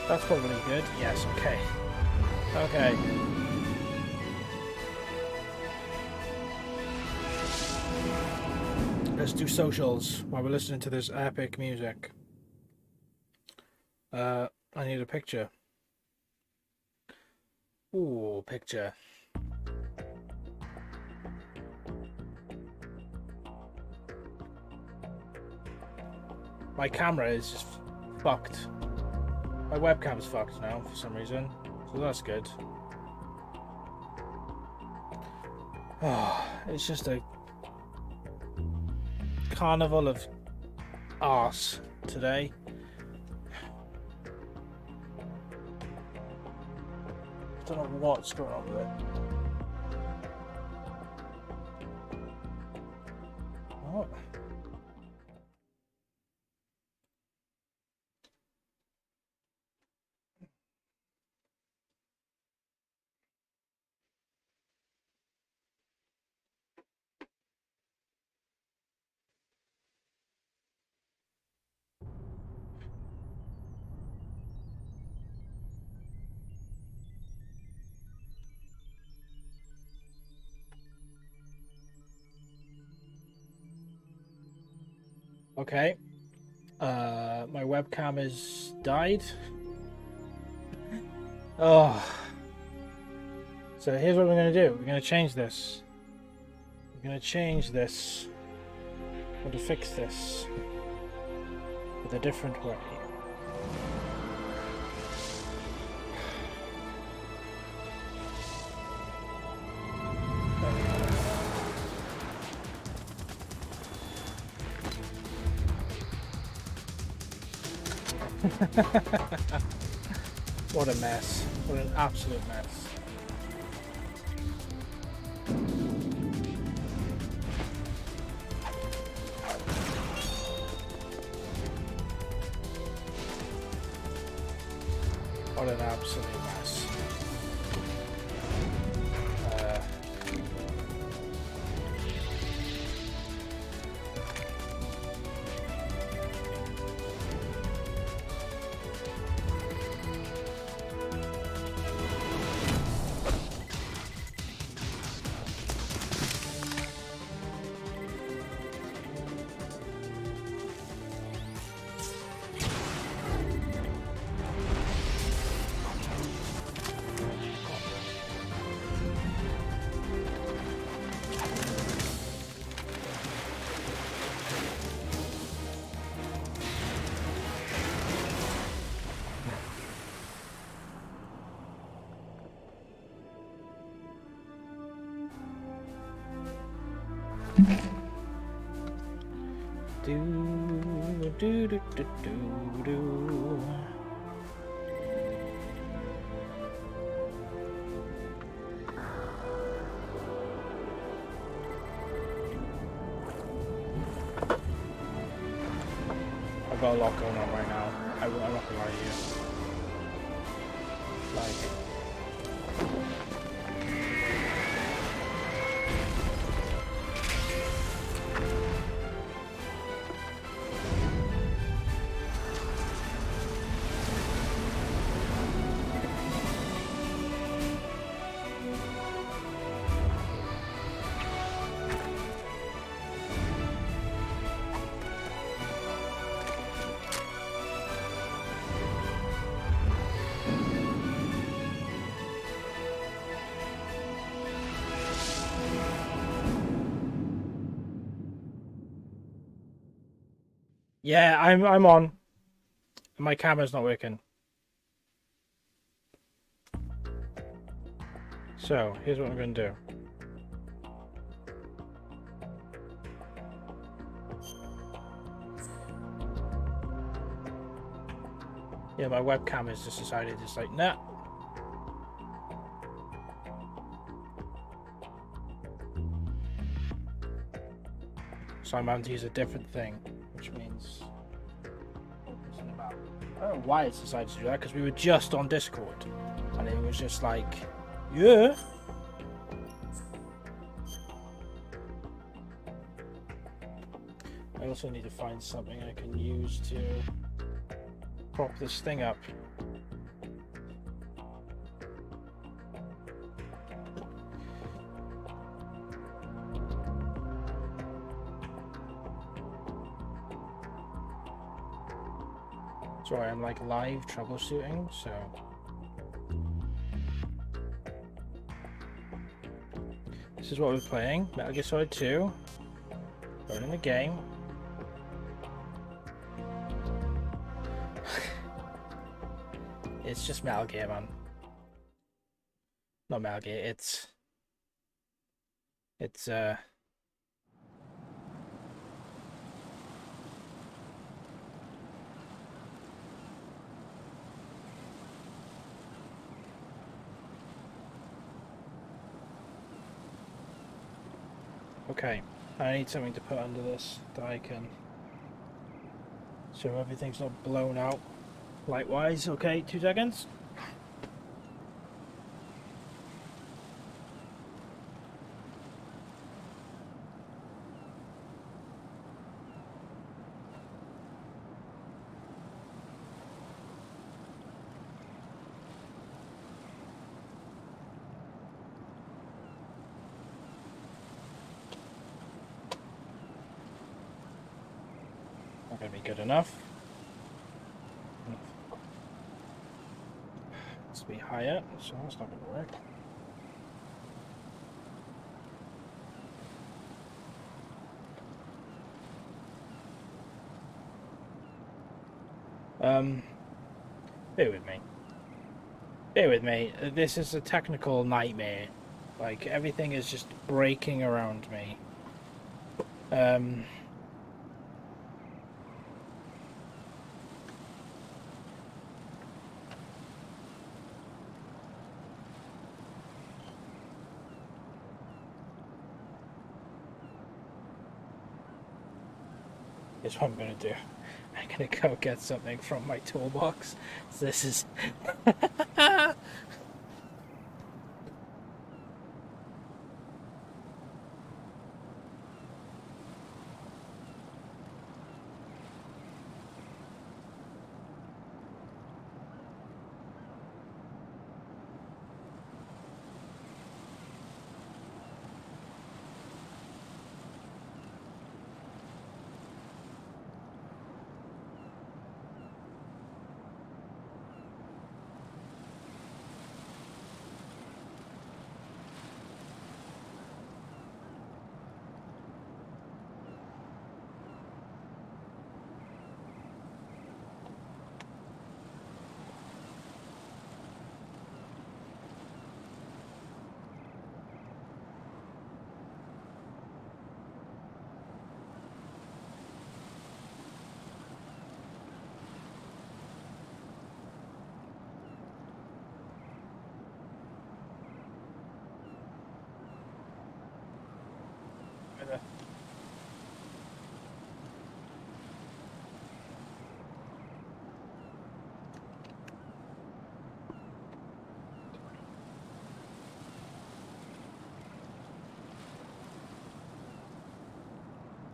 That's probably good. Yes, okay. Okay. Let's do socials while we're listening to this epic music. I need a picture. Ooh, picture. My camera is just fucked. My webcam's fucked now for some reason, so that's good. Oh, it's just a carnival of arse today. I don't know what's going on with it. What? Okay. My webcam has died. Oh. So here's what we're going to do. We're going to change this. We're going to change this. We're going to fix this with a different way. What a mess. What an absolute mess. an absolute mess. Do do do do do do. I've got a lot going on right now. I'm not gonna lie to you. Like. Yeah, I'm on. My camera's not working. So, here's what I'm going to do. Yeah, my webcam has just decided it's like, nah. So I'm having to use a different thing, which means... I don't know why it's decided to do that, because we were just on Discord. And it was just like, yeah. I also need to find something I can use to prop this thing up. Sorry, I'm like live troubleshooting, so... This is what we're playing, Metal Gear Solid 2. Running the game. It's just Metal Gear, man. Not Metal Gear, it's... Okay, I need something to put under this that I can... So everything's not blown out light-wise. Okay, 2 seconds. Not going to be good enough. It's to be higher, so that's not going to work. Bear with me. Bear with me. This is a technical nightmare. Like, everything is just breaking around me. is what I'm gonna do. I'm gonna go get something from my toolbox. So this is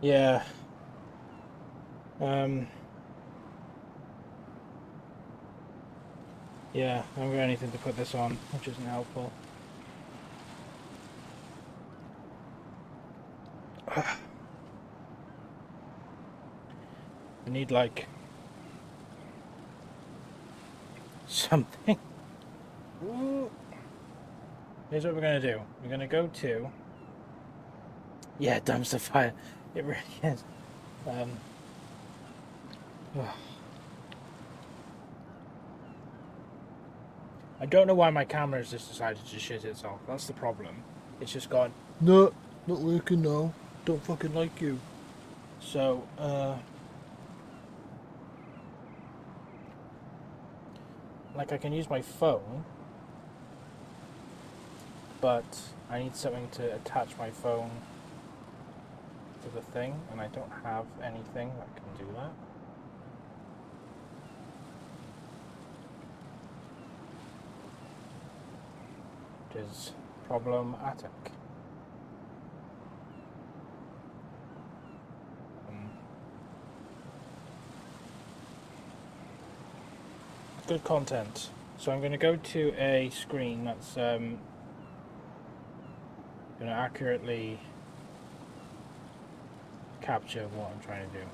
yeah. Yeah, I haven't got anything to put this on, which isn't helpful. I need like something. Ooh. Here's what we're gonna do. We're gonna go to. Yeah, dumpster fire. It really is. Um, I don't know why my camera has just decided to shit itself. That's the problem. It's just gone. No, not working now. Don't fucking like you. So, like I can use my phone, but I need something to attach my phone to the thing, and I don't have anything that can do that. Which is problematic. Good content. So I'm going to go to a screen that's going to accurately capture what I'm trying to do.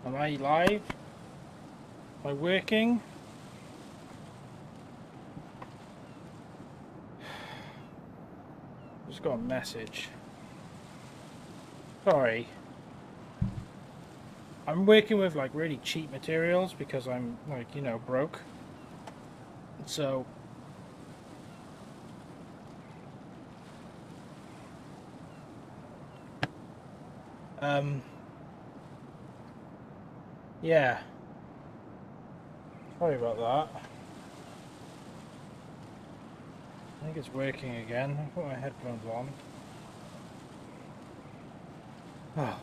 Am I live? Am I working? Just got a message. Sorry. I'm working with like really cheap materials because I'm like, you know, broke. So yeah. Sorry about that. I think it's working again. I put my headphones on. Oh.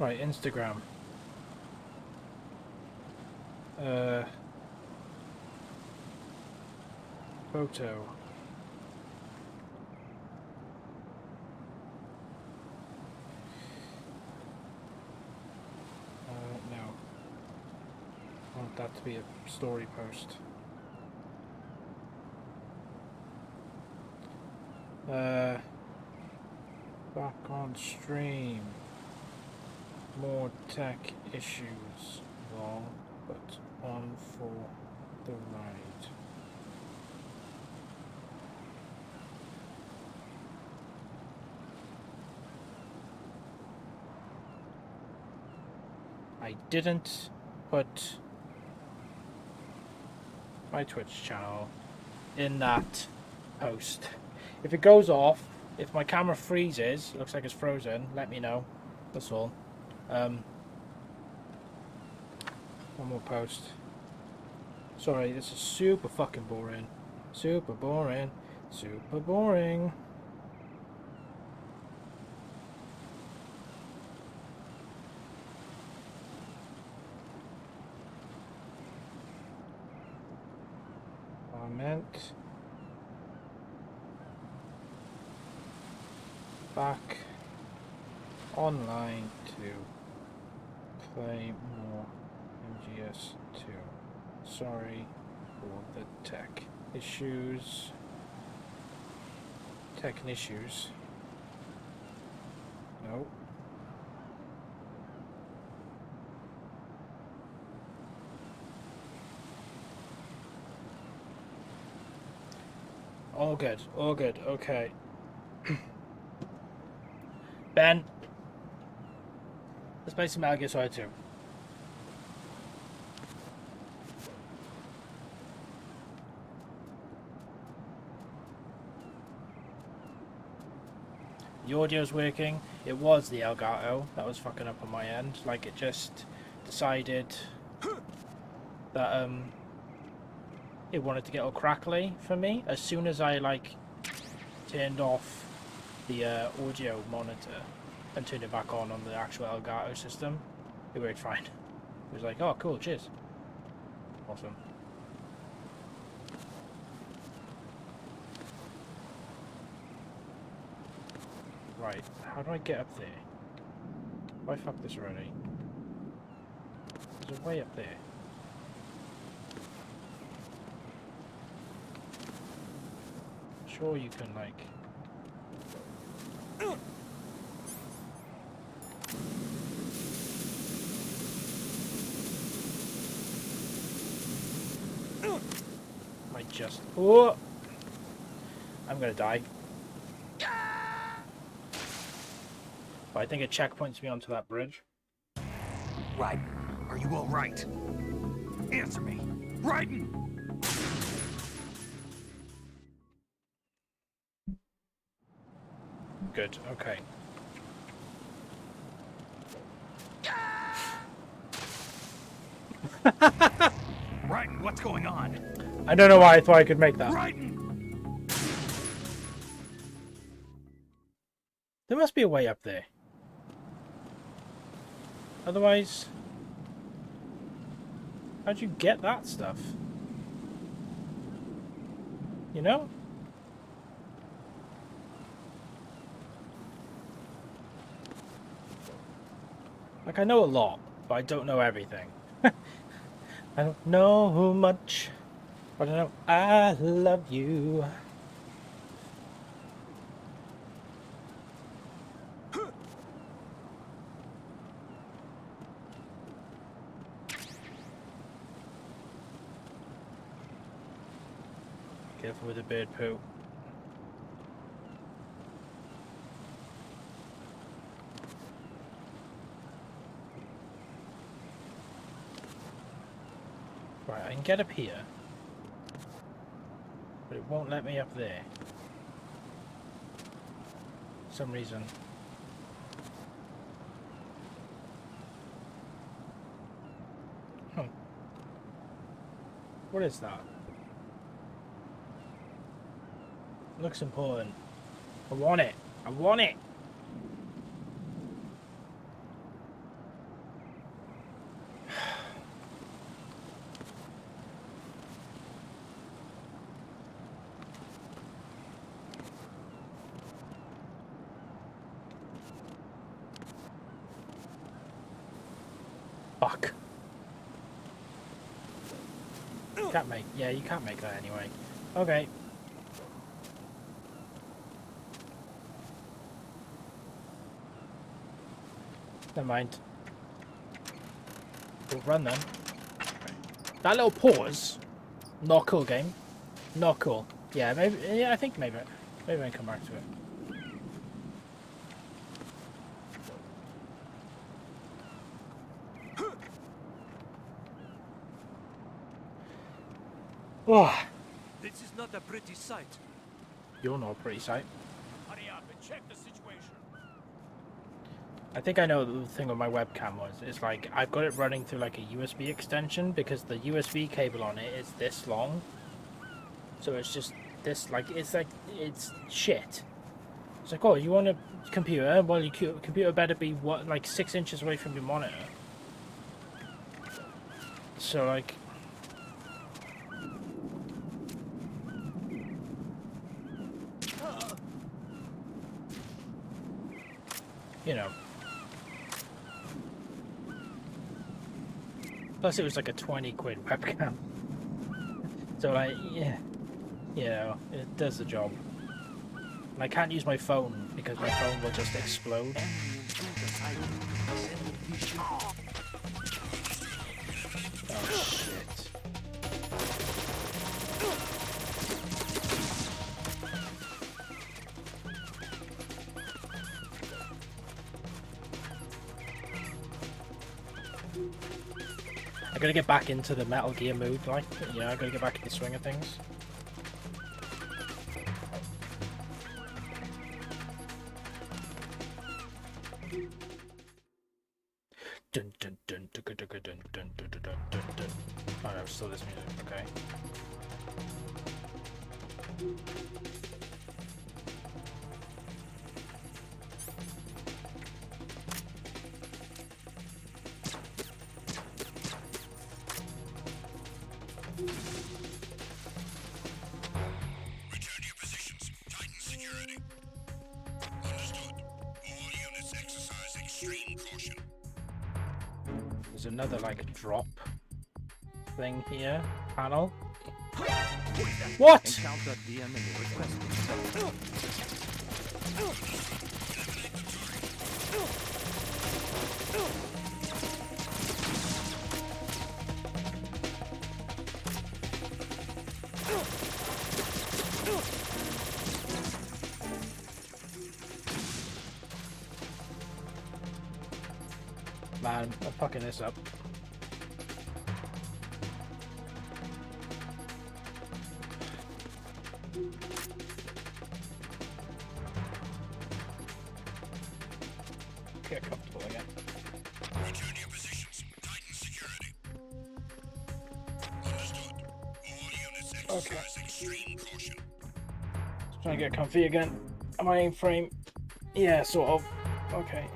Right, Instagram. Photo. want that to be a story post. Back on stream. More tech issues. Long, but on for the ride. I didn't put my Twitch channel in that post. If it goes off, if my camera freezes, looks like it's frozen, let me know. That's all. One more post. Sorry, this is super fucking boring. Super boring. Super boring. Comment. Back online to play more MGS2. Sorry for the tech issues. Tech issues. No. All good, okay. Ben, let's play some Metal Gear Solid 2. The audio's working. It was the Elgato that was fucking up on my end. Like, it just decided that it wanted to get all crackly for me as soon as I like turned off the audio monitor and turned it back on the actual Elgato system. It worked fine. It was like, oh cool, cheers. Awesome. Right, how do I get up there? Have I fucked this already? There's a way up there. Sure you can like... Might just... Oh! I'm gonna die. But I think it checkpoints me onto that bridge. Raiden, are you all right? Answer me. Raiden! Good, okay. Raiden, what's going on? I don't know why I thought I could make that. Raiden! There must be a way up there. Otherwise... How'd you get that stuff? You know? Like, I know a lot, but I don't know everything. I don't know much, but I know I love you. Careful with the bird poo. Right, I can get up here, but it won't let me up there. For some reason. What is that? Looks important. I want it. I want it. Fuck. can't make. Yeah, you can't make that anyway. Okay. Never mind. We'll run then. That little pause. Not cool, game. Not cool. Yeah, maybe. Yeah, I think maybe I can come back to it. Oh, This is not a pretty sight. you're not a pretty sight. Hurry up and check the situation. I think I know what the thing with my webcam was. It's like I've got it running through like a USB extension because the USB cable on it is this long. So it's just this it's shit. It's like, oh, you want a computer? Well, your computer better be what, like 6 inches away from your monitor. So like, you know. Plus, it was like a 20 quid webcam. So like, yeah, you know, it does the job. And I can't use my phone because my phone will just explode. Oh shit. I gotta get back into the Metal Gear mood, like, yeah, I gotta get back in the swing of things. Dun dun dun dun dun dun dun dun dun dun dun dun. Oh no, still this music, okay. Return to your positions. Titan security. Understood. All units exercise extreme caution. There's another, like, drop thing here. Panel. What? Encounter the enemy requesting. Man, I'm fucking this up. Get comfortable again. Return to your positions. Titan security. Understood. All units exercise extreme caution. Trying to get comfy again. Am I in frame? Yeah, sort of. Okay.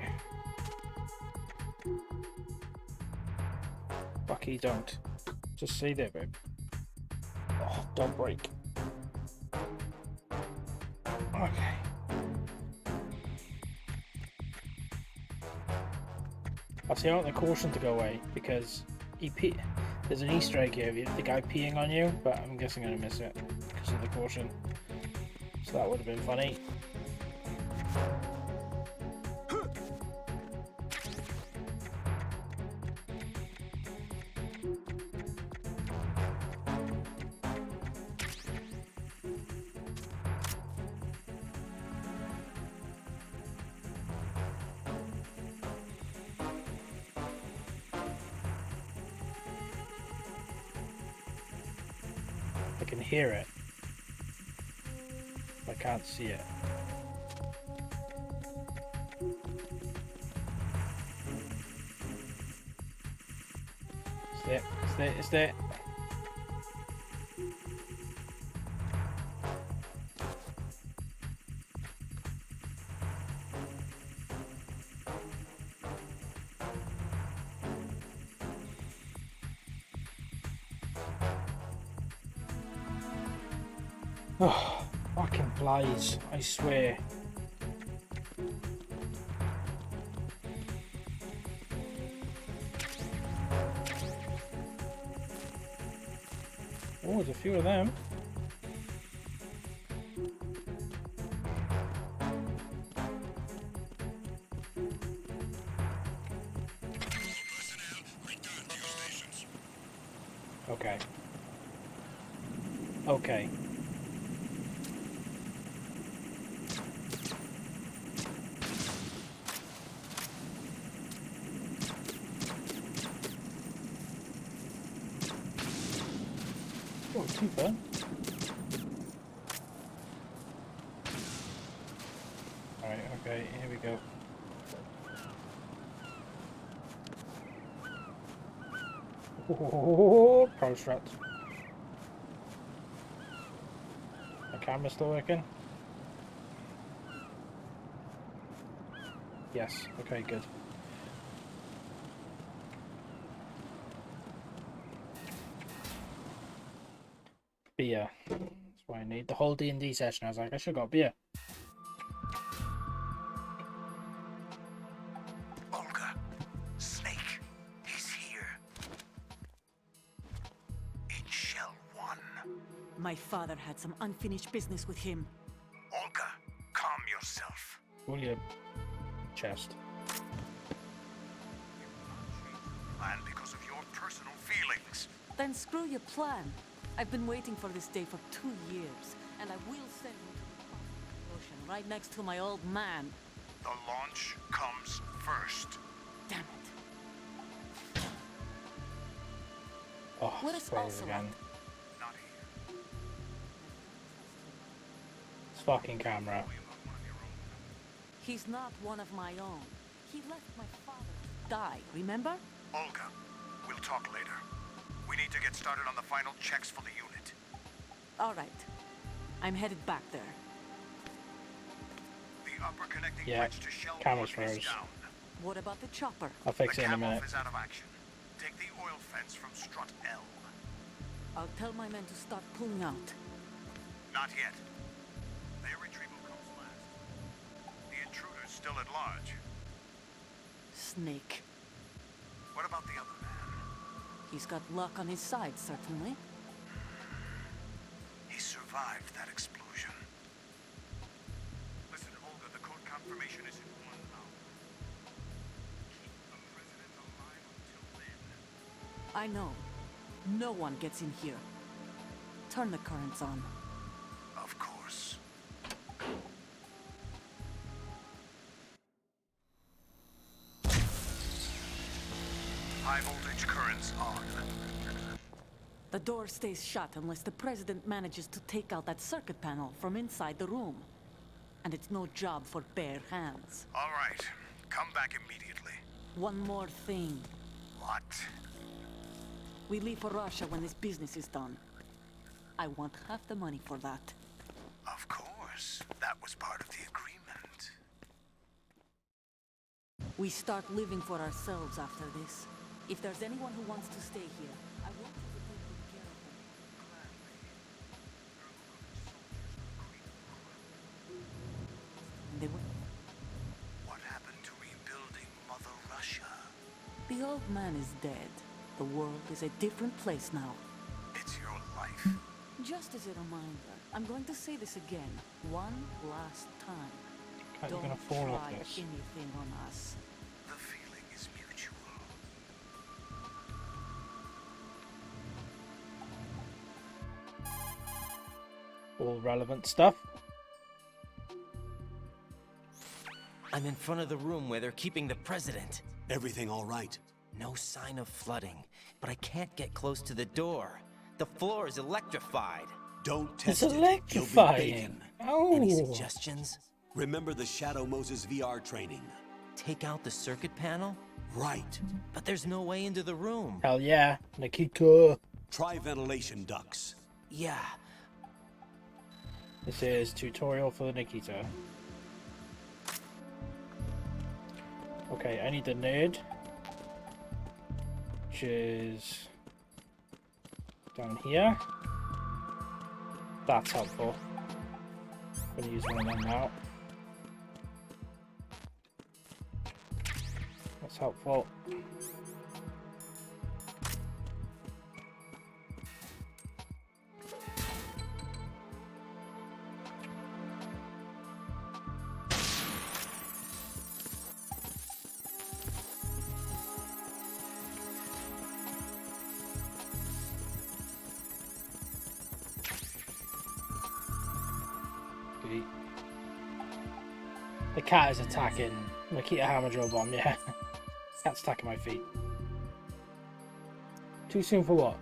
Bucky, don't. Just stay there, babe. Oh, don't break. Okay. I see, I want the caution to go away because there's an Easter egg here of the guy peeing on you, but I'm guessing I'm gonna miss it because of the caution. So that would have been funny. I can hear it. I can't see it. It's there, it's there, it's there. Oh, fucking flies, I swear. Oh, there's a few of them. Personnel, return to your stations. Okay. Okay. Oh, too fun. Alright, okay, here we go. Oh, pro struts. My camera's still working? Yes, okay, good. Beer. That's what I need. The whole D&D session, I was like, I should have got beer. Olga, Snake, he's here. In Shell 1. My father had some unfinished business with him. Olga, calm yourself. Pull your chest. Plan because of your personal feelings. Then screw your plan. I've been waiting for this day for 2 years, and I will send you to the ocean right next to my old man. The launch comes first. Damn it. Oh, What is spoilers also again. Not here. It's fucking camera. You're not one of your own. He's not one of my own. He left my father to die, remember? Olga, we'll talk later. We need to get started on the final checks for the unit. All right. I'm headed back there. The upper connecting Yeah, bridge to Shell camera's 1 is froze. down. What about the chopper? I'll fix The it in a cam minute. off is out of action. Take the oil fence from strut L. I'll tell my men to start pulling out. Not yet. Their retrieval comes last. The intruder's still at large. Snake. What about the other man? He's got luck on his side, certainly. He survived that explosion. Listen, Olga, the code confirmation is in 1 hour. Keep the president alive until then. I know. No one gets in here. Turn the currents on. Of course. High voltage currents on. The door stays shut unless the president manages to take out that circuit panel from inside the room. And it's no job for bare hands. All right. Come back immediately. One more thing. What? We leave for Russia when this business is done. I want half the money for that. Of course. That was part of the agreement. We start living for ourselves after this. If there's anyone who wants to stay here, I want you to take good care of them. They were... What happened to rebuilding Mother Russia? The old man is dead. The world is a different place now. It's your life. Just as a reminder, I'm going to say this again, one last time. Cat, you're Don't gonna fall off try this. anything on us. The feeling is mutual. All relevant stuff. I'm in front of the room where they're keeping the president. Everything all right? No sign of flooding, but I can't get close to the door. The floor is electrified. Don't It's test it. You'll be electrifying. bacon. Any Oh. suggestions? Remember the Shadow Moses VR training? Take out the circuit panel? Right. But there's no way into the room. Hell yeah, Nikita. Try ventilation ducts. Yeah, This is tutorial for Nikita. Okay, I need the nerd, which is down here. That's helpful. I'm gonna use one of them now. That's helpful. feet. The cat is attacking Makita Hamadro Bomb, yeah. Cat's attacking my feet. Too soon for what?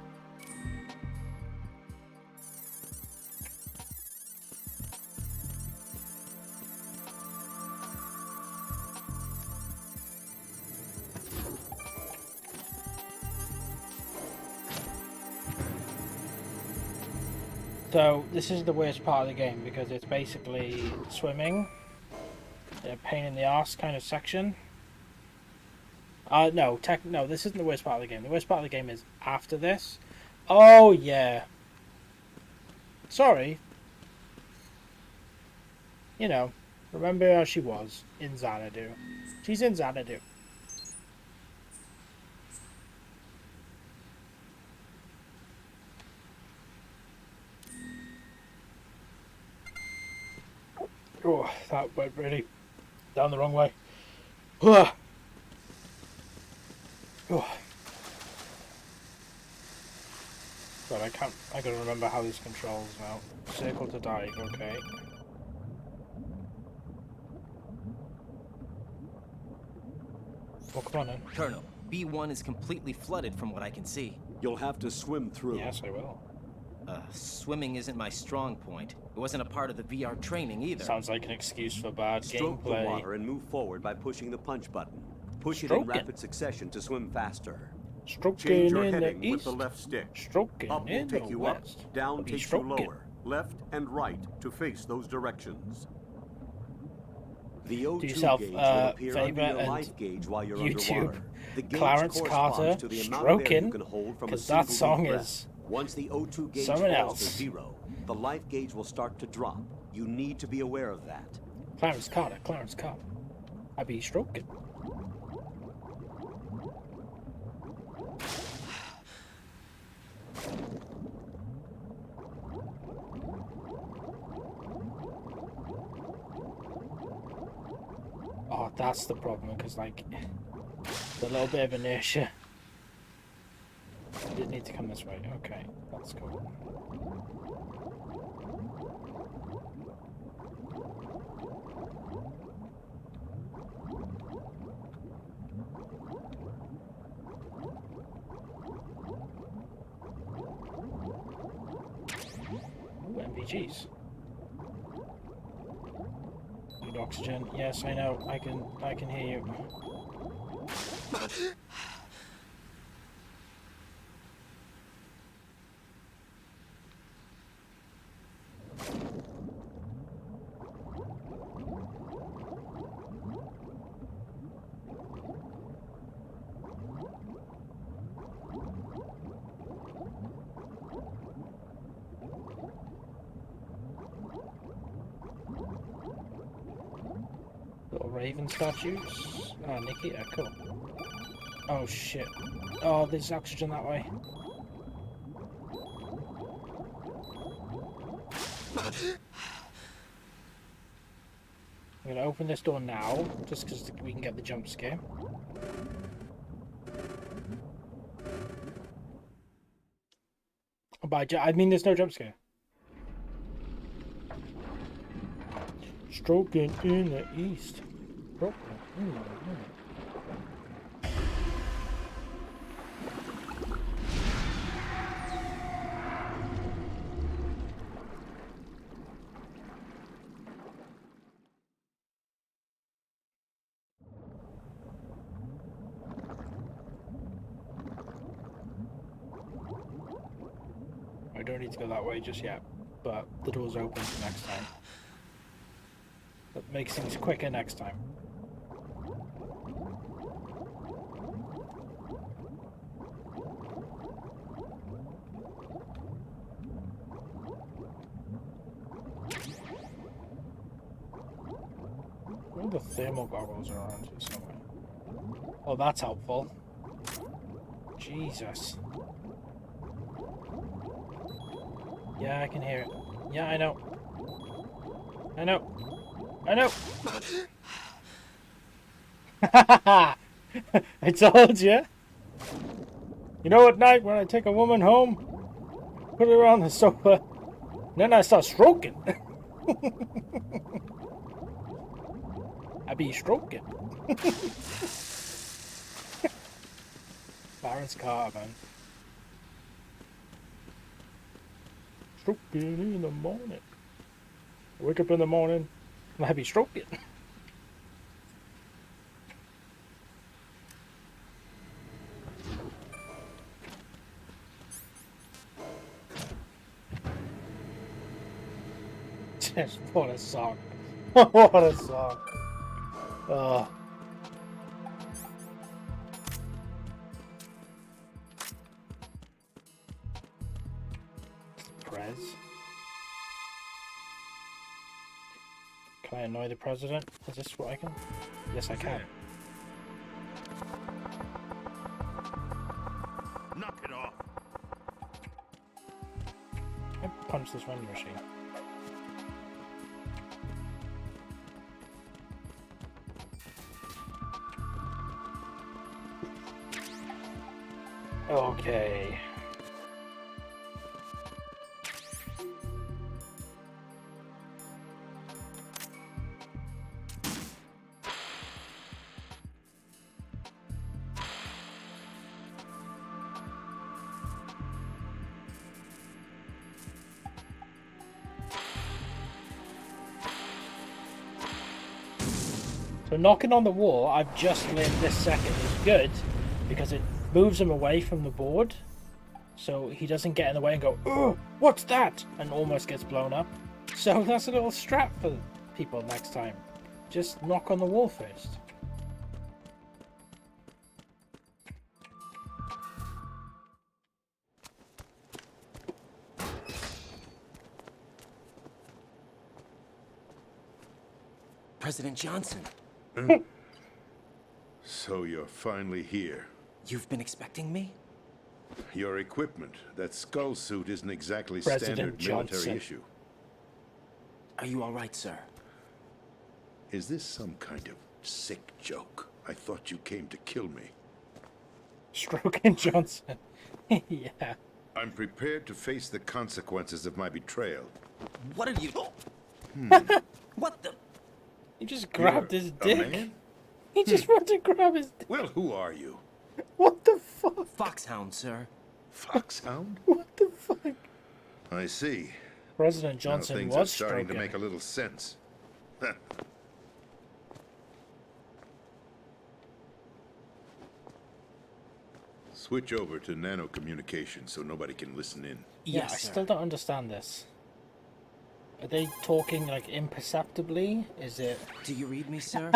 So this is the worst part of the game because it's basically swimming, a pain in the arse kind of section. No, this isn't the worst part of the game. The worst part of the game is after this. Oh yeah. Sorry. You know, remember how she was in Xanadu. She's in Xanadu. Oh, that went really down the wrong way. Oh. God, I gotta remember how this controls now. Circle to dive, okay. Well, come on then. Colonel, B1 is completely flooded from what I can see. You'll have to swim through. Yes, I will. Swimming isn't my strong point. It wasn't a part of the VR training either. Sounds like an excuse for bad Stroke the gameplay. water and move forward by pushing the punch button. Push it Stroke in it. rapid succession to swim faster. Stroking Change your in the heading with east. the left stick. Stroking Up will in take the you west. up, down Be takes you stroking. lower. Left and right to face those directions. The Do O2 yourself gauge will appear favour under your and life gauge while you're YouTube underwater. The gauge Clarence corresponds Carter to the amount of air you stroking, can hold from a 'cause that single song deep breath. is Once the O2 gauge someone falls to else. 0, the life gauge will start to drop. You need to be aware of that. Clarence Carter. I be stroking. Oh, that's the problem, because, like, the little bit of inertia. I didn't need to come this way. Okay, that's cool. Ooh, MVGs. Need oxygen. Yes, I know. I can hear you. Little raven statues. Oh, Nikita, cool. Oh shit. Oh, there's oxygen that way. I'm gonna open this door now, just because we can get the jump scare. I mean, there's no jump scare. Stroking in the east. Stroking in the east. I don't need to go that way just yet, but the door's open for next time. That makes things quicker next time. All the thermal goggles are around here somewhere. Oh, that's helpful. Jesus. Yeah, I can hear it. Yeah, I know. I know. I told you. You know, at night when I take a woman home, put her on the sofa, then I start stroking. I be stroking. Clarence Carter, man. Stroking in the morning. I wake up in the morning and I be stroking. Just what a song. What a song. Oh. Prez. Can I annoy the president? Is this what I can? Yes, I can. Knock it off. I punch this vending machine. Okay. So knocking on the wall, I've just learned this second, is good because it moves him away from the board, so he doesn't get in the way and go, "Oh, what's that?" and almost gets blown up. So that's a little strap for people next time. Just knock on the wall first. President Johnson, So you're finally here. you've been expecting me? Your equipment, that skull suit, isn't exactly President standard Johnson. military issue. Are you all right, sir? Is this some kind of sick joke? I thought you came to kill me. Stroking Johnson. Yeah. I'm prepared to face the consequences of my betrayal. What are you? What the? He just grabbed You're his a dick. man? He just wanted to grab his dick. Well, who are you? What the fuck? Foxhound, sir. Foxhound? What the fuck? I see. President Now Johnson things are was starting stroking. to make a little sense. Switch over to nano communication so nobody can listen in. Yeah, Yes, I sir. still don't understand this. Are they talking like imperceptibly? Is it? Do you read me, sir?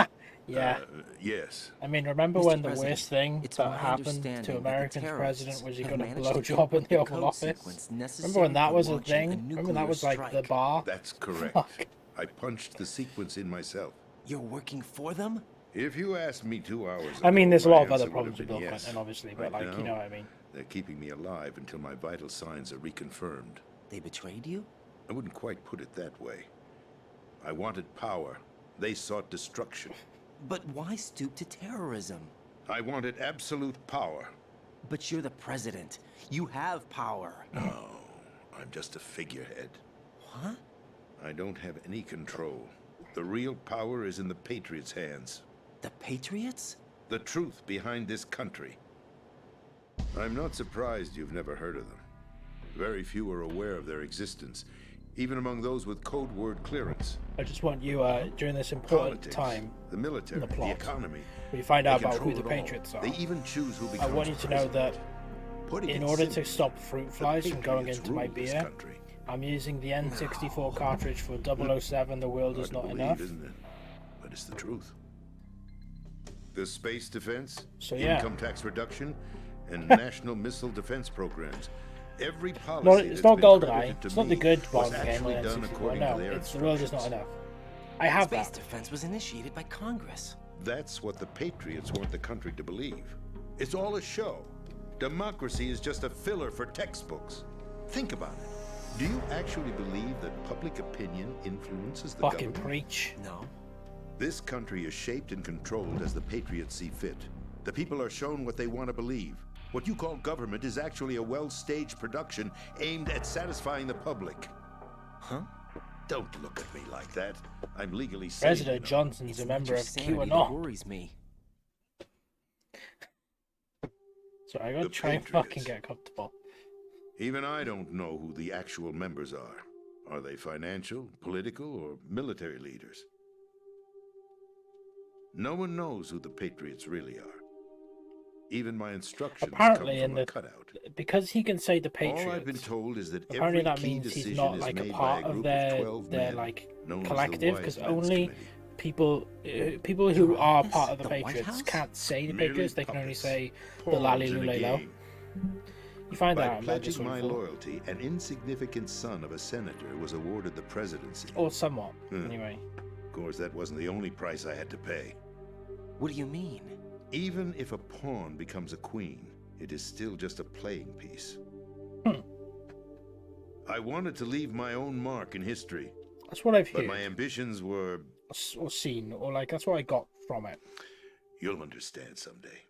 Yeah. Yes. I mean, remember Mr. when the President, worst thing it's that my happened understanding to that the America's terrorists president was he have got a managed to blowjob in the the Oval code Office? sequence Remember necessary when that for was a launching thing? a Remember nuclear that was like the strike. bar? That's correct. Fuck. I punched the sequence in myself. You're working for them? If you asked me 2 hours ago, I mean, there's a my lot of other answer would have problems with been Bill yes. Clinton, obviously, but Right like, you now, know what I mean. They're keeping me alive until my vital signs are reconfirmed. They betrayed you? I wouldn't quite put it that way. I wanted power. They sought destruction. But why stoop to terrorism? I wanted absolute power. But you're the president. You have power. No, I'm just a figurehead. What? I don't have any control. The real power is in the Patriots' hands. The Patriots? The truth behind this country. I'm not surprised you've never heard of them. Very few are aware of their existence, even among those with code word clearance. I just want you, during this important Politics, time, the military, the the, plot. economy. when you find They out about who control the it all. Patriots are, They even choose who I becomes want you to know president. that Putting in it order to simply, stop fruit the flies from going Patriots into my rule this beer, country. I'm using the N64 cartridge for 007, The World Hard Is to Not believe, Enough. isn't it? But it's the truth. The space defense, So, yeah. income tax reduction, and national missile defense programs. Every policy No, that's it's not been GoldenEye. credited to It's not the me good was Bond game actually on done N64. according No, to their it's The World Is Not instructions. Enough. I have Space that. defense was initiated by Congress. That's what the Patriots want the country to believe. It's all a show. Democracy is just a filler for textbooks. Think about it. Do you actually believe that public opinion influences the Fucking government? preach. No. This country is shaped and controlled as the Patriots see fit. The people are shown what they want to believe. What you call government is actually a well-staged production aimed at satisfying the public. Huh? Don't look at me like that. I'm legally sane. President Johnson's It's a not member your of sanity that QAnon. worries me. So I gotta The try and Patriots. fucking get comfortable. Even I don't know who the actual members are. Are they financial, political, or military leaders? No one knows who the Patriots really are. Even my instructions Apparently, come in from a the cutout. because he can say the All I've been Patriots. told is that Apparently, every that key means he's decision not is like a made part by a of group their 12 their men, like known as the collective, Wise because Men's only Committee. people who You're are on part this? of the The White Patriots House? can't say the Merely Patriots. They can only puppets, say the pawns Lally in a Lulelo. game. You find By that out about this pledging my one, loyalty, an insignificant son of a senator was awarded the presidency. or somewhat. Hmm. Anyway, Of course, that wasn't the only price I had to pay. What do you mean? Even if a pawn becomes a queen, it is still just a playing piece. Hmm. I wanted to leave my own mark in history, that's what I've but heard my ambitions were... or seen, or like that's what I got from it. You'll understand someday.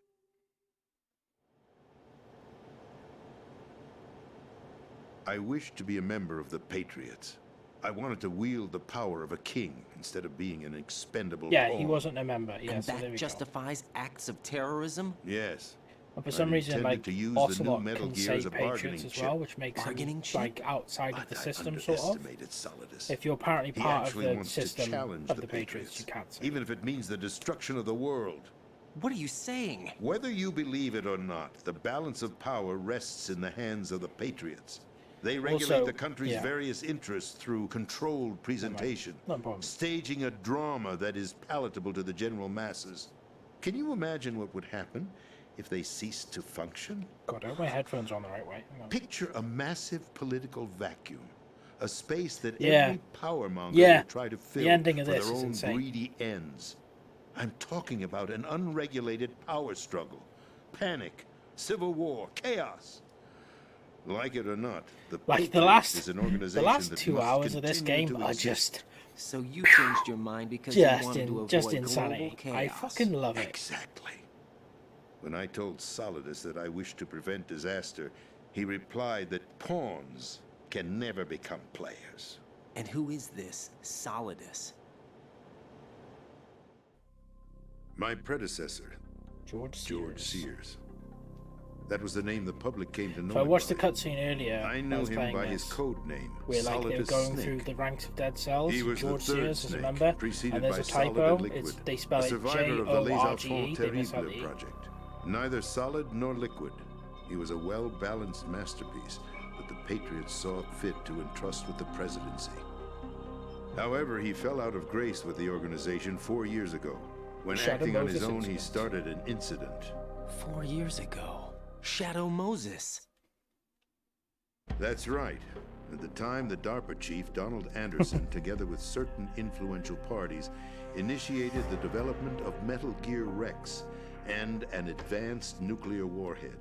I wished to be a member of the Patriots. I wanted to wield the power of a king instead of being an expendable Yeah, pawn. he wasn't a member. Yeah, And so there that we justifies acts of terrorism? Yes. go. And for I some reason, intended like to use the new Ocelot Metal can Gear say as a Patriots bargaining as chip. well, which makes Bargaining him chip? like outside of But the I system, sort of. underestimated Solidus. If you're apparently He part of actually the wants to system challenge of the the Patriots, you can't say. even if it means the destruction of the world. What are you saying? Whether you believe it or not, the balance of power rests in the hands of the Patriots. They regulate Also, the country's yeah. various interests through controlled presentation, No problem. staging a drama that is palatable to the general masses. Can you imagine what would happen if they ceased to function? God, I hope my headphones are on the right way. Hang on. Picture a massive political vacuum, a space that Yeah. every power monger Yeah. will try to fill The ending of for this their is own insane. greedy ends. I'm talking about an unregulated power struggle, panic, civil war, chaos. Like it or not, the Like the Patriots is an organization last that 2 must hours of this continue game to are exist. just So you changed your mind because you wanted to avoid just global insanity. chaos. I fucking love it. Exactly. When I told Solidus that I wished to prevent disaster, he replied that pawns can never become players. And who is this Solidus? My predecessor, George George Sears. Sears. That was the name the public came to know So I him watched the by. cutscene earlier. I I knew was him playing by this, his code name, where like they were Solidus going Snake. through the ranks of dead cells. He was George the third Sears is a snake, member, preceded and there's by a Solid typo. and Liquid, They spell a it survivor of the Les Jorge. Enfants They miss out the Terribles E. project. Neither Solid nor Liquid. He was a well-balanced masterpiece that the Patriots saw fit to entrust with the presidency. However, he fell out of grace with the organization 4 years ago. When Shadow acting on Moses his own, he incident. started an incident. 4 years ago. Shadow Moses. That's right. At the time, the DARPA chief, Donald Anderson, together with certain influential parties, initiated the development of Metal Gear Rex and an advanced nuclear warhead.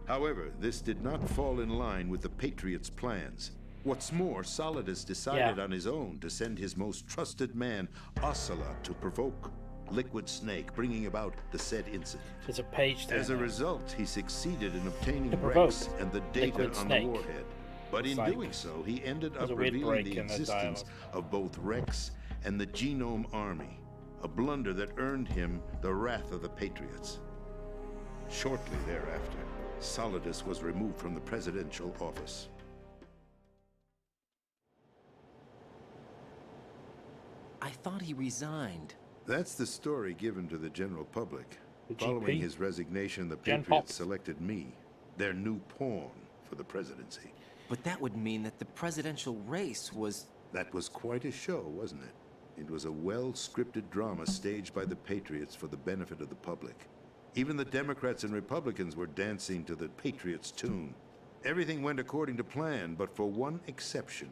However, this did not fall in line with the Patriots' plans. What's more, Solidus decided Yeah. on his own to send his most trusted man, Ocelot, to provoke Liquid Snake, bringing about the said incident. There's a page there. As a result, he succeeded in obtaining To provoke Rex and the data Liquid on Snake. the warhead. But in It's like- doing so, he ended there's up a weird revealing break the in the existence of both Rex and the Genome Army, a blunder that earned him the wrath of the Patriots. Shortly thereafter, Solidus was removed from the presidential office. I thought he resigned. That's the story given to the general public. The Following GP? his resignation, the Gen Pop. Patriots selected me, their new pawn, for the presidency. But that would mean that the presidential race was... That was quite a show, wasn't it? It was a well-scripted drama staged by the Patriots for the benefit of the public. Even the Democrats and Republicans were dancing to the Patriots' tune. Everything went according to plan, but for one exception.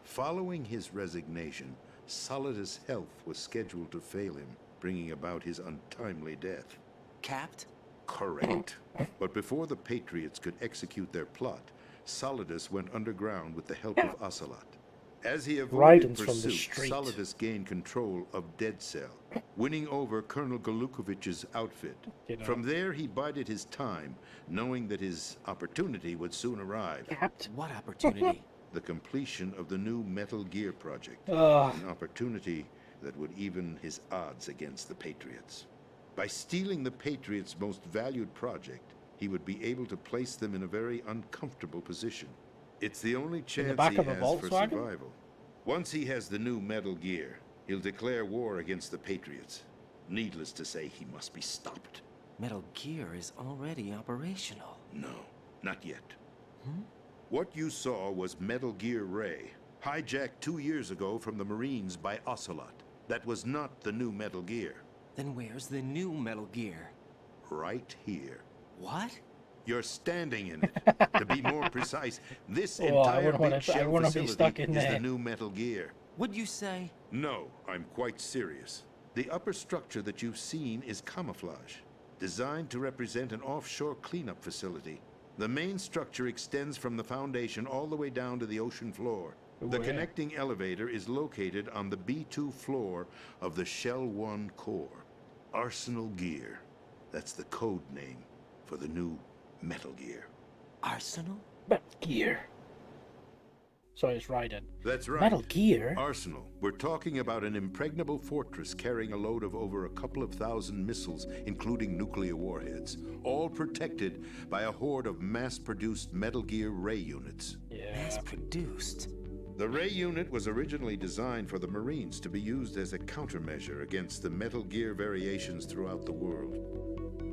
Following his resignation, Solidus' health was scheduled to fail him, bringing about his untimely death. capped? Correct. But before the Patriots could execute their plot, Solidus went underground with the help of Ocelot. As he avoided Rydens from the pursuit, street. Solidus gained control of Dead Cell, winning over Colonel Galukovich's outfit. You know. From there, he bided his time, knowing that his opportunity would soon arrive. Capped. What opportunity? the completion of the new Metal Gear project. Ugh. An opportunity that would even his odds against the Patriots. By stealing the Patriots' most valued project, he would be able to place them in a very uncomfortable position. It's the only chance back he of a has for Volkswagen? survival. Once he has the new Metal Gear, he'll declare war against the Patriots. Needless to say, he must be stopped. Metal Gear is already operational. No, not yet. What you saw was Metal Gear Ray, hijacked 2 years ago from the Marines by Ocelot. That was not the new Metal Gear. Then where's the new Metal Gear? Right here. What? You're standing in it. To be more precise, this Oh, I entire wouldn't wanna- big I shell wouldn't be facility stuck in is there. the new Metal Gear. What'd you say? No, I'm quite serious. The upper structure that you've seen is camouflage, designed to represent an offshore cleanup facility. The main structure extends from the foundation all the way down to the ocean floor. The Where? connecting elevator is located on the B2 floor of the Shell 1 core. Arsenal Gear. That's the code name for the new Metal Gear. Arsenal? Metal Gear. Sorry, it's Raiden. That's right. Metal Gear? Arsenal. We're talking about an impregnable fortress carrying a load of over a couple of thousand missiles, including nuclear warheads, all protected by a horde of mass-produced Metal Gear Ray units. Yeah. Mass-produced. The Ray unit was originally designed for the Marines to be used as a countermeasure against the Metal Gear variations throughout the world.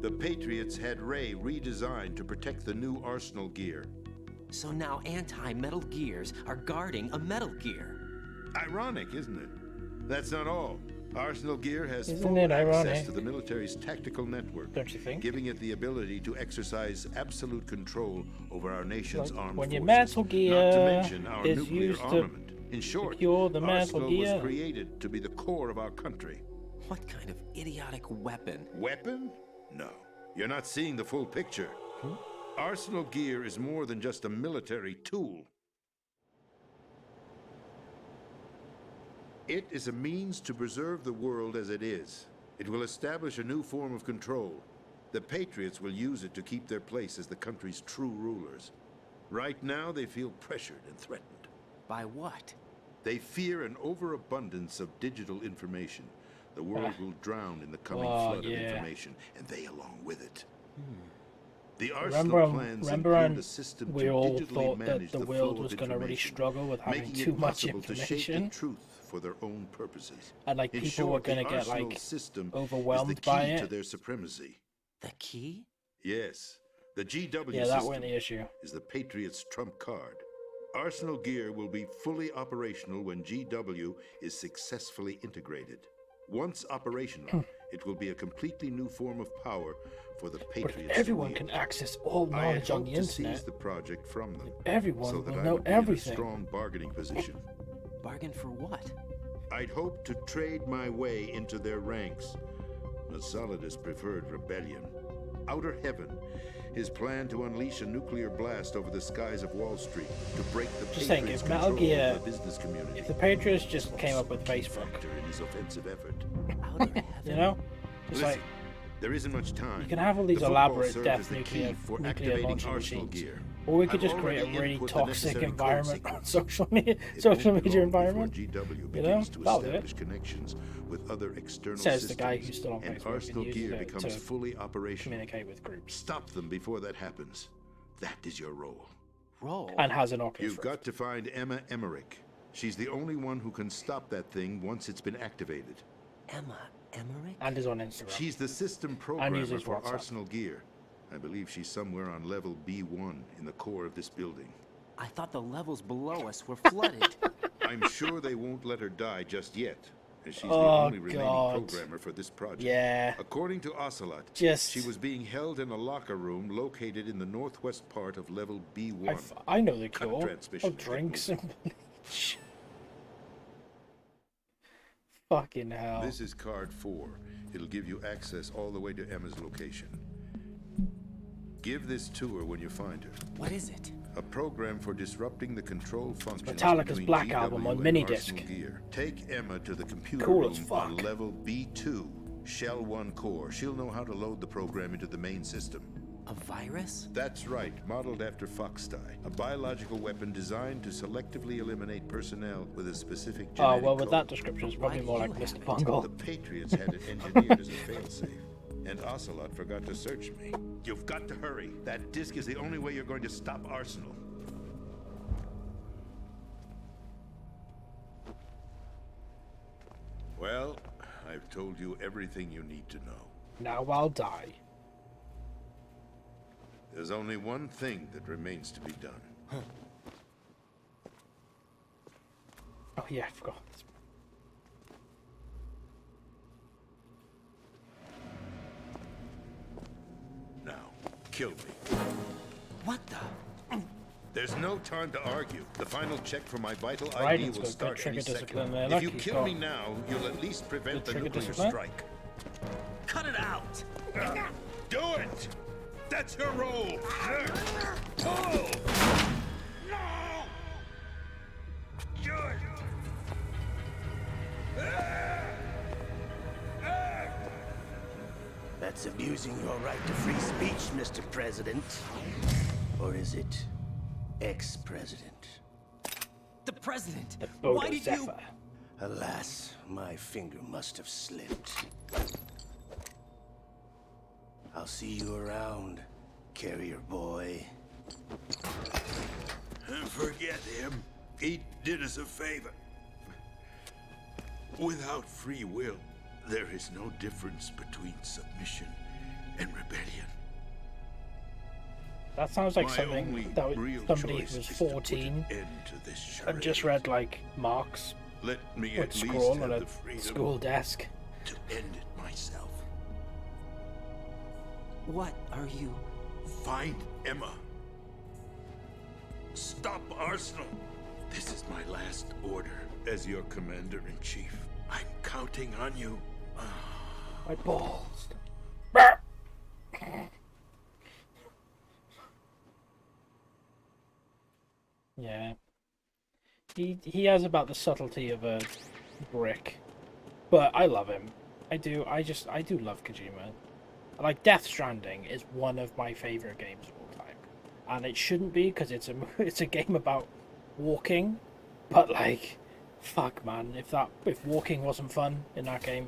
The Patriots had Ray redesigned to protect the new Arsenal Gear. So now anti-Metal Gears are guarding a Metal Gear. Ironic, isn't it? That's not all. Arsenal Gear has Isn't full it access ironic? to the military's tactical network, Don't you think? giving it the ability to exercise absolute control over our nation's Like, armed when your forces. Metal Gear Not to mention our is nuclear used to armament. In short, secure the Metal Arsenal Gear. was created to be the core of our country. What kind of idiotic weapon? Weapon? No. You're not seeing the full picture. Arsenal Gear is more than just a military tool. It is a means to preserve the world as it is. It will establish a new form of control. The Patriots will use it to keep their place as the country's true rulers. Right now, they feel pressured and threatened. By what? They fear an overabundance of digital information. The world will drown in the coming Oh, flood yeah. of information, and they along with it. The Remember, Arsenal plans remember include a system we to all digitally thought that manage the the world flow was of going to really information, struggle with having making too it much possible to shape the information, truth for their own purposes. and like In people were short, going to the get Arsenal like system overwhelmed is the key by to it. their supremacy. The key? Yes, the GW Yeah, that system wasn't the issue. is the Patriots' trump card. Arsenal Gear will be fully operational when GW is successfully integrated. Once operational, it will be a completely new form of power for the But Patriots. if to everyone wield. can access all I had knowledge on hoped the to seize internet, the project from them, everyone so will that I know would be in a everything. strong bargaining position. Bargain for what? I'd hoped to trade my way into their ranks. The Solidus preferred rebellion. Outer Heaven, his plan to unleash a nuclear blast over the skies of Wall Street to break the Just saying, Patriots' if Metal control Gear- of the business community. If the Patriots just was came up also with a key Facebook, factor in his offensive effort. Outer heaven? you know, just Listen, like there isn't much time. you can have all these The football elaborate served death as the nuclear key for nuclear activating launching Arsenal machines, Gear. or we could I've just create a already really input the toxic necessary code environment on sequence. social It won't social be media long before environment. GW You know, begins to that'll do it. establish connections with other external Says the systems, guy who's still on and Facebook and Arsenal uses Gear it becomes to fully operational. Communicate with groups Stop them before that happens. That is your role. Roll. and has an Oculus You've Rift. got to find Emma Emmerich. She's the only one who can stop that thing once it's been activated. Emma Emmerich? and is on Instagram. She's the system programmer uses for WhatsApp. Arsenal Gear. I believe she's somewhere on level B1 in the core of this building. I thought the levels below us were flooded. I'm sure they won't let her die just yet, as she's the Oh, only remaining God. programmer for this project. Yeah. According to Ocelot, Just- she was being held in a locker room located in the northwest part of level B1. I know the Cut cure transmission of drinks and technique. bleach. Fucking hell. This is card 4. It'll give you access all the way to Emma's location. Give this to her when you find her. What is it? A program for disrupting the control functions Metallica's between Black GW Album on and minidisc. Arsenal Gear. Take Emma to the computer Cool room as on fuck. level B2, Shell 1 core. She'll know how to load the program into the main system. A virus? That's right, modeled after Foxdie, a biological weapon designed to selectively eliminate personnel with a specific Oh, genetic well, with that code. description, it's Why probably do more you like have Mr. it? Bungle. The Patriots had it engineered as a failsafe, and Ocelot forgot to search me. You've got to hurry. That disc is the only way you're going to stop Arsenal. Well, I've told you everything you need to know. Now I'll die. There's only one thing that remains to be done. Oh yeah, I forgot. Now, kill me. What the? There's no time to argue. The final check for my vital Right, ID it's will got good start trigger any discipline second. there. If Look, you he's kill got me now, you'll at least prevent the trigger nuclear discipline? strike. Cut it out! Do it! That's your role! Pull! No! Good! That's abusing your right to free speech, Mr. President. Or is it ex-president? The president! Bodo Why did you... Zephyr. Alas, my finger must have slipped. I'll see you around, carrier boy. Forget him. He did us a favor. Without free will, there is no difference between submission and rebellion. That sounds like My something only that real somebody choice who was is to put 14 an end to this and just charade. read like Marx Let me would at least scroll have on the a freedom school desk. to end it myself. What are you... Find Emma. Stop Arsenal. This is my last order as your commander-in-chief. I'm counting on you. My balls. Yeah. He has about the subtlety of a brick. But I love him. I do love Kojima. Like, Death Stranding is one of my favorite games of all time. And it shouldn't be, because it's a game about walking. But like, fuck man, if walking wasn't fun in that game.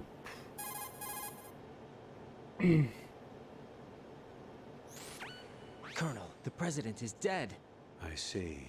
Colonel, the president is dead. I see.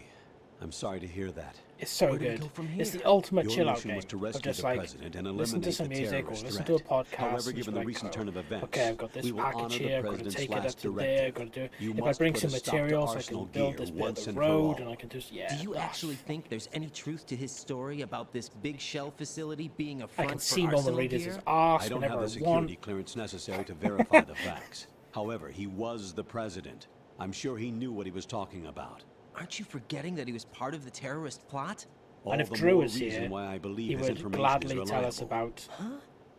I'm sorry to hear that. It's so Where do we good. go from It's here? the ultimate Your chill out mission game. was to Of rescue just the like president and listen to eliminate some the music or terrorist listen threat. to a podcast. However, and given the like, recent turn of events, okay, I've got this we will package honor here. the I've got to president's take it up last to there. directive. I've got to do. You If I must bring put some a stop to materials, I can Arsenal build gear this bit once of and the for road, all. and I can just Do you actually think there's any truth to his story about this big shell facility being a I front can for see Norman Arsenal Reedus' gear? arse I don't whenever have the I want. security clearance necessary to verify the facts. However, he was the president. I'm sure he knew what he was talking about. Aren't you forgetting that he was part of the terrorist plot? All And if the Drew more was reason here, why I believe he his would information gladly is tell us reliable. about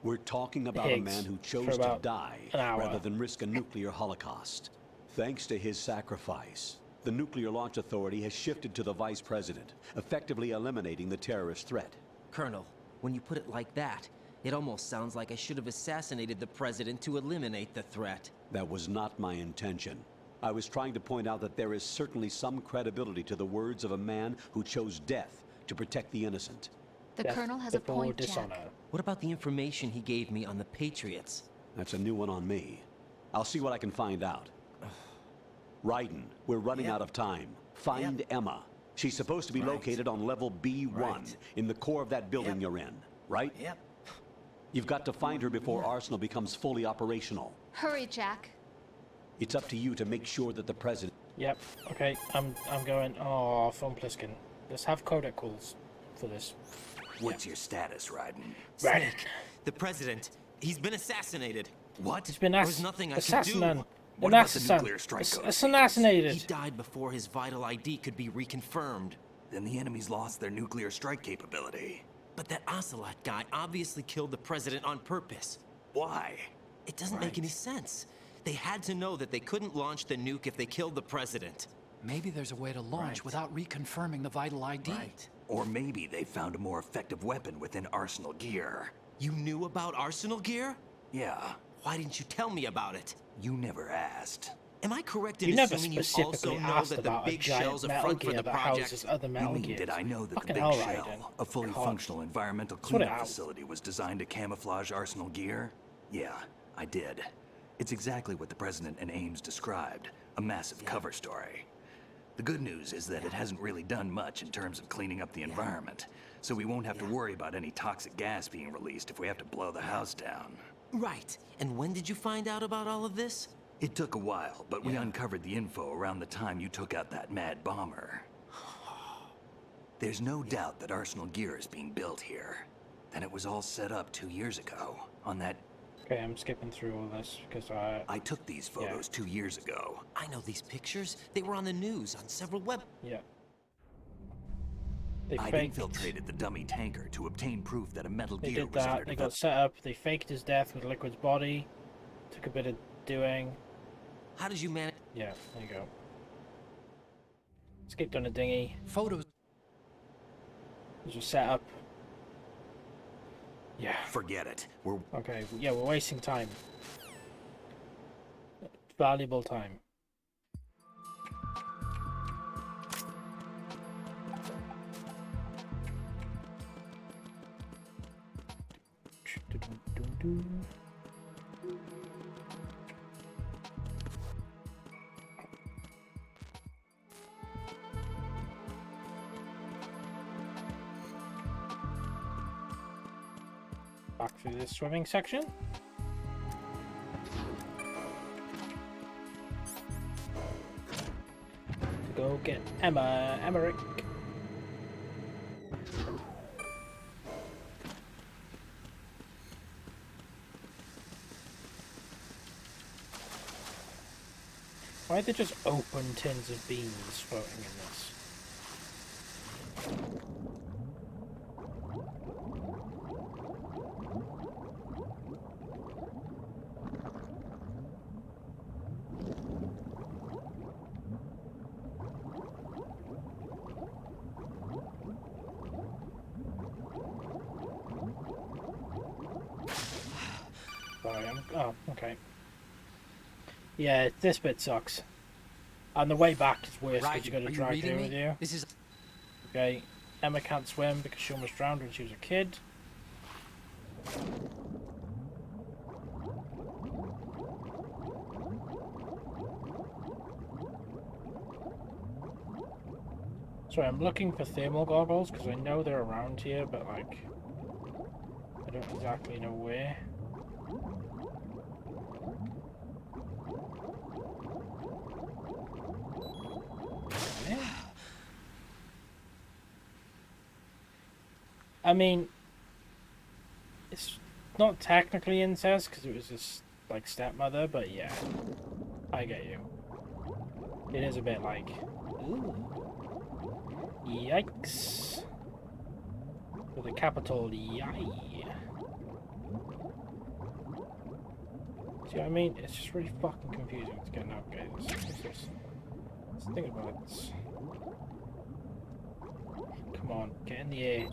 We're talking about a Higgs man who for chose to about die an hour. rather than risk a nuclear holocaust. Thanks to his sacrifice, the Nuclear Launch Authority has shifted to the vice president, effectively eliminating the terrorist threat. Colonel, when you put it like that, it almost sounds like I should have assassinated the president to eliminate the threat. That was not my intention. I was trying to point out that there is certainly some credibility to the words of a man who chose death to protect the innocent. The death Colonel has a before point, Jack. dishonor. What about the information he gave me on the Patriots? That's a new one on me. I'll see what I can find out. Raiden, we're running out of time. Find Emma. She's supposed to be located on level B1, Right. in the core of that building Yep. you're in, right? Yep. You've got to find her before Arsenal becomes fully operational. Hurry, Jack. It's up to you to make sure that the president... Yep. Okay. I'm going. Oh, Von Pliskin. Let's have codec calls for this. What's your status, Raiden? Right. The president, he's been assassinated. What? He's been There's nothing I can do. assassinated. What about the nuclear strike code? He Assassinated. died before his vital ID could be reconfirmed. Then the enemy's lost their nuclear strike capability. But that Ocelot guy obviously killed the president on purpose. Why? It doesn't make any sense. They had to know that they couldn't launch the nuke if they killed the president. Maybe there's a way to launch without reconfirming the vital ID. Right. Or maybe they found a more effective weapon within Arsenal gear. You knew about Arsenal gear? Yeah, Why didn't you tell me about it? you never asked. Am I correct in You never assuming you specifically also know asked that the about a big giant shell's a Metal front for Gear the that project? houses other Metal You mean, Gears. did I know that the Fucking Big hell, Shell, Raiden. a fully God. functional environmental Sort it cleanup out. facility, was designed to camouflage Arsenal gear? Yeah, I did. It's exactly what the President and Ames described, a massive cover story. The good news is that it hasn't really done much in terms of cleaning up the environment, so we won't have to worry about any toxic gas being released if we have to blow the house down. Right. And when did you find out about all of this? It took a while, but we uncovered the info around the time you took out that mad bomber. There's no doubt that Arsenal gear is being built here. And it was all set up 2 years ago, on that... Okay, I'm skipping through all this because I took these photos 2 years ago. I know these pictures. They were on the news, on several web... Yeah. They I'd faked. infiltrated the dummy tanker to obtain proof that a Metal They Gear did was under that. They got development. set up. They faked his death with Liquid's body. Took a bit of doing. How did you manage... Yeah, there you go. Escaped on a dinghy. Photos. This was set up. Yeah. Forget it. We're Okay. Yeah, we're wasting time. Valuable time. Back through this swimming section. To go get Emmerich. Why are there just open tins of beans floating in this? Sorry, oh, okay. Yeah, this bit sucks. And the way back is worse because you got to drag her with you. This is... Okay, Emma can't swim because she almost drowned when she was a kid. Sorry, I'm looking for thermal goggles because I know they're around here, but like, I don't exactly know where. I mean, it's not technically incest because it was just like stepmother, but yeah, I get you. It is a bit like, ooh, yikes, with a capital Y. See what I mean? It's just really fucking confusing to get navigate this. Let's think about this. Come on, get in the air.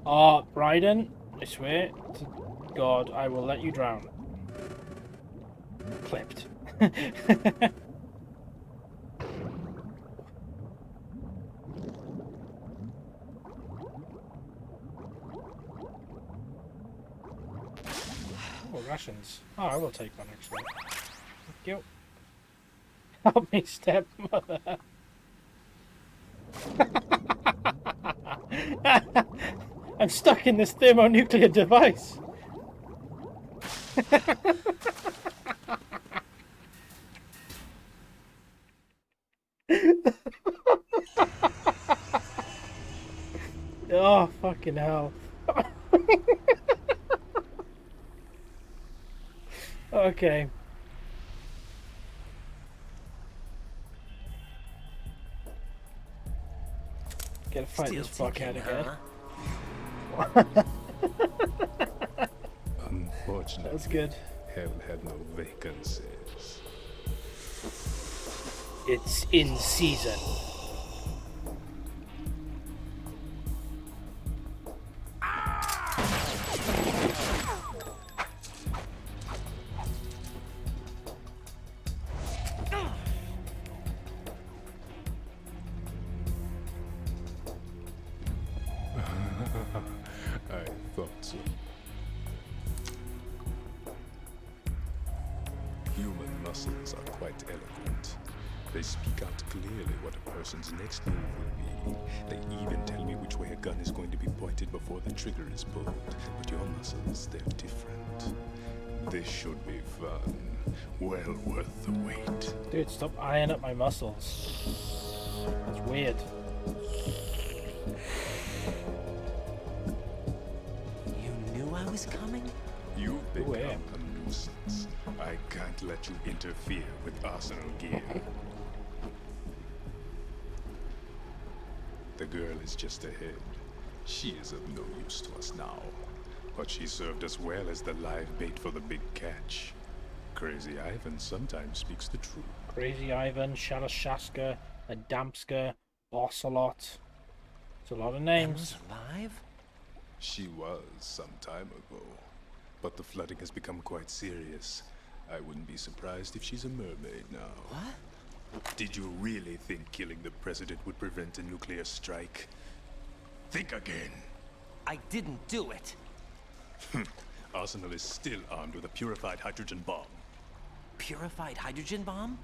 Oh, Raiden, I swear to God, I will let you drown. Clipped. Oh, rations. Oh, I will take one actually. Thank you. Help me, stepmother. I'm stuck in this thermonuclear device. Oh, fucking hell. Okay. Gotta fight this fuckhead again. Unfortunately, That's good. haven't had no vacancies. It's in season. muscles are quite eloquent. They speak out clearly what a person's next move will be. They even tell me which way a gun is going to be pointed before the trigger is pulled. But your muscles, they're different. This should be fun. Well worth the wait. Dude, stop eyeing up my muscles. That's weird. You knew I was coming? You've become yeah. a nuisance. I can't let you interfere with Arsenal gear. The girl is just ahead. She is of no use to us now. But she served us well as the live bait for the big catch. Crazy Ivan sometimes speaks the truth. Crazy Ivan, Sharashaska, Adamska, Ocelot. It's a lot of names. Alive? She was some time ago. But the flooding has become quite serious. I wouldn't be surprised if she's a mermaid now. What? Did you really think killing the president would prevent a nuclear strike? Think again. I didn't do it. Arsenal is still armed with a purified hydrogen bomb. Purified hydrogen bomb?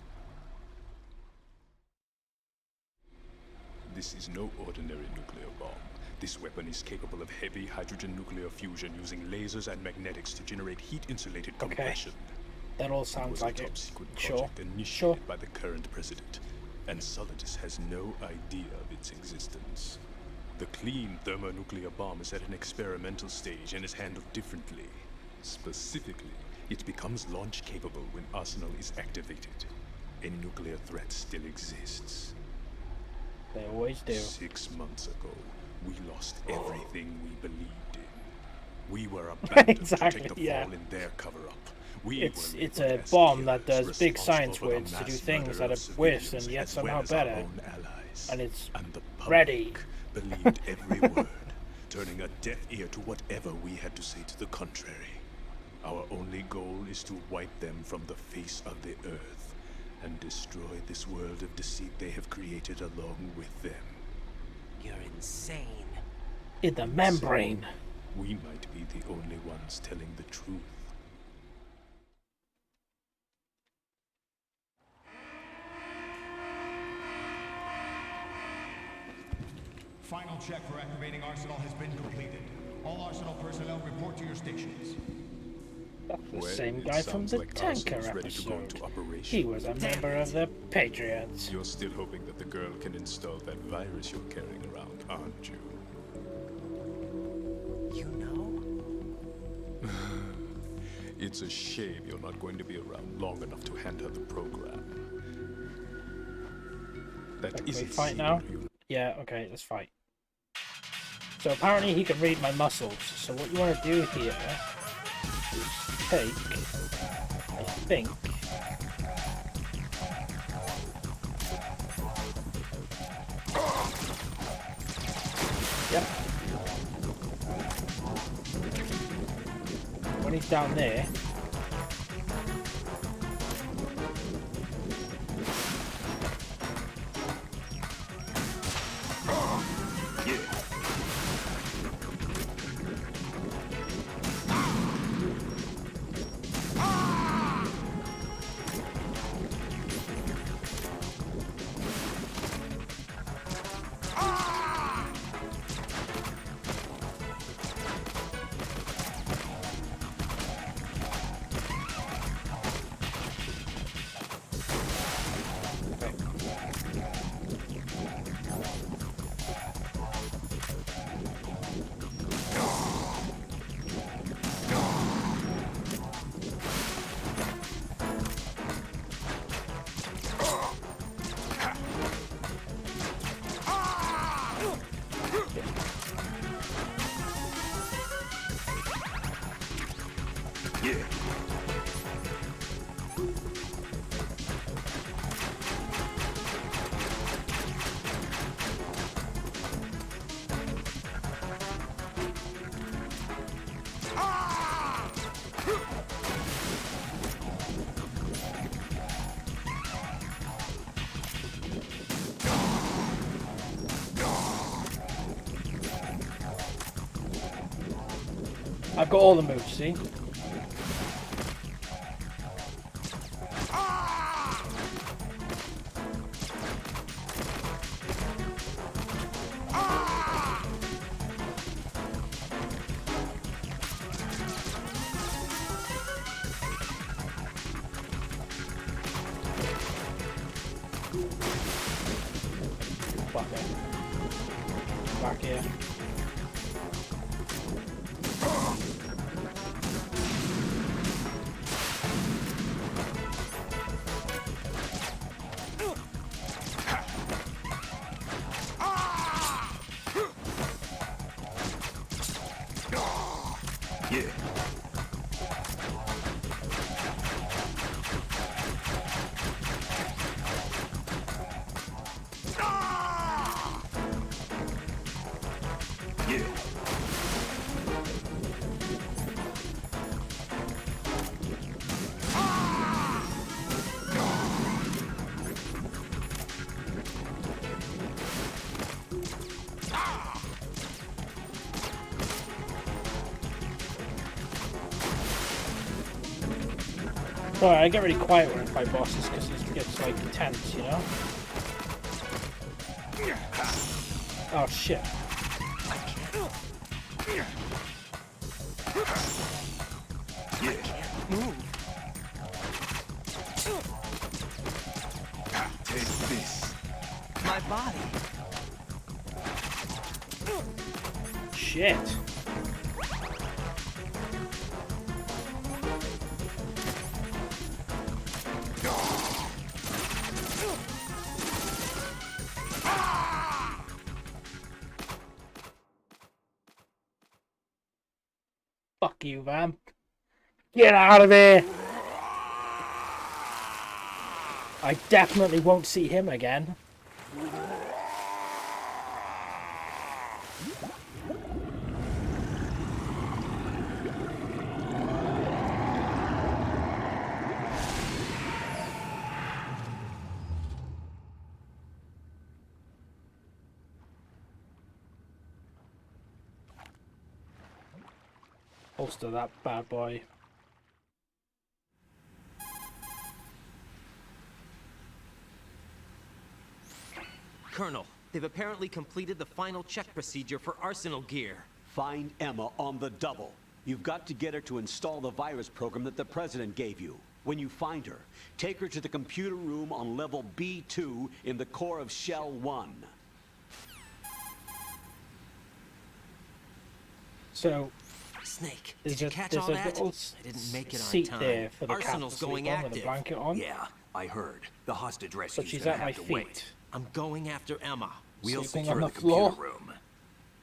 This is no ordinary nuclear bomb. This weapon is capable of heavy hydrogen nuclear fusion using lasers and magnetics to generate heat-insulated compression. That all sounds like a it. top-secret Sure. project initiated by the current president, and Solidus has no idea of its existence. The clean thermonuclear bomb is at an experimental stage and is handled differently. Specifically, it becomes launch-capable when Arsenal is activated. A nuclear threat still exists. They always do. 6 months ago, we lost everything we believed in. We were abandoned Exactly, to take the yeah. fall in their cover-up. It's a bomb that does big science words to do things that are worse and yet somehow better. And it's ready. Believed every word, turning a deaf ear to whatever we had to say to the contrary. Our only goal is to wipe them from the face of the earth and destroy this world of deceit they have created along with them. You're insane. In the membrane. We might be the only ones telling the truth. Final check for activating Arsenal has been completed. All Arsenal personnel report to your stations. That's the Well, same it guy from sounds the like tanker Arsenal's ready to go episode. into operation. He was a member of the Patriots. You're still hoping that the girl can install that virus you're carrying around, aren't you? You know? It's a shame you're not going to be around long enough to hand her the program. That Can we isn't fight now? you. Yeah, okay, let's fight. So apparently he can read my muscles. So what you want to do here is take, I think, yep. When he's down there, I've got all the moves, see? Fuck it. Back here. Yeah. Yeah. Sorry, I get really quiet when I fight bosses because it gets like tense, you know? Oh shit. Take this. My body. Shit. Fuck you, vamp. Get out of here! I definitely won't see him again. Holster that bad boy. Colonel, they've apparently completed the final check procedure for arsenal gear. Find Emma on the double. You've got to get her to install the virus program that the President gave you. When you find her, take her to the computer room on level B2 in the core of Shell 1. So, Snake, There's did you a- catch there's all a that? little I didn't make it on seat time. there for the cat to Arsenal's sleep going on with a active. blanket on. Yeah, I heard. The hostage But rescue's she's gonna at my have to feet. wait. I'm going after Emma. We'll Sleeping secure on the the computer floor? room.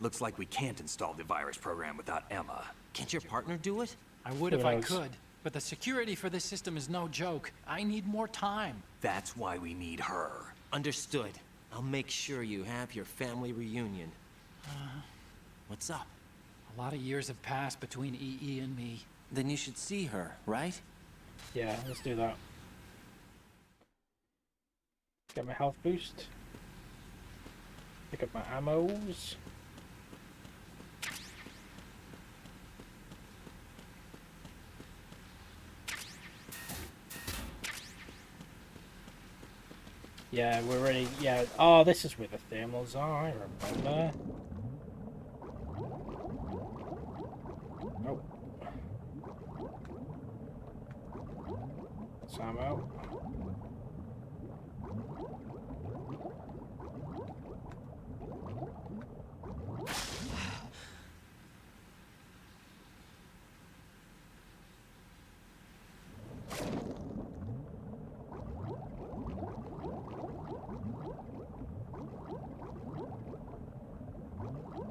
Looks like we can't install the virus program without Emma. Can't your partner do it? I would Who if I knows? could, but the security for this system is no joke. I need more time. That's why we need her. Understood. I'll make sure you have your family reunion. What's up? A lot of years have passed between EE and me. Then you should see her, right? Yeah, let's do that. Get my health boost. Pick up my ammos. Yeah, we're ready. Yeah. Oh, this is where the thermals are. I remember. Nope. So I'm out.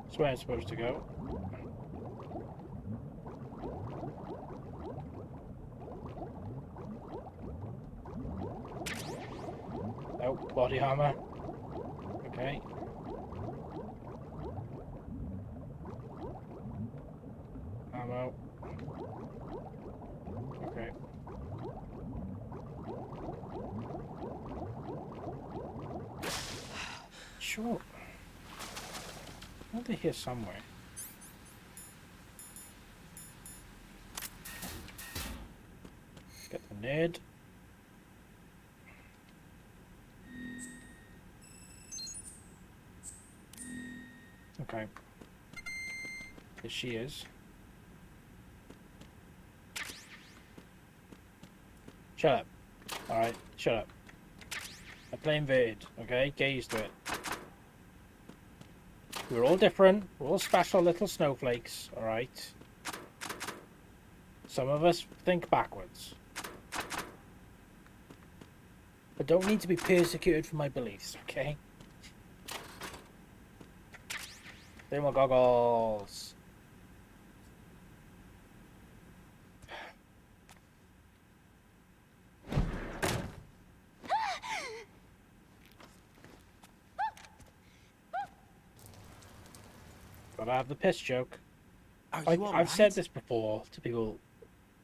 That's where I'm supposed to go. Oh, body armor. Okay. Ammo. Okay. Sure. Over here somewhere. Get the nerd. Okay. There she is. Shut up. Alright, shut up. I play inverted, okay? Get used to it. We're all different. We're all special little snowflakes, alright? Some of us think backwards. I don't need to be persecuted for my beliefs, okay? Thermal goggles. Gotta have the piss joke. I've said this before to people.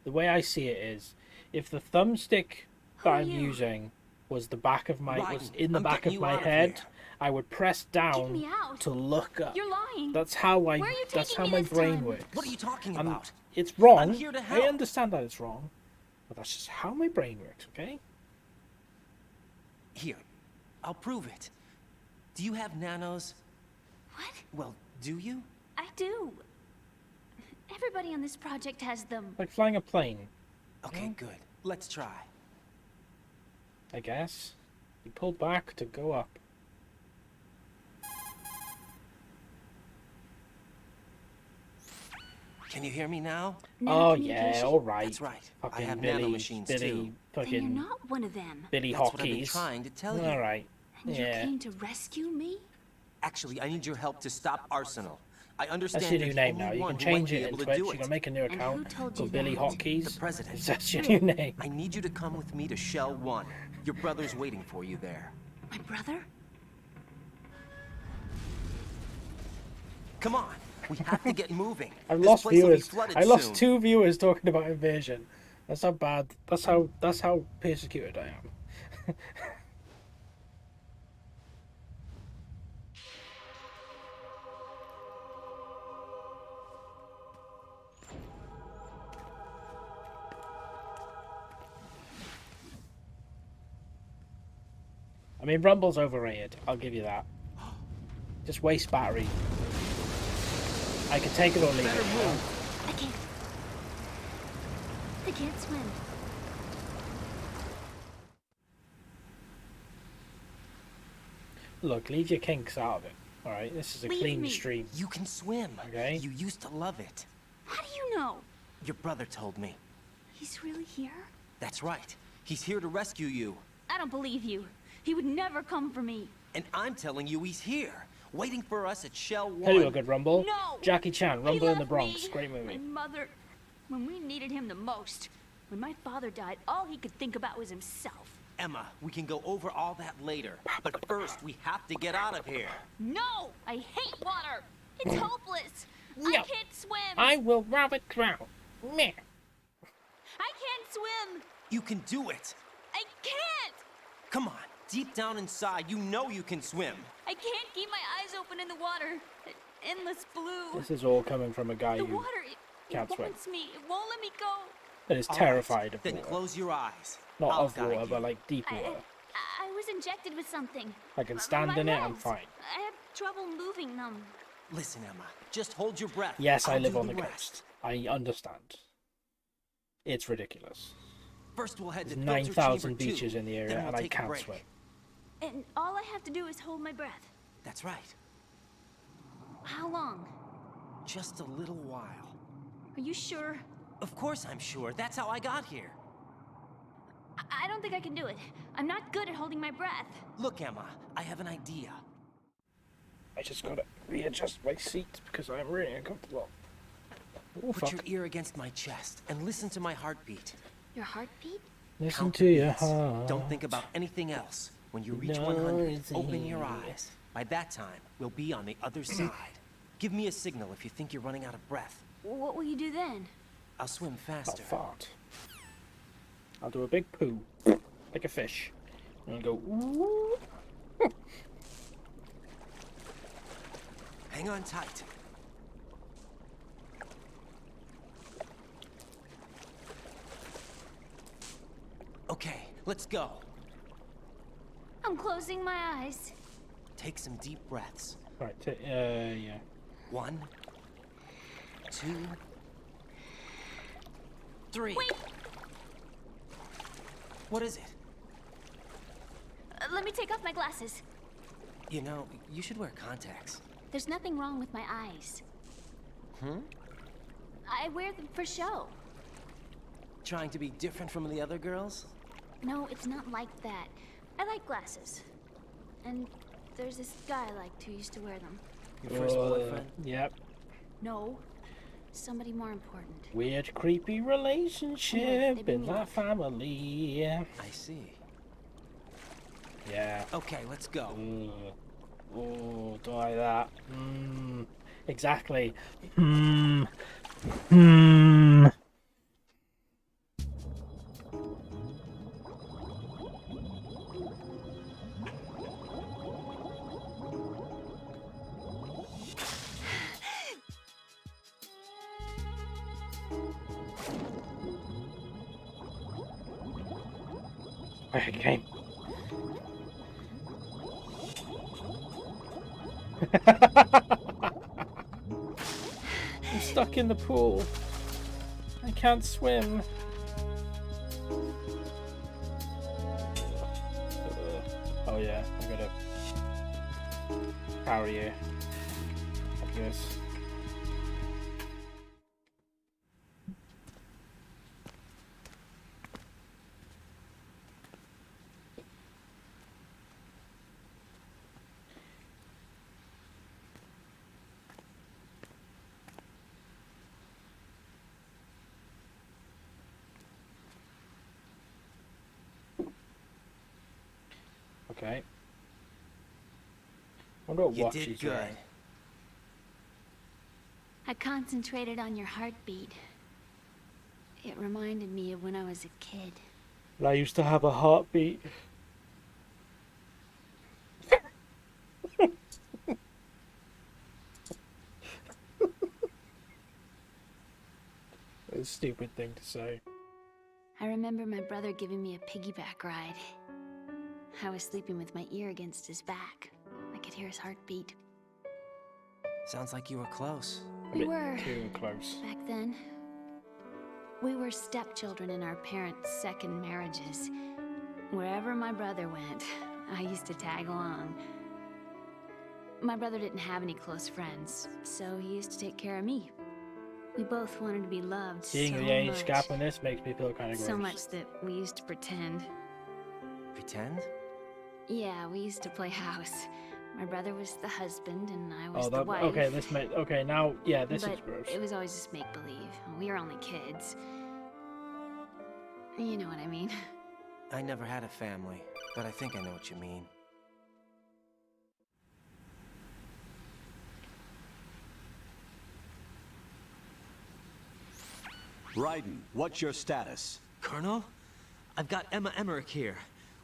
The way I see it is, if the thumbstick that I'm using was the back of my was in the back of my head, I would press down to look up. You're lying. That's how Where are you that's taking how me my this brain time? works. What are you talking And about? it's wrong. I'm here to help. I understand that it's wrong, but that's just how my brain works. Okay. Here, I'll prove it. Do you have nanos? What? Well, do you? I do. Everybody on this project has them. Like flying a plane, Okay, good. Let's try. I guess. You pull back to go up. Can you hear me now? Oh yeah, all right. That's right. Fucking I have Billy, nanomachines Billy, too. Then you're fucking not one of them. Billy That's what I've been Hockeys. trying to tell you. All right. And you Yeah. came to rescue me? Actually, I need your help to stop Arsenal. I understand That's your new there's name only now. You one can who might change be it in able to Twitch. do You it. can make a new And who account told you called Billy that? Hotkeys. The president. That's your new name. I need you to come with me to Shell 1. Your brother's waiting for you there. My brother? Come on. We have to get moving. I've This lost place will be viewers. flooded I lost soon. 2 viewers talking about invasion. That's how bad. That's how persecuted I am. I mean, Rumble's overrated. I'll give you that. Just waste battery. I can take it or leave it. you know? I can't. I can't swim. Look, leave your kinks out of it. Alright, this is a Leave clean me. stream. You can swim. Okay. You used to love it. How do you know? Your brother told me. He's really here? That's right. He's here to rescue you. I don't believe you. He would never come for me. And I'm telling you he's here, waiting for us at Shell 1. Tell you a good Rumble. No! Jackie Chan, He Rumble in the left Bronx. me, Great movie. My mother, when we needed him the most. When my father died, all he could think about was himself. Emma, we can go over all that later. But first, we have to get out of here. No! I hate water! It's hopeless! No. I can't swim! I will rather drown. Meh. I can't swim! You can do it. I can't! Come on. Deep down inside, you know you can swim. I can't keep my eyes open in the water. Endless blue. This is all coming from a guy The who water, can't it swim. wants me. It won't let me go. That is All terrified right, of then water. close your eyes. Not I'll of guide water, you. but like deep I water. was injected with something. I can My stand in it, I'm legs. fine. I have trouble moving them. Listen, Emma, just hold your breath. Yes, I I'll live do on the rest. coast. I understand. It's ridiculous. First, we'll head There's to filter 9,000 chamber 2, beaches in the area then we'll and I take a can't break. swim. And all I have to do is hold my breath. That's right. How long? Just a little while. Are you sure? Of course I'm sure. That's how I got here. I don't think I can do it. I'm not good at holding my breath. Look, Emma, I have an idea. I just gotta readjust my seat because I'm really uncomfortable. Oh, Put fuck. your ear against my chest and listen to my heartbeat. Your heartbeat? Listen Count to the your beats. heart. Don't think about anything else. When you reach No, 100, it's open your easy. eyes. By that time, we'll be on the other side. Give me a signal if you think you're running out of breath. What will you do then? I'll swim I'll faster. fart. I'll do a big poo, like a fish, and I'll go. Ooh. Hang on tight. Okay, let's go. I'm closing my eyes. Take some deep breaths. Right, yeah. 1, 2, 3. Wait! What is it? let me take off my glasses. You know, you should wear contacts. There's nothing wrong with my eyes. Hmm? I wear them for show. Trying to be different from the other girls? No, it's not like that. I like glasses. And there's this guy I liked who used to wear them. Your first boyfriend? Yep. No. Somebody more important. Weird, creepy relationship in that family. I see. Yeah. Okay, let's go. Oh, don't like that. Exactly. Okay. I'm stuck in the pool. I can't swim. Oh yeah, I gotta carry you. Like this. Okay. Wonder what You watch did he's good. wearing. I concentrated on your heartbeat. It reminded me of when I was a kid. I used to have a heartbeat. It's a stupid thing to say. I remember my brother giving me a piggyback ride. I was sleeping with my ear against his back. I could hear his heartbeat. Sounds like you were close. A We bit were. too close. Back then. We were stepchildren in our parents' second marriages. Wherever my brother went, I used to tag along. My brother didn't have any close friends, so he used to take care of me. We both wanted to be loved Seeing so the age much. gap on this makes me feel kind of gross. So much that we used to pretend. Pretend? Yeah, we used to play house. My brother was the husband and I was Oh, the that, wife. okay, okay, now, yeah, this but is gross. it was always just make-believe. We were only kids. You know what I mean. I never had a family, but I think I know what you mean. Raiden, what's your status? Colonel? I've got Emma Emmerich here.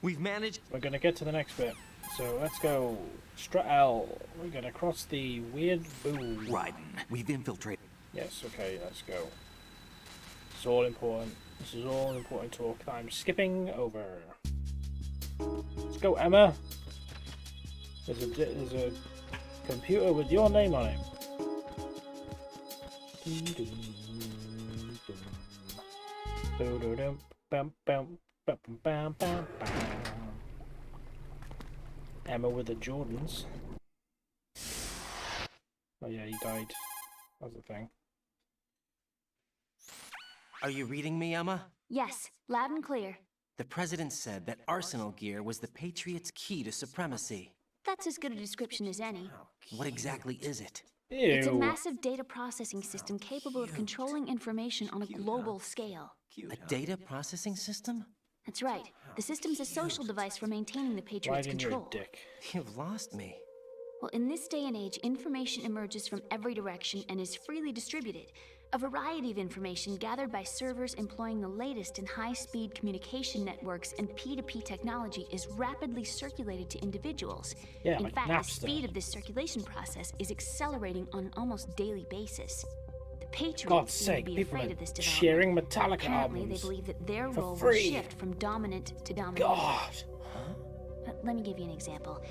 We've managed... We're gonna get to the next bit. So let's go. Strat-L. We're gonna cross the weird boom. Raiden, we've infiltrated. Yes, okay, let's go. It's all important. This is all important talk that I'm skipping over. Let's go, Emma. There's a computer with your name on it. Emma with the Jordans. Oh yeah, he died. That's the thing. Are you reading me, Emma? Yes, loud and clear. The president said that Arsenal gear was the Patriots' key to supremacy. That's as good a description as any. What exactly is it? It's a massive data processing system capable of controlling information on a global scale. A data processing system? That's right. The system's a social device for maintaining the Why Patriots' didn't you control. dick? You've lost me. Well, in this day and age, information emerges from every direction and is freely distributed. A variety of information gathered by servers employing the latest in high-speed communication networks and P2P technology is rapidly circulated to individuals. Yeah, in like fact, the Napster. speed of this circulation process is accelerating on an almost daily basis. The Patriots God's seem sake, to be people afraid are of this development. sharing Metallica Apparently, albums they believe that their for role will free. shift from dominant to dominating. God. Let me give you an example.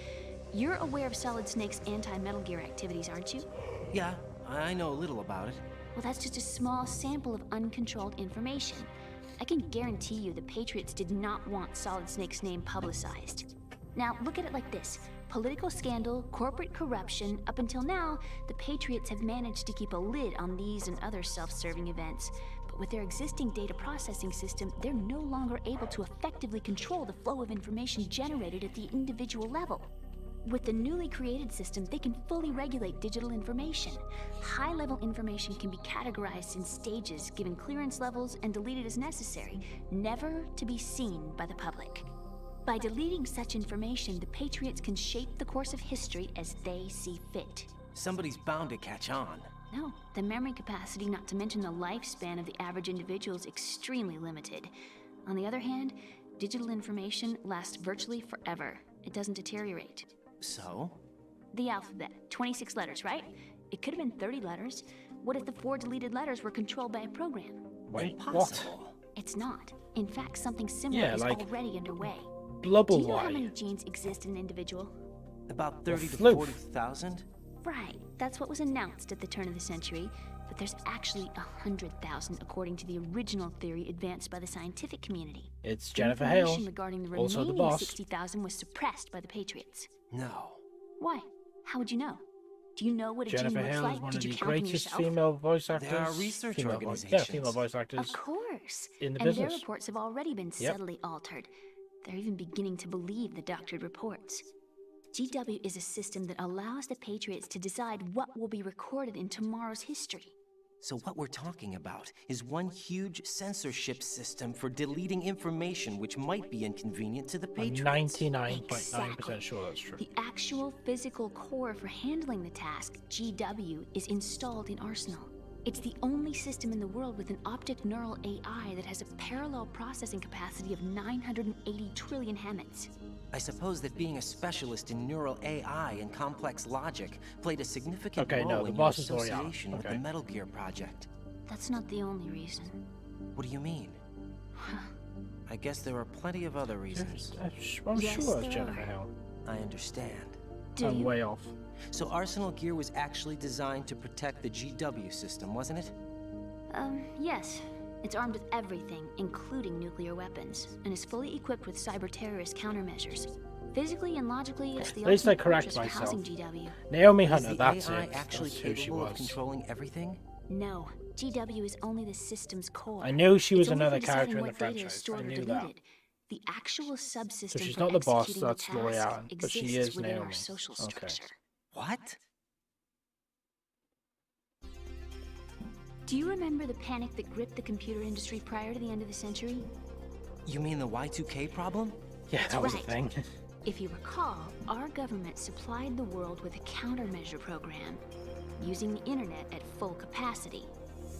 You're aware of Solid Snake's anti-Metal Gear activities, aren't you? Yeah, I know a little about it. Well, that's just a small sample of uncontrolled information. I can guarantee you the Patriots did not want Solid Snake's name publicized. Now, look at it like this. Political scandal, corporate corruption, up until now, the Patriots have managed to keep a lid on these and other self-serving events. But with their existing data processing system, they're no longer able to effectively control the flow of information generated at the individual level. With the newly created system, they can fully regulate digital information. High-level information can be categorized in stages, given clearance levels, and deleted as necessary, never to be seen by the public. By deleting such information, the Patriots can shape the course of history as they see fit. Somebody's bound to catch on. No, the memory capacity, not to mention the lifespan of the average individual, is extremely limited. On the other hand, digital information lasts virtually forever. It doesn't deteriorate. So? The alphabet, 26 letters, right? It could have been 30 letters. What if the 4 deleted letters were controlled by a program? Wait, Impossible. what? It's not. In fact, something similar is already underway. Do Blubble you know how many genes exist in an individual? About 30 to floof. 40,000? Right, that's what was announced at the turn of the century. But there's actually 100,000 according to the original theory advanced by the scientific community. It's Jennifer Hale, Information regarding the also the remaining boss. 60,000 was suppressed by the Patriots. No. Why? How would you know? Do you know what a Jennifer gene looks Hale like? is one Did of you the count them greatest yourself? female voice actors. There are research female organizations. female voice actors. Of course. In the and business. their reports have already been Yep. subtly altered. They're even beginning to believe the doctored reports. GW is a system that allows the Patriots to decide what will be recorded in tomorrow's history. So what we're talking about is one huge censorship system for deleting information which might be inconvenient to the I'm Patriots. 99.9% sure that's true. The actual physical core for handling the task, GW, is installed in Arsenal. It's the only system in the world with an optic neural AI that has a parallel processing capacity of 980 trillion Hammets. I suppose that being a specialist in neural AI and complex logic played a significant Okay, no, role the in your boss is L'Oreal. association with the Okay. Metal Gear project. That's not the only reason. What do you mean? I guess there are plenty of other reasons. I'm Yes, sure it's there Jennifer are. Hale. I understand. Do I'm you? way off. So Arsenal Gear was actually designed to protect the GW system, wasn't it? Yes. It's armed with everything, including nuclear weapons, and is fully equipped with cyber-terrorist countermeasures. Physically and logically, it's the At least I ultimate correct fortress for housing myself. GW. Naomi Is Hunter, the that's AI it. actually That's who she capable of was. controlling everything? No, GW is only the system's core. I knew she was It's only another for character deciding in the what data is franchise. I stored or knew that. deleted. The actual subsystem So she's for not the boss, executing that's the task L'Oreal, but she exists is within our Naomi. social Okay. structure. What? Do you remember the panic that gripped the computer industry prior to the end of the century? You mean the Y2K problem? Yeah, that was right. a thing. If you recall, our government supplied the world with a countermeasure program, using the internet at full capacity.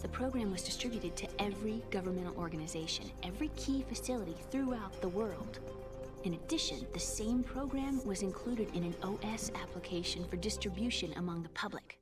The program was distributed to every governmental organization, every key facility throughout the world. In addition, the same program was included in an OS application for distribution among the public.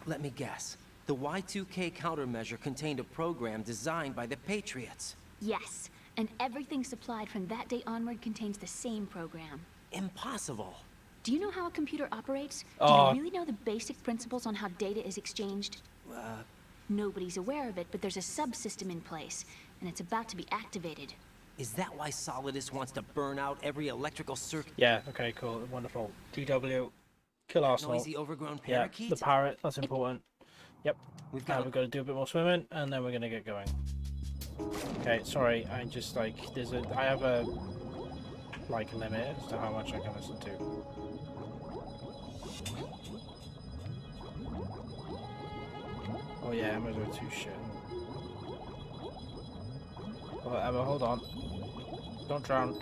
Let me guess. The Y2K countermeasure contained a program designed by the Patriots. Yes, and everything supplied from that day onward contains the same program. Impossible. Do you know how a computer operates? Oh. Do you really know the basic principles on how data is exchanged? Nobody's aware of it, but there's a subsystem in place, and it's about to be activated. Is that why Solidus wants to burn out every electrical circuit? Yeah, okay, cool, wonderful. DW, kill Arsenal. Noisy, overgrown Yeah, parakeet? the parrot, that's important. Yep. We've Now got we've got to do a bit more swimming, and then we're gonna get going. Okay, sorry, I just like I have a like limit as to how much I can listen to. Oh yeah, I'm gonna do too shit. Oh, Emma, hold on. Don't drown.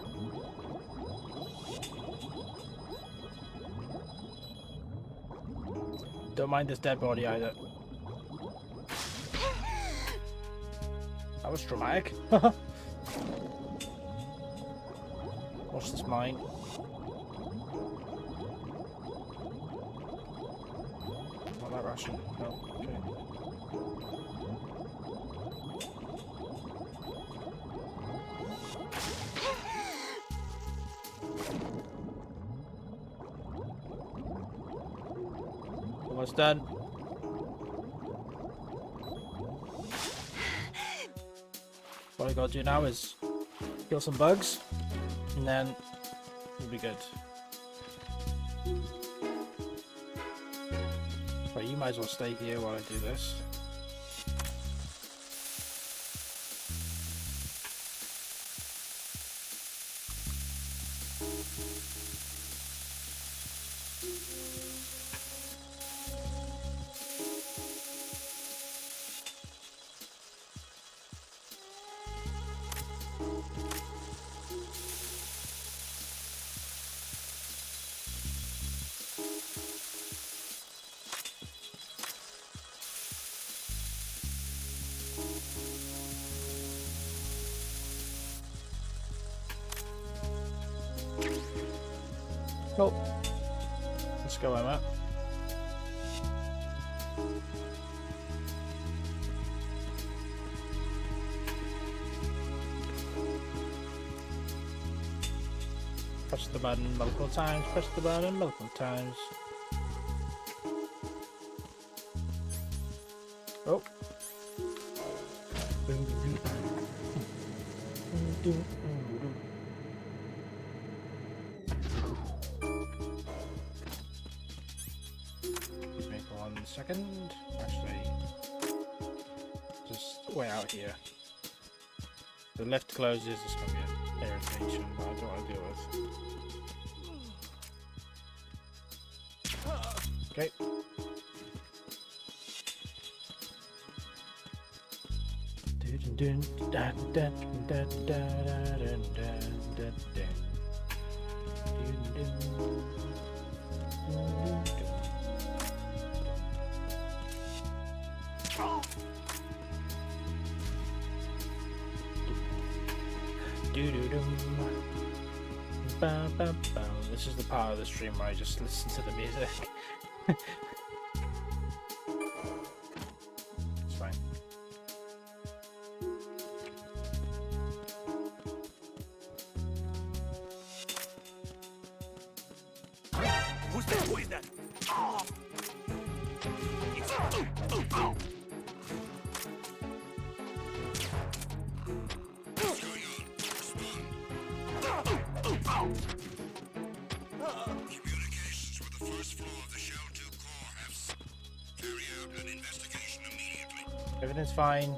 Don't mind this dead body either. That was dramatic. What's this mine? Not that Russian. No. Okay. Almost done. All I gotta do now is kill some bugs, and then we'll be good. Right, you might as well stay here while I do this. Cool. Let's go, Emma. Press the button multiple times, press the button multiple times. Oh. Give me 1 second. Actually, just way out here. The left closes, it's going to be an irritation, but I don't want to deal with. Okay. This is the part of the stream where I just listen to the music. It's fine. Who's that? Who is that? Oh. Communications with the first floor of the Shell 2 core have carry out an investigation immediately. Everything's fine.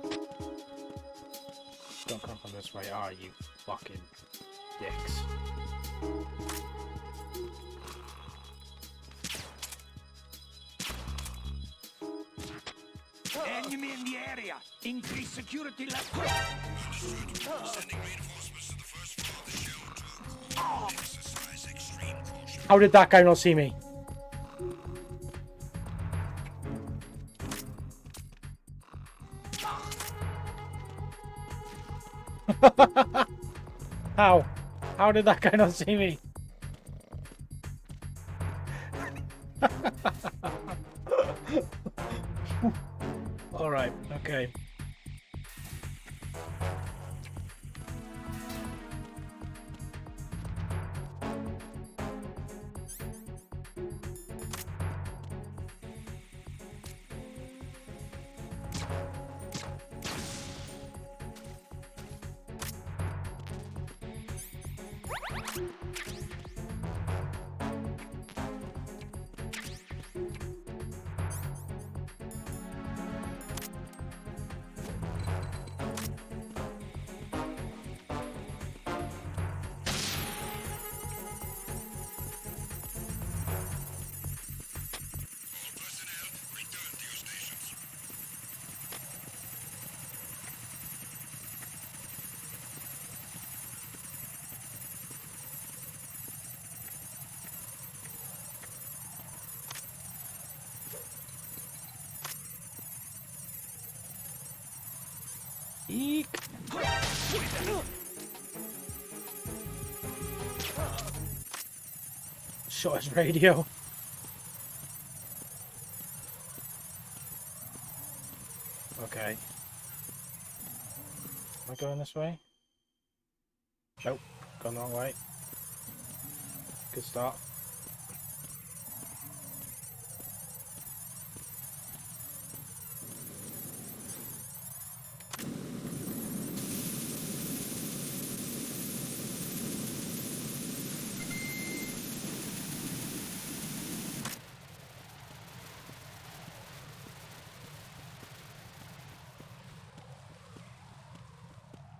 Don't come from this way, are you fucking dicks? Enemy in the area. Increase security level. Sending reinforcements to the first floor of the Shell 2 core. Exercise extreme caution. How did that guy not see me? How? How did that guy not see me? All right, okay. Eek. Shot his radio. Okay. Am I going this way? Nope. Gone the wrong way. Good start.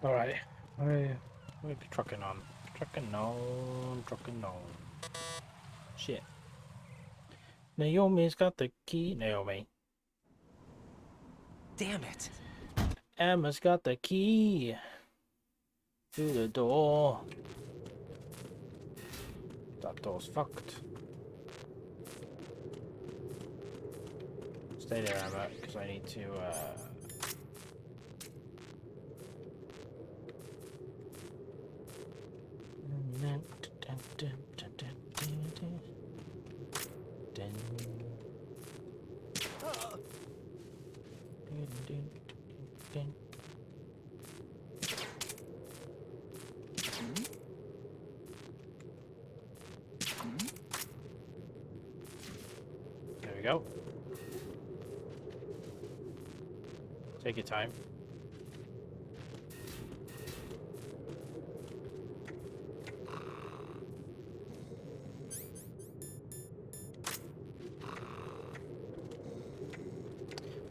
Alright. We'll be trucking on. Trucking on. Shit. Naomi's got the key. Naomi. Damn it. Emma's got the key to the door. That door's fucked. Stay there, Emma, because I need to, There we go. Take your time.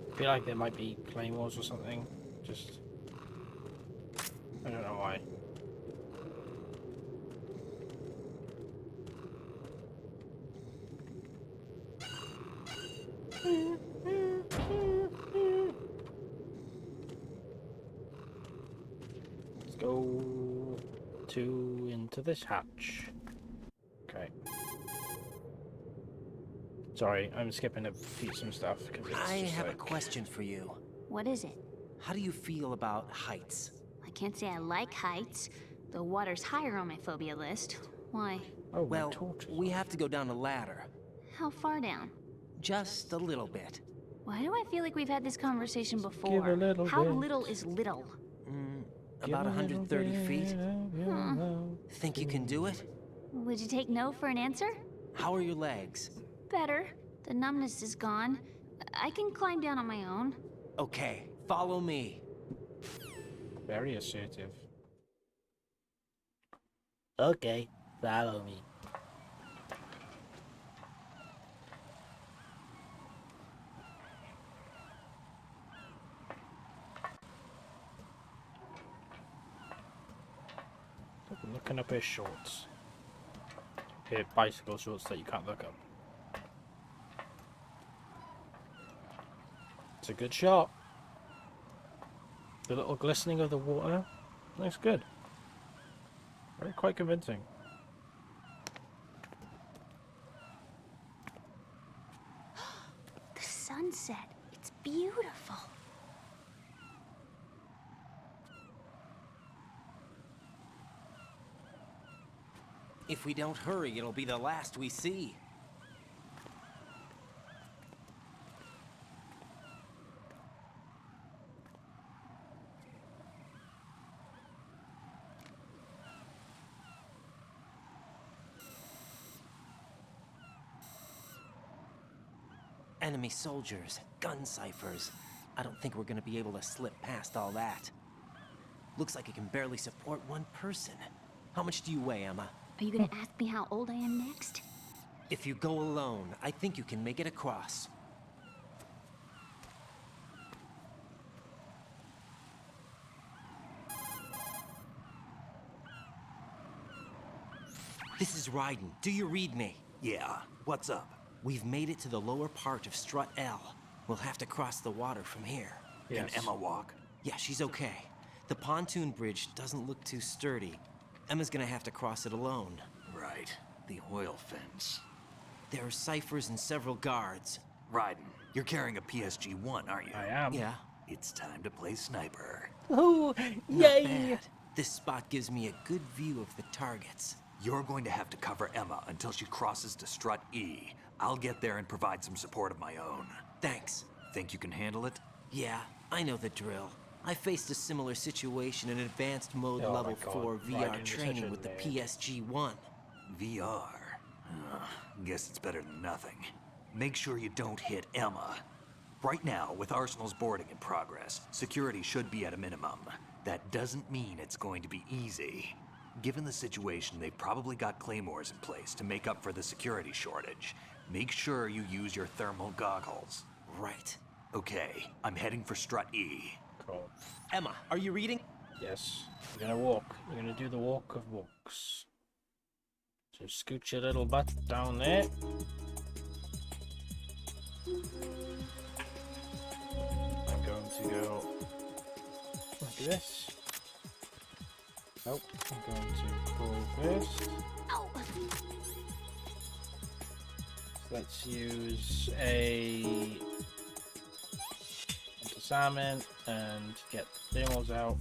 I feel like there might be claymores or something. Just, I don't know why. Let's go into this hatch. Okay. Sorry, I'm skipping some stuff. I have a question for you. What is it? How do you feel about heights? I can't say I like heights. The water's higher on my phobia list. Why? Oh, well, we have to go down a ladder. How far down? Just a little bit. Why do I feel like we've had this conversation before? Give a little How bit. little is little? About 130 feet. Think you can do it? Would you take no for an answer? How are your legs? Better. The numbness is gone. I can climb down on my own. Okay, follow me. Very assertive. Okay, follow me. Looking up his shorts. Here, bicycle shorts that you can't look up. It's a good shot. The little glistening of the water looks good. Very quite convincing. The sunset. It's beautiful. If we don't hurry, it'll be the last we see. Enemy soldiers, gun ciphers. I don't think we're gonna be able to slip past all that. Looks like it can barely support one person. How much do you weigh, Emma? Are you gonna ask me how old I am next? If you go alone, I think you can make it across. This is Raiden. Do you read me? Yeah, what's up? We've made it to the lower part of Strut L. We'll have to cross the water from here. Can Emma walk? Yeah, she's okay. The pontoon bridge doesn't look too sturdy. Emma's gonna have to cross it alone. Right, the oil fence. There are ciphers and several guards. Raiden, you're carrying a PSG-1, aren't you? I am. Yeah. It's time to play sniper. Oh, Not yay! bad. This spot gives me a good view of the targets. You're going to have to cover Emma until she crosses to Strut E. I'll get there and provide some support of my own. Thanks. Think you can handle it? Yeah, I know the drill. I faced a similar situation in advanced mode Oh my level God, 4 Raiden, VR you're such training a with the nerd. PSG-1. VR. Guess it's better than nothing. Make sure you don't hit Emma. Right now, with Arsenal's boarding in progress, security should be at a minimum. That doesn't mean it's going to be easy. Given the situation, they've probably got claymores in place to make up for the security shortage. Make sure you use your thermal goggles. Right. Okay, I'm heading for Strut E. Cool. Emma, are you reading? Yes, you're gonna walk. You're gonna do the walk of walks. So scoot your little butt down there. I'm going to go like this. Nope, I'm going to crawl first. Ow. So let's use a salmon and get the thermals out.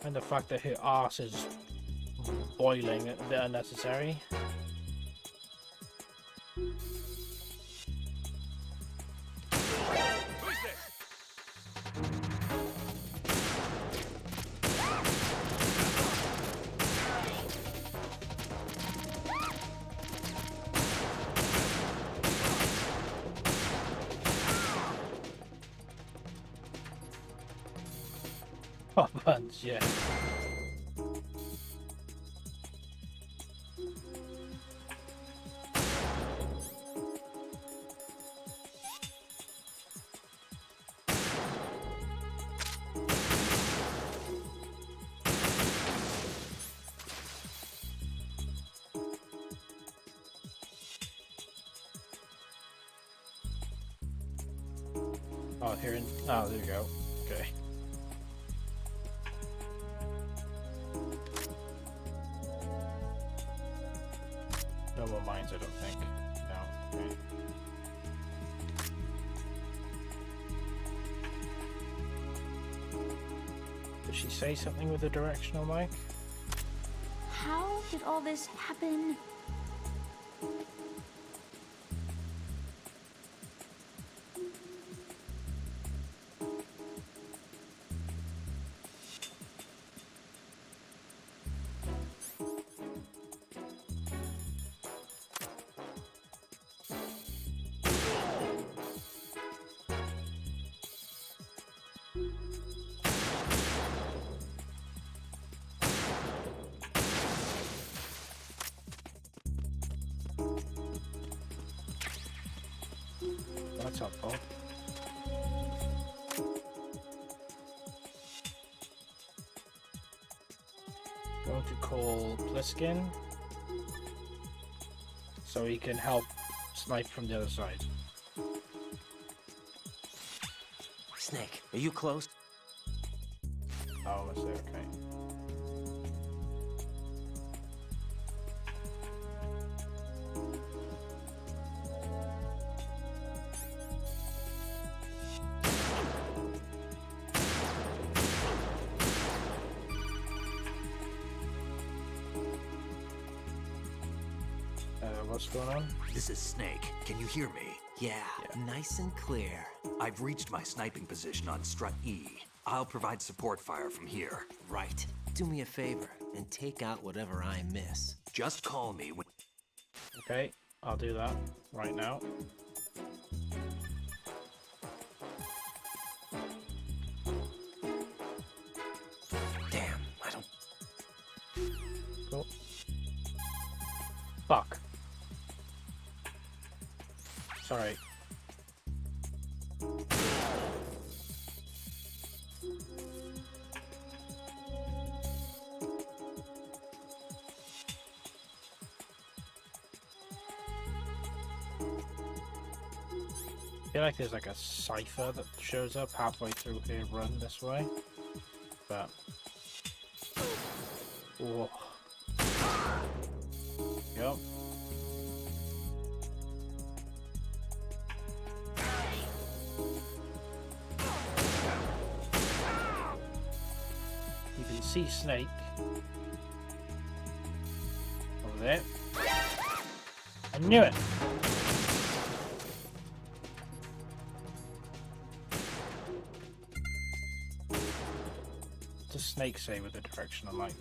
And the fact that her arse is boiling, a bit unnecessary. Oh, bunch, yeah. Oh, here in. Oh, there you go. Okay. No more mines, I don't think. No. Okay. Did she say something with the directional mic? How did all this happen? That's helpful. Going to call Pliskin so he can help snipe from the other side. Snake, are you close? Oh, let's say okay. What's going on? This is Snake. Can you hear me? Yeah, nice and clear. I've reached my sniping position on Strut E. I'll provide support fire from here. Right. Do me a favor and take out whatever I miss. Just call me when... Okay, I'll do that right now. Damn, I don't... Cool. Fuck. Sorry. I feel like there's like a cipher that shows up halfway through here, run this way. But... Whoa. Yep. You can see Snake. was it. I knew it. It's a snake say with the direction I like.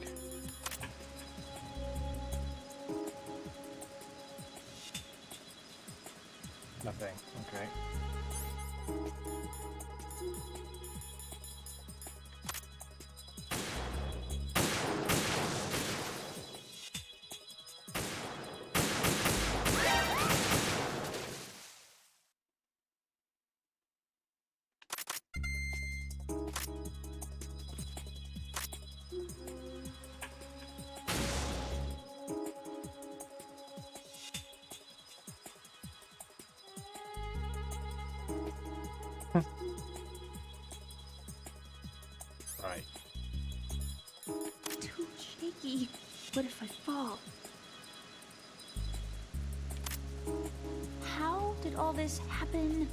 Nothing. Okay. Right. Too shaky. What if I fall? How did all this happen?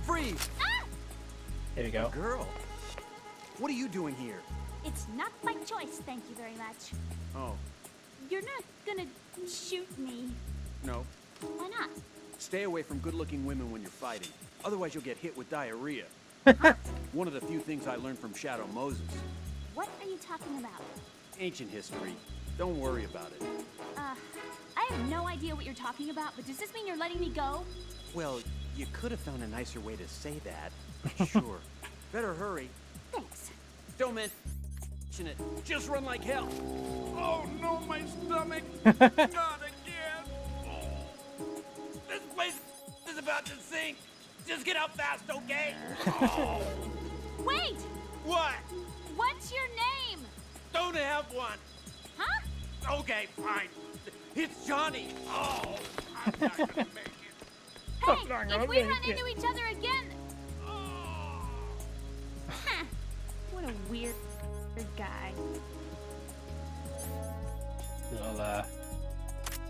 Freeze! Here we go. Girl, what are you doing here? It's not my choice, thank you very much. Oh, You're not gonna shoot me. no. Why not? Stay away from good-looking women when you're fighting. Otherwise, you'll get hit with diarrhea. One of the few things I learned from Shadow Moses. What are you talking about? Ancient history. Don't worry about it. I have no idea what you're talking about, but does this mean you're letting me go? Well, you could have found a nicer way to say that. Sure. Better hurry. Thanks. Don't mention it. Just run like hell. Oh no, my stomach! Not again! This place is about to sink. Just get out fast, okay? Wait! What? What's your name? Don't have one. Huh? Okay, fine. It's Johnny. Oh, I'm not gonna make it. Hey, if we run into each other again... Huh. What a weird guy. Little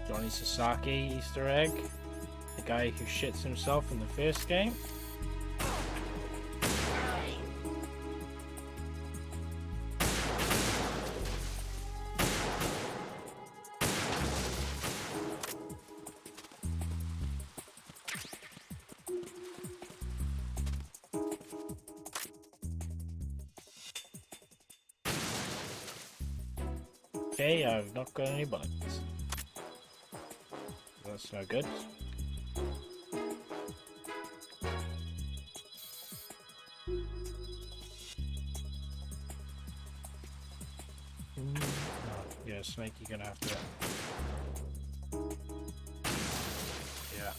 Johnny Sasaki Easter egg. The guy who shits himself in the first game. Okay, I've not got any bullets. That's no good. Yeah, Snake, you're gonna have to... Yeah.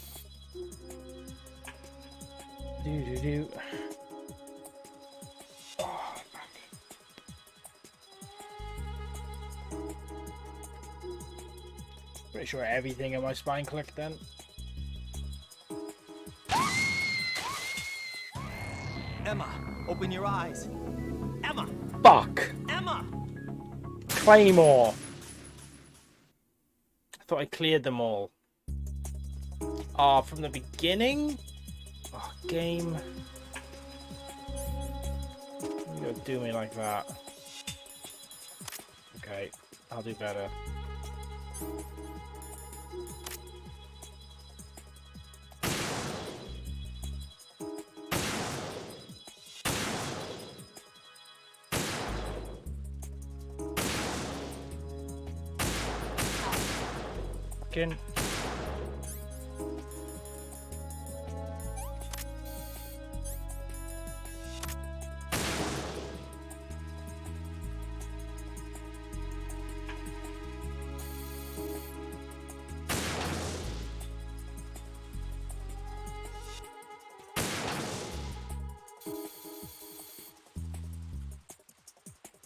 Do. Oh, fuck. Pretty sure everything in my spine clicked then. Emma, open your eyes. Emma! Fuck! Emma! Claymore! I thought I cleared them all. Ah, from the beginning? Oh, game. You gotta do me like that. Okay, I'll do better. Fucking.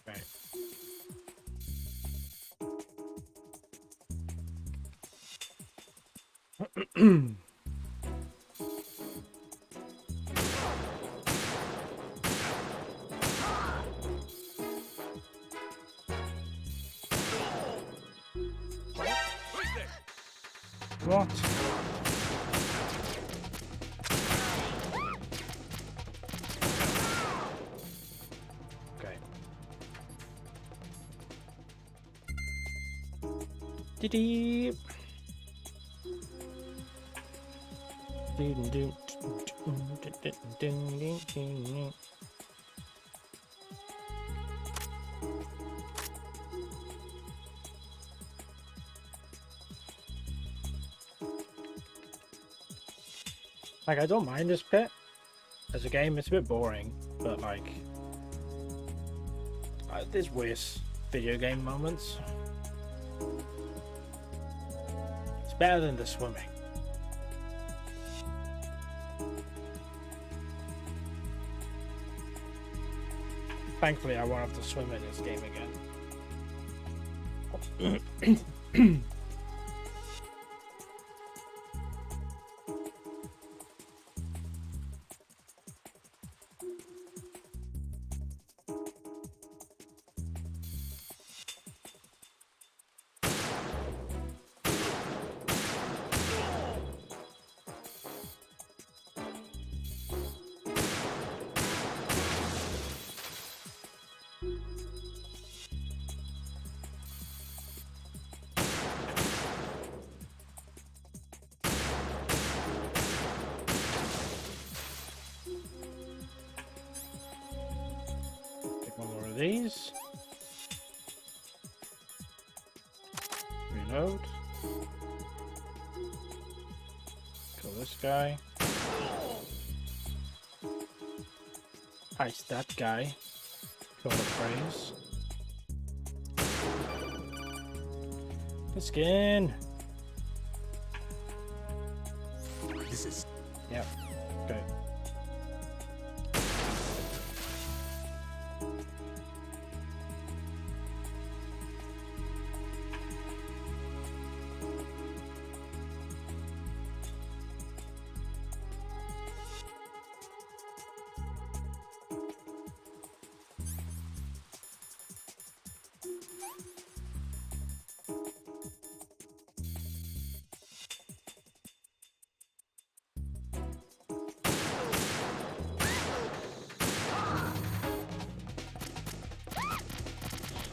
Right. What? Okay. Dee-dee. Like, I don't mind this bit as a game. It's a bit boring, but like, there's worse video game moments. It's better than the swimming. Thankfully, I won't have to swim in this game again. These. Reload. Kill this guy. Heist that guy. Kill the praise. The skin. This is. Yep. Okay.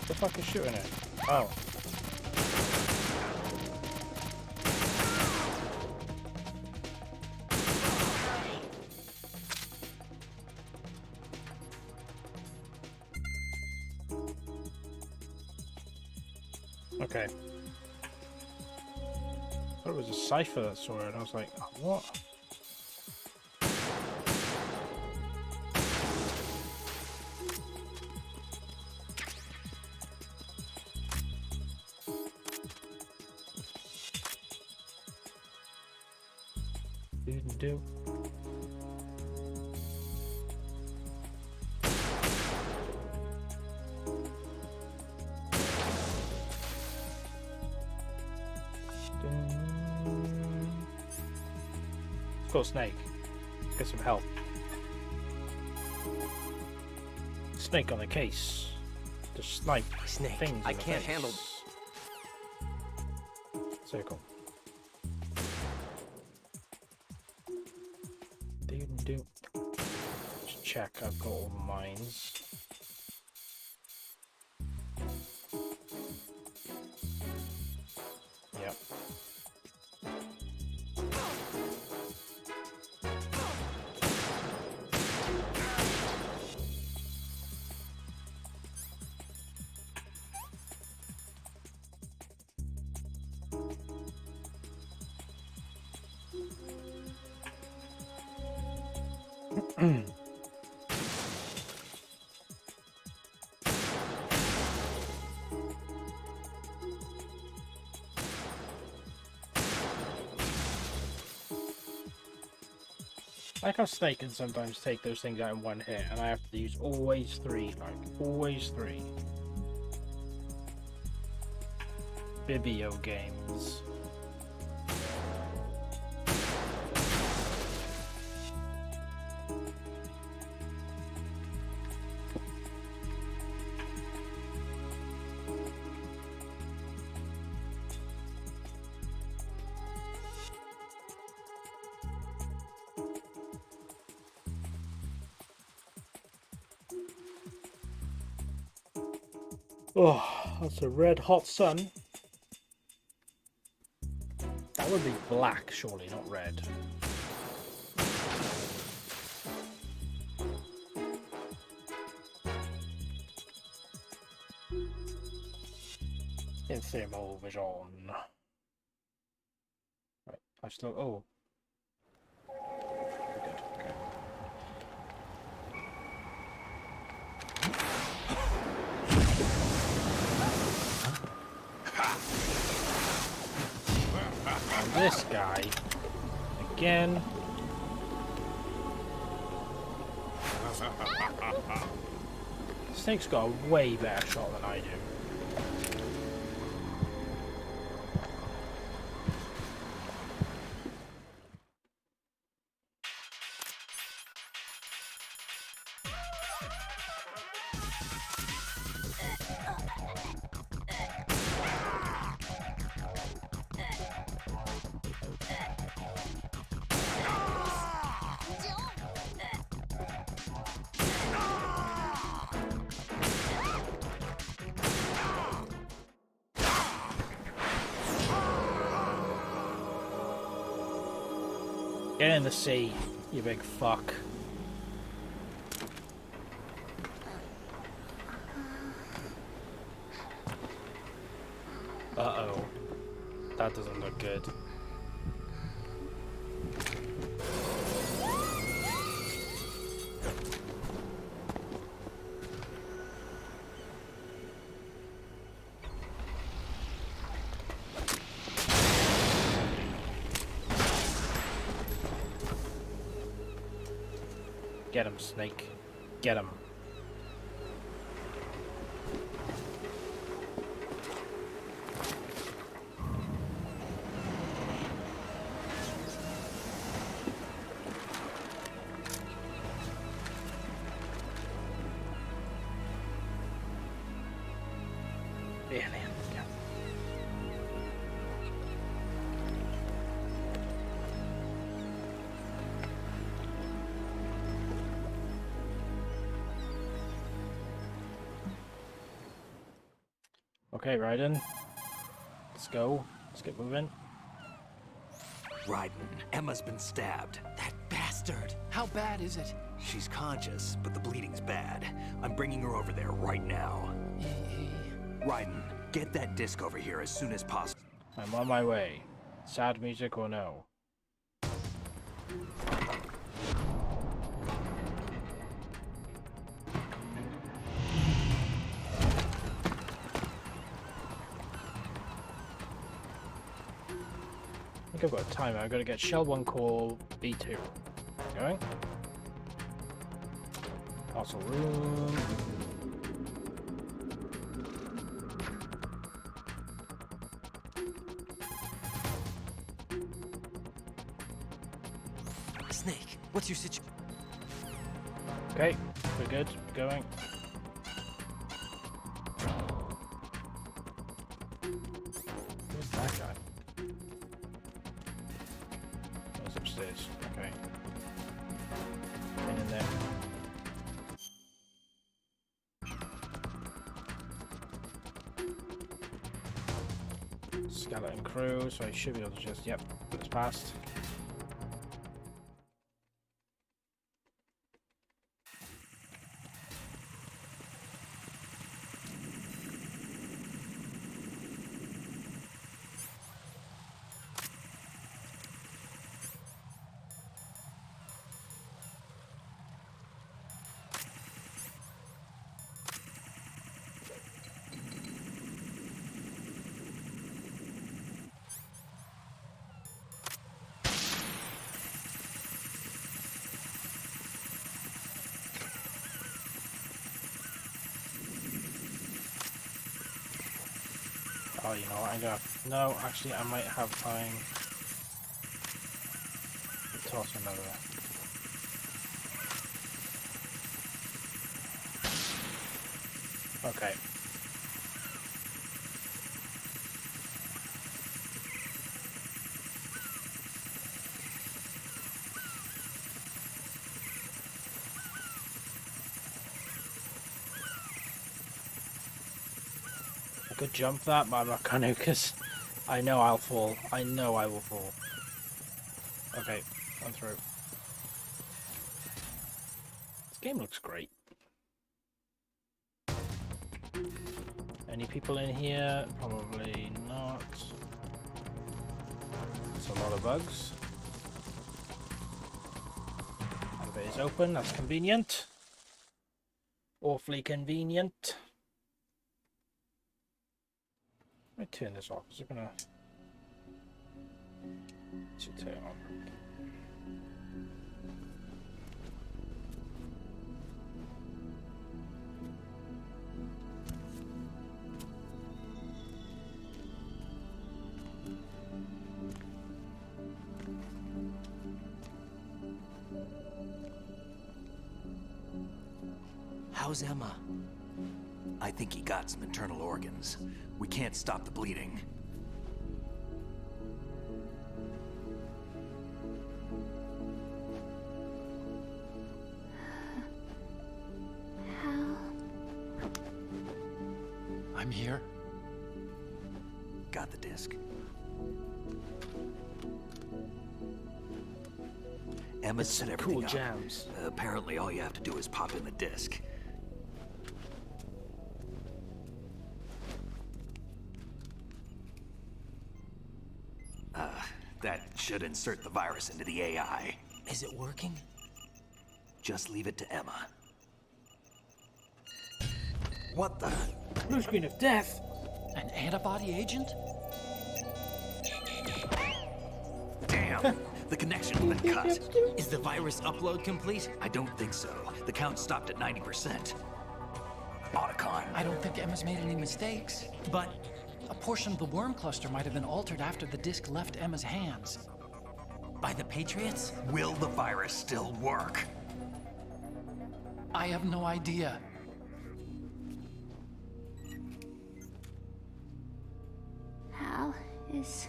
The fuck is shooting it? Oh. Okay. I thought it was a cipher that saw it, and I was like, what? Didn't do. Let's go Snake. Get some help. Snake on the case. To snipe Snake, things. I in the can't face. handle. Circle. Do. Just check I've got all the mines. Yep. I like how Snake can sometimes take those things out in one hit, and I have to use always three, like, always three. Bibio games. Oh, that's a red hot sun. That would be black, surely, not red. In thermal vision. Right, I still. Oh. Good, okay. And this guy again. Snake's got a way better shot than I do. Get in the sea, you big fuck. Uh-oh. That doesn't look good. Get him, Snake. Get him. Alien. Yeah. Okay, Raiden. Let's go. Let's get moving. Raiden, Emma's been stabbed. That bastard! How bad is it? She's conscious, but the bleeding's bad. I'm bringing her over there right now. Raiden, get that disc over here as soon as possible. I'm on my way. Sad music or no? I think I've got a timer. I've got to get Shell 1 Core B2. Going. Castle room. Snake, what's your situation? Okay, we're good. Going. Where's that guy? He's upstairs. Okay. Get in there. Skeleton crew, so I should be able to just, yep, it's passed. Oh, you know what, I'm gonna... No, actually, I might have time to toss another. Okay. could jump that, but I'm not gonna, because I know I'll fall. I know I will fall. Okay, I'm through. This game looks great. Any people in here? Probably not. It's a lot of bugs. Elevator is open, that's convenient. Awfully convenient. Let me turn this off. Is it gonna... Should turn it on. How's Emma? I think he got some internal organs. We can't stop the bleeding. Hal? I'm here. Got the disc. Emma set everything cool up. jams. Apparently all you have to do is pop in the disc. That should insert the virus into the AI. Is it working? Just leave it to Emma. What the? Blue screen of death! An antibody agent? Damn! The connection's been cut. Is the virus upload complete? I don't think so. The count stopped at 90%. Otacon. I don't think Emma's made any mistakes. But a portion of the worm cluster might have been altered after the disc left Emma's hands. by the Patriots? Will the virus still work? I have no idea. Hal, is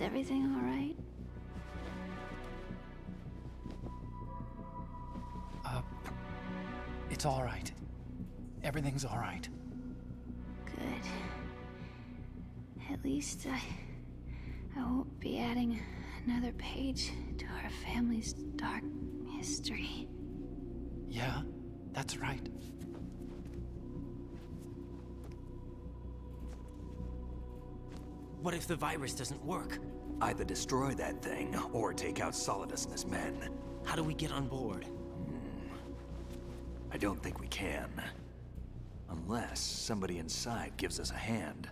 everything all right? It's all right. Everything's all right. Good. At least I won't be adding another page to our family's dark history. Yeah, that's right. What if the virus doesn't work? Either destroy that thing, or take out Solidus and his men. How do we get on board? I don't think we can. Unless somebody inside gives us a hand.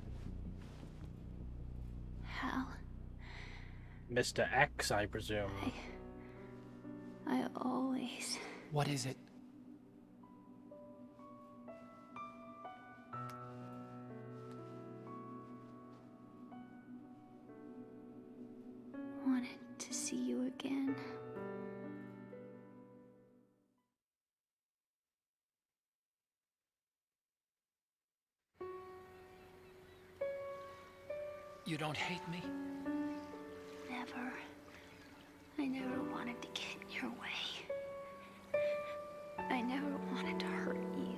Hal, Mr. X, I presume. I always... What is it? wanted to see you again. You don't hate me? Never. I never wanted to get in your way. I never wanted to hurt you.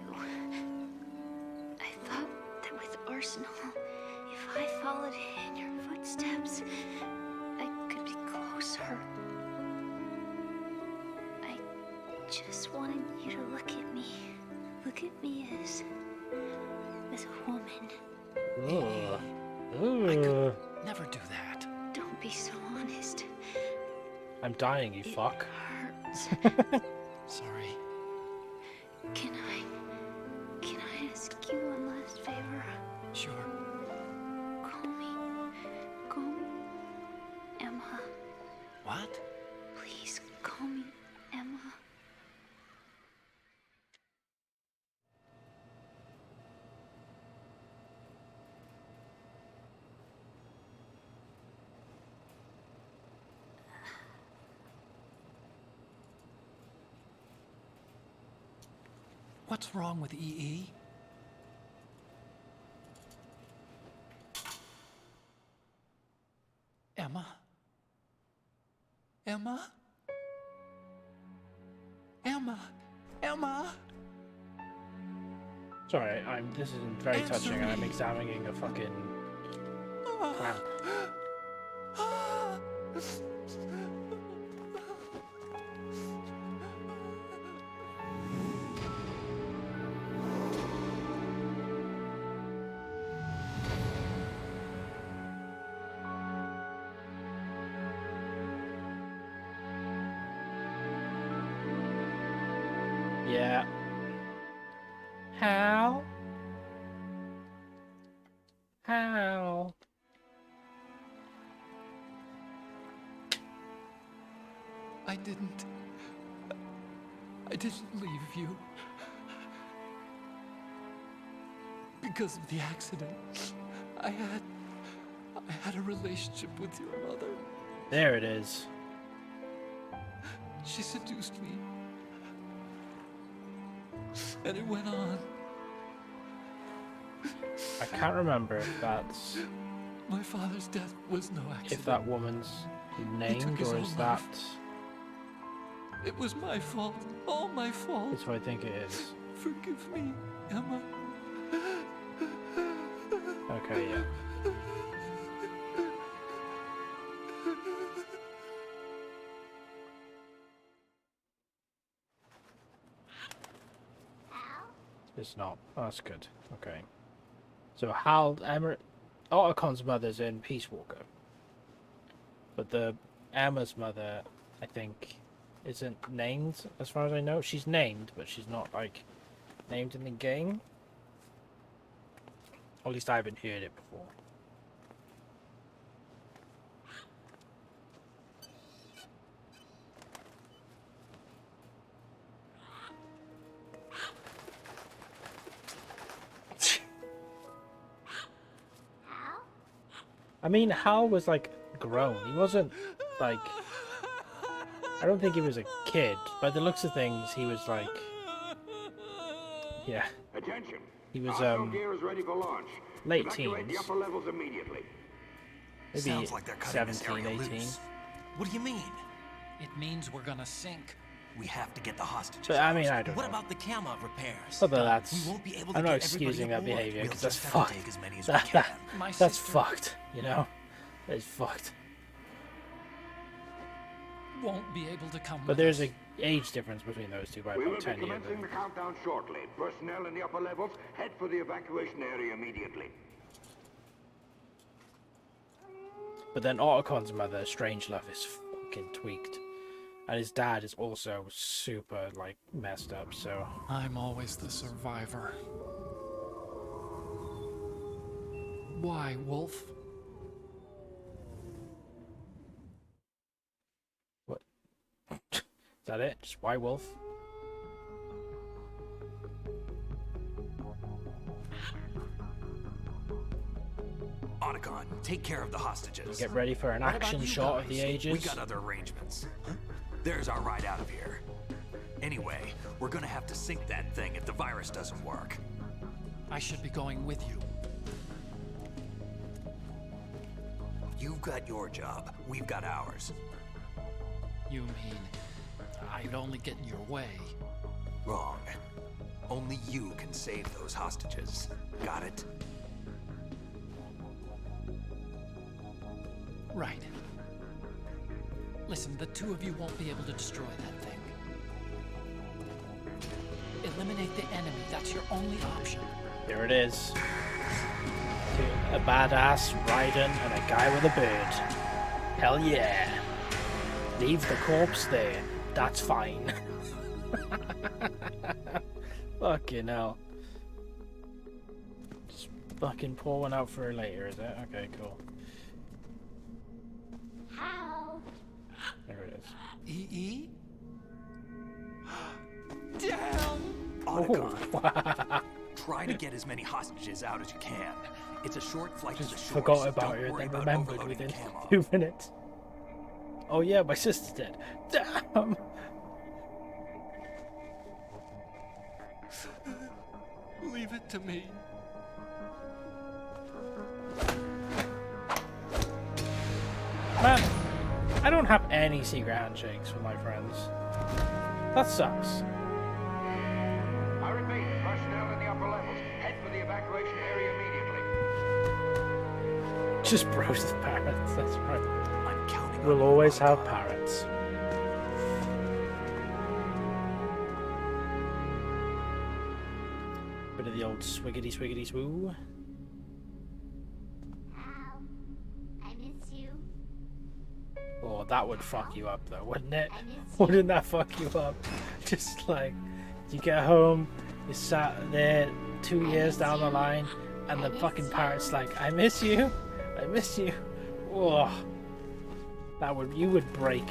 I thought that with Arsenal, if I followed in your footsteps, I could be closer. I just wanted you to look at me. Look at me as a woman. Ugh. I could never do that. Don't be so honest. I'm dying, you fuck. Hurts. Sorry. Can I ask you one last favor? Sure. Call me Emma. What? Please call me Emma. What's wrong with EE? Emma? Emma? Emma? Emma? Sorry, this is very touching, and I'm examining a fucking clamp. Yeah. How? How? I didn't leave you. Because of the accident. I had a relationship with your mother. There it is. She seduced me. And it went on. I can't remember if that's... My father's death was no accident. If that woman's named, or is that... It was my fault. All my fault. That's what I think it is. Forgive me, Emma. Okay, yeah. It's not. Oh, that's good. Okay. So Hal Ottocon's mother's in Peace Walker. But Emma's mother, I think, isn't named as far as I know. She's named, but she's not like named in the game. Or at least I haven't heard it before. I mean, Hal was like grown. He wasn't like... I don't think he was a kid. By the looks of things, he was like... Yeah. Attention. He was gear is ready for launch. late Evacuate teens. the upper levels immediately. Maybe Sounds like they're cutting this 17, area 18. loose. What do you mean? It means we're gonna sink. We have to get the hostages. But I mean, I don't What know. about the camera repairs? Although that's... We won't be able to I'm not get excusing that everybody aboard. behavior, We'll because that's just have to fucked. take as many as we can. My That's sister- fucked, you know? It's fucked. Won't be able to come But with there's us. a age difference between those two by We will about be 10 years. commencing the countdown shortly. Personnel in the upper levels, head for the evacuation area immediately. But then Ottocon's mother, Strangelove, is fucking tweaked. And his dad is also super, like, messed up, so... I'm always the survivor. Why, Wolf? What? Is that it? Just why Wolf? Otacon, take care of the hostages. Get ready for an What about action you shot of guys? the ages. We got other arrangements. There's our ride out of here. Anyway, we're gonna have to sink that thing if the virus doesn't work. I should be going with you. You've got your job. We've got ours. You mean I'd only get in your way? Wrong. Only you can save those hostages. Got it? Right. Listen, the two of you won't be able to destroy that thing. Eliminate the enemy. That's your only option. There it is. A badass, Raiden, and a guy with a bird. Hell yeah. Leave the corpse there. That's fine. Fucking hell. Just fucking pour one out for her later, is it? Okay, cool. How? There it is. EE? Damn! Otacon, try to get as many hostages out as you can. It's a short flight to the shores. Forgot about Don't her, worry then about remembered overloading within camo. 2 minutes. Oh yeah, my sister's dead. Damn! Leave it to me. Man, I don't have any secret handshakes with my friends. That sucks. I repeat, personnel in the upper levels, Just bros with parrots, that's right. I'm counting We'll on you, always Monica. have parrots. Bit of the old swiggity swiggity swoo. Hal, I miss you. Oh, that would fuck you up though, wouldn't it? I miss you. Wouldn't that fuck you up? Just like, you get home, you sat there 2 years down the line, and the fucking parrot's like, I miss you, I miss you. Oh, that would, you would break.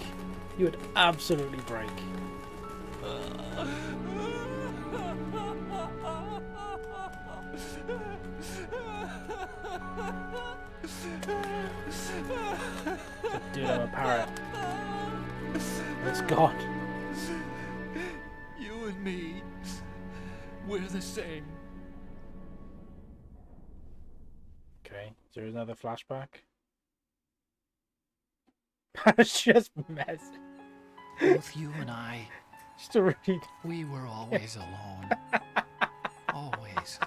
You would absolutely break. Dude, I'm a parrot. It's gone. You and me, we're the same. Okay, is there another flashback? It's just mess. Both you and I, Just to read. we were always alone. Always.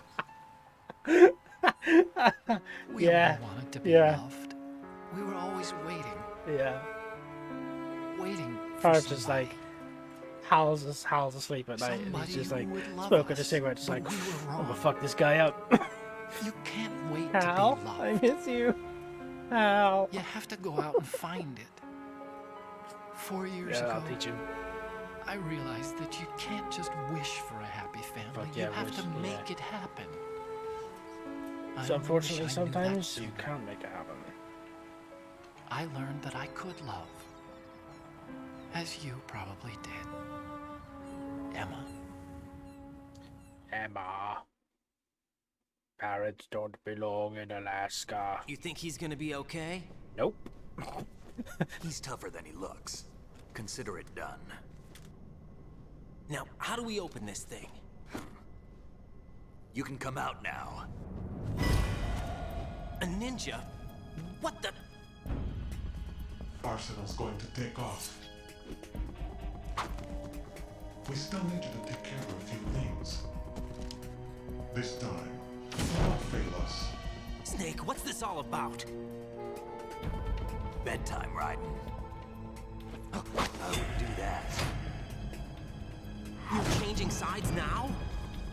We Yeah, all wanted to be yeah. loved. We were always waiting. Yeah. Waiting for Parrot's just somebody. like howls asleep at night, and Somebody he's just who like would love smoking a us, cigarette, just but like we were I'm gonna wrong. fuck this guy up. You can't wait Hal, to be loved. I miss you. Hal. You have to go out and find it. 4 years Yeah, ago, I'll teach him. I realized that you can't just wish for a happy family. Fuck yeah, you have wish, to yeah. make it happen. I So wish unfortunately, I knew that sometimes you sooner. can't make it happen. I learned that I could love, as you probably did, Emma. Emma. Parrots don't belong in Alaska. You think he's gonna be okay? Nope. He's tougher than he looks. Consider it done. Now, how do we open this thing? You can come out now. A ninja? What the? Arsenal's going to take off. We still need you to take care of a few things. This time, do not fail us. Snake, what's this all about? Bedtime, Raiden. I wouldn't do that. You're changing sides now?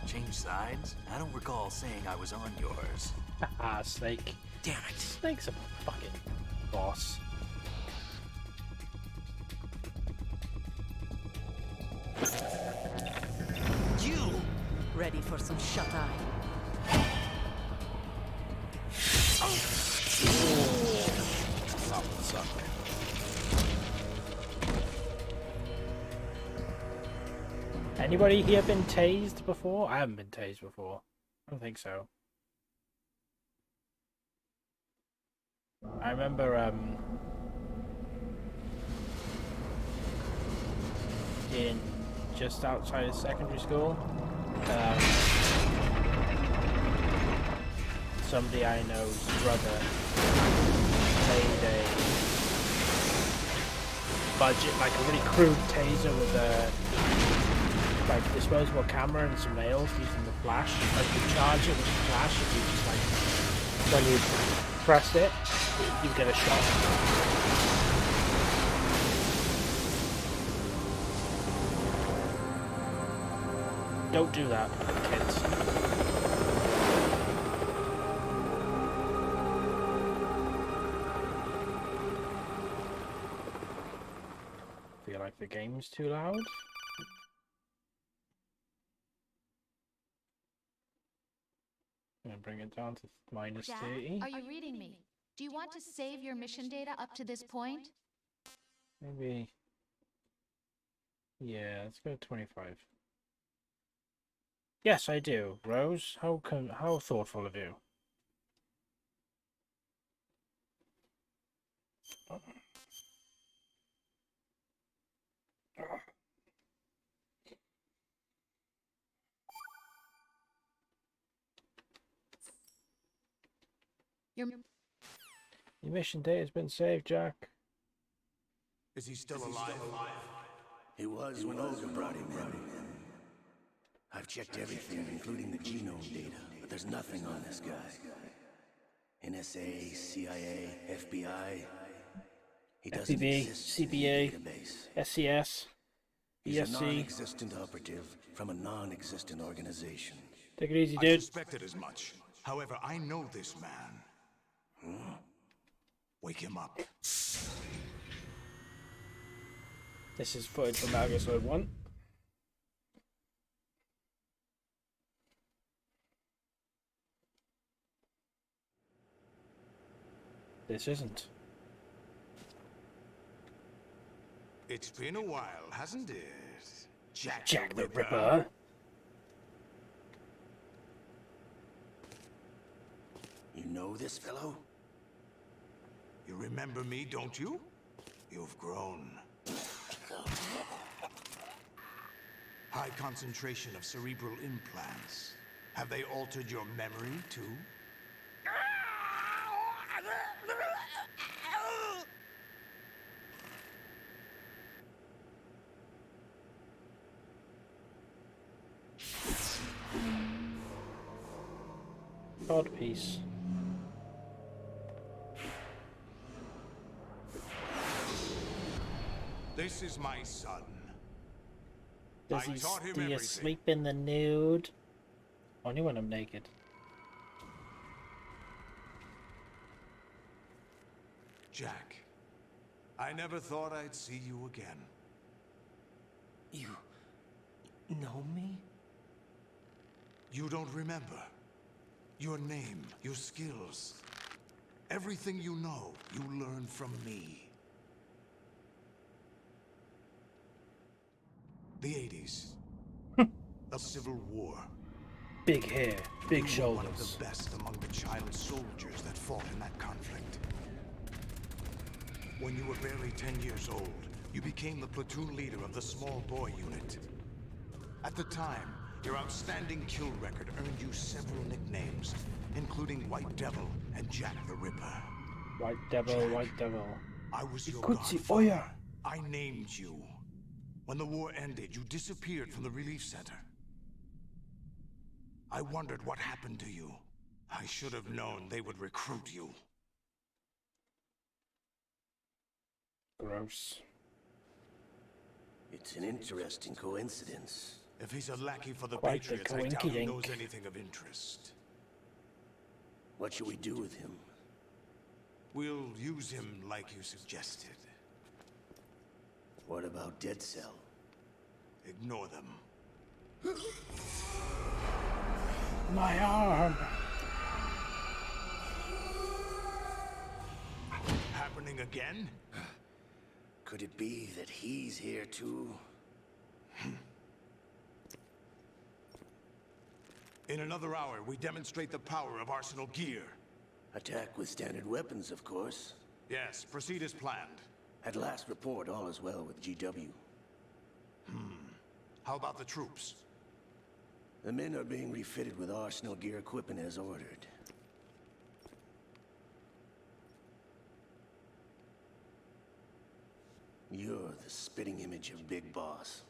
Change sides? I don't recall saying I was on yours. Ah, Snake. Damn it. Snake's a fucking boss. You! Ready for some shut-eye? That would suck. Anybody here been tased before? I haven't been tased before. I don't think so. I remember in just outside of secondary school, somebody I know's brother made a budget, like a really crude taser with a like disposable camera and some nails using the flash. Like you charge it with the flash, if you just like when you press it, you get a shot. Don't do that, kids. Feel like the game's too loud? I'm gonna bring it down to minus Jack, 30. are you reading me? Do you want to save your mission data up to this point? Maybe. Yeah, let's go to 25. Yes, I do. Rose, how thoughtful of you. Your Your mission data has been saved, Jack. Is he still alive? He was when Olga brought him in. I've checked everything, including the genome data, but there's nothing on this guy. NSA, CIA, FBI. He doesn't FBB, exist in CBA, any database. SCS, He's a ESC. non-existent operative from a non-existent organization. Take it easy, I dude. suspected as much. However, I know this man. Wake him up. This is footage from episode 1. This isn't. It's been a while, hasn't it? Jack the Ripper. You know this fellow? You remember me, don't you? You've grown. High concentration of cerebral implants. Have they altered your memory, too? Odd piece. This is my son. Do you sleep in the nude? Only when I'm naked. Jack, I never thought I'd see you again. You know me? You don't remember. Your name, your skills. Everything you know, you learned from me. The 80s. A civil war. Big hair, big You shoulders. were one of the best among the child soldiers that fought in that conflict. When you were barely 10 years old, you became the platoon leader of the small boy unit. At the time, your outstanding kill record earned you several nicknames, including White Devil and Jack the Ripper. White Devil, Jack, White Devil. I was your Ikutsi godfather. Oya. I named you. When the war ended, you disappeared from the relief center. I wondered what happened to you. I should have known they would recruit you. Gross. It's an interesting coincidence. If he's a lackey for the Quite the Patriots, I doubt he coinky-dink. knows anything of interest. What should we do with him? We'll use him like you suggested. What about Dead Cell? Ignore them. My arm. Happening again? Could it be that he's here too? In another hour, we demonstrate the power of Arsenal gear. Attack with standard weapons, of course. Yes, proceed as planned. At last report, all is well with GW. How about the troops? The men are being refitted with Arsenal gear equipment as ordered. You're the spitting image of Big Boss.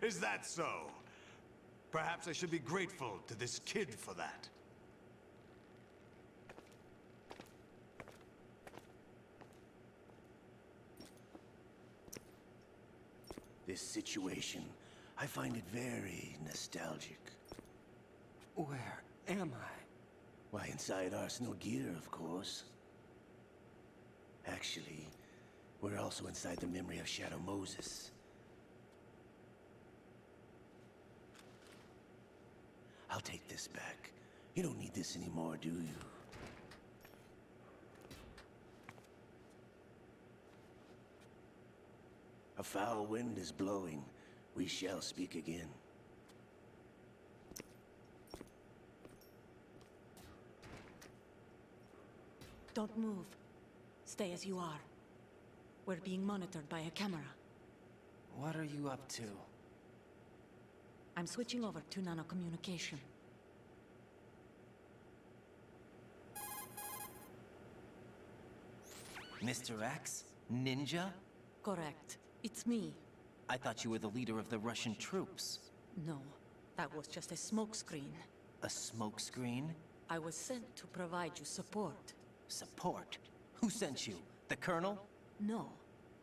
Is that so? Perhaps I should be grateful to this kid for that. This situation, I find it very nostalgic. Where am I? Why, inside Arsenal gear, of course. Actually, we're also inside the memory of Shadow Moses. I'll take this back. You don't need this anymore, do you? A foul wind is blowing. We shall speak again. Don't move. Stay as you are. We're being monitored by a camera. What are you up to? I'm switching over to nanocommunication. Mr. X? Ninja? Correct. It's me. I thought you were the leader of the Russian troops. No, that was just a smokescreen. A smokescreen? I was sent to provide you support. Support? Who sent you? The Colonel? No,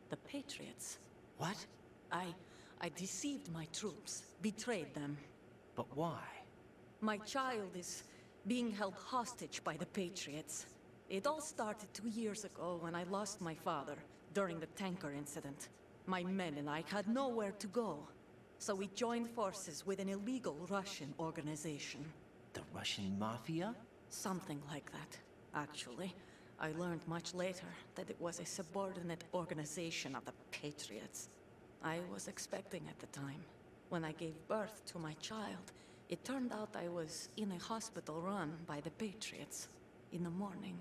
the Patriots. What? I deceived my troops, betrayed them. But why? My child is being held hostage by the Patriots. It all started 2 years ago when I lost my father during the tanker incident. My men and I had nowhere to go, so we joined forces with an illegal Russian organization. The Russian Mafia? Something like that, actually. I learned much later that it was a subordinate organization of the Patriots. I was expecting at the time. When I gave birth to my child, it turned out I was in a hospital run by the Patriots. In the morning,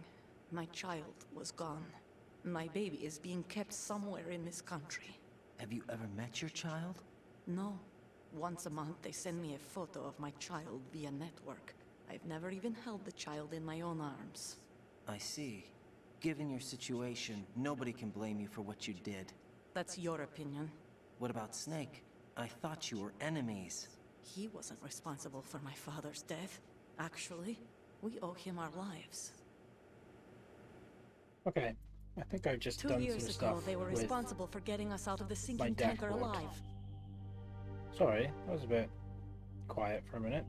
my child was gone. My baby is being kept somewhere in this country. Have you ever met your child? No. Once a month, they send me a photo of my child via network. I've never even held the child in my own arms. I see. Given your situation, nobody can blame you for what you did. That's your opinion. What about Snake? I thought you were enemies. He wasn't responsible for my father's death. Actually, we owe him our lives. Okay, I think I've just 2 done years some ago, stuff they were with responsible for getting us out of the my sinking death tanker ward. alive. Sorry, that was a bit quiet for a minute.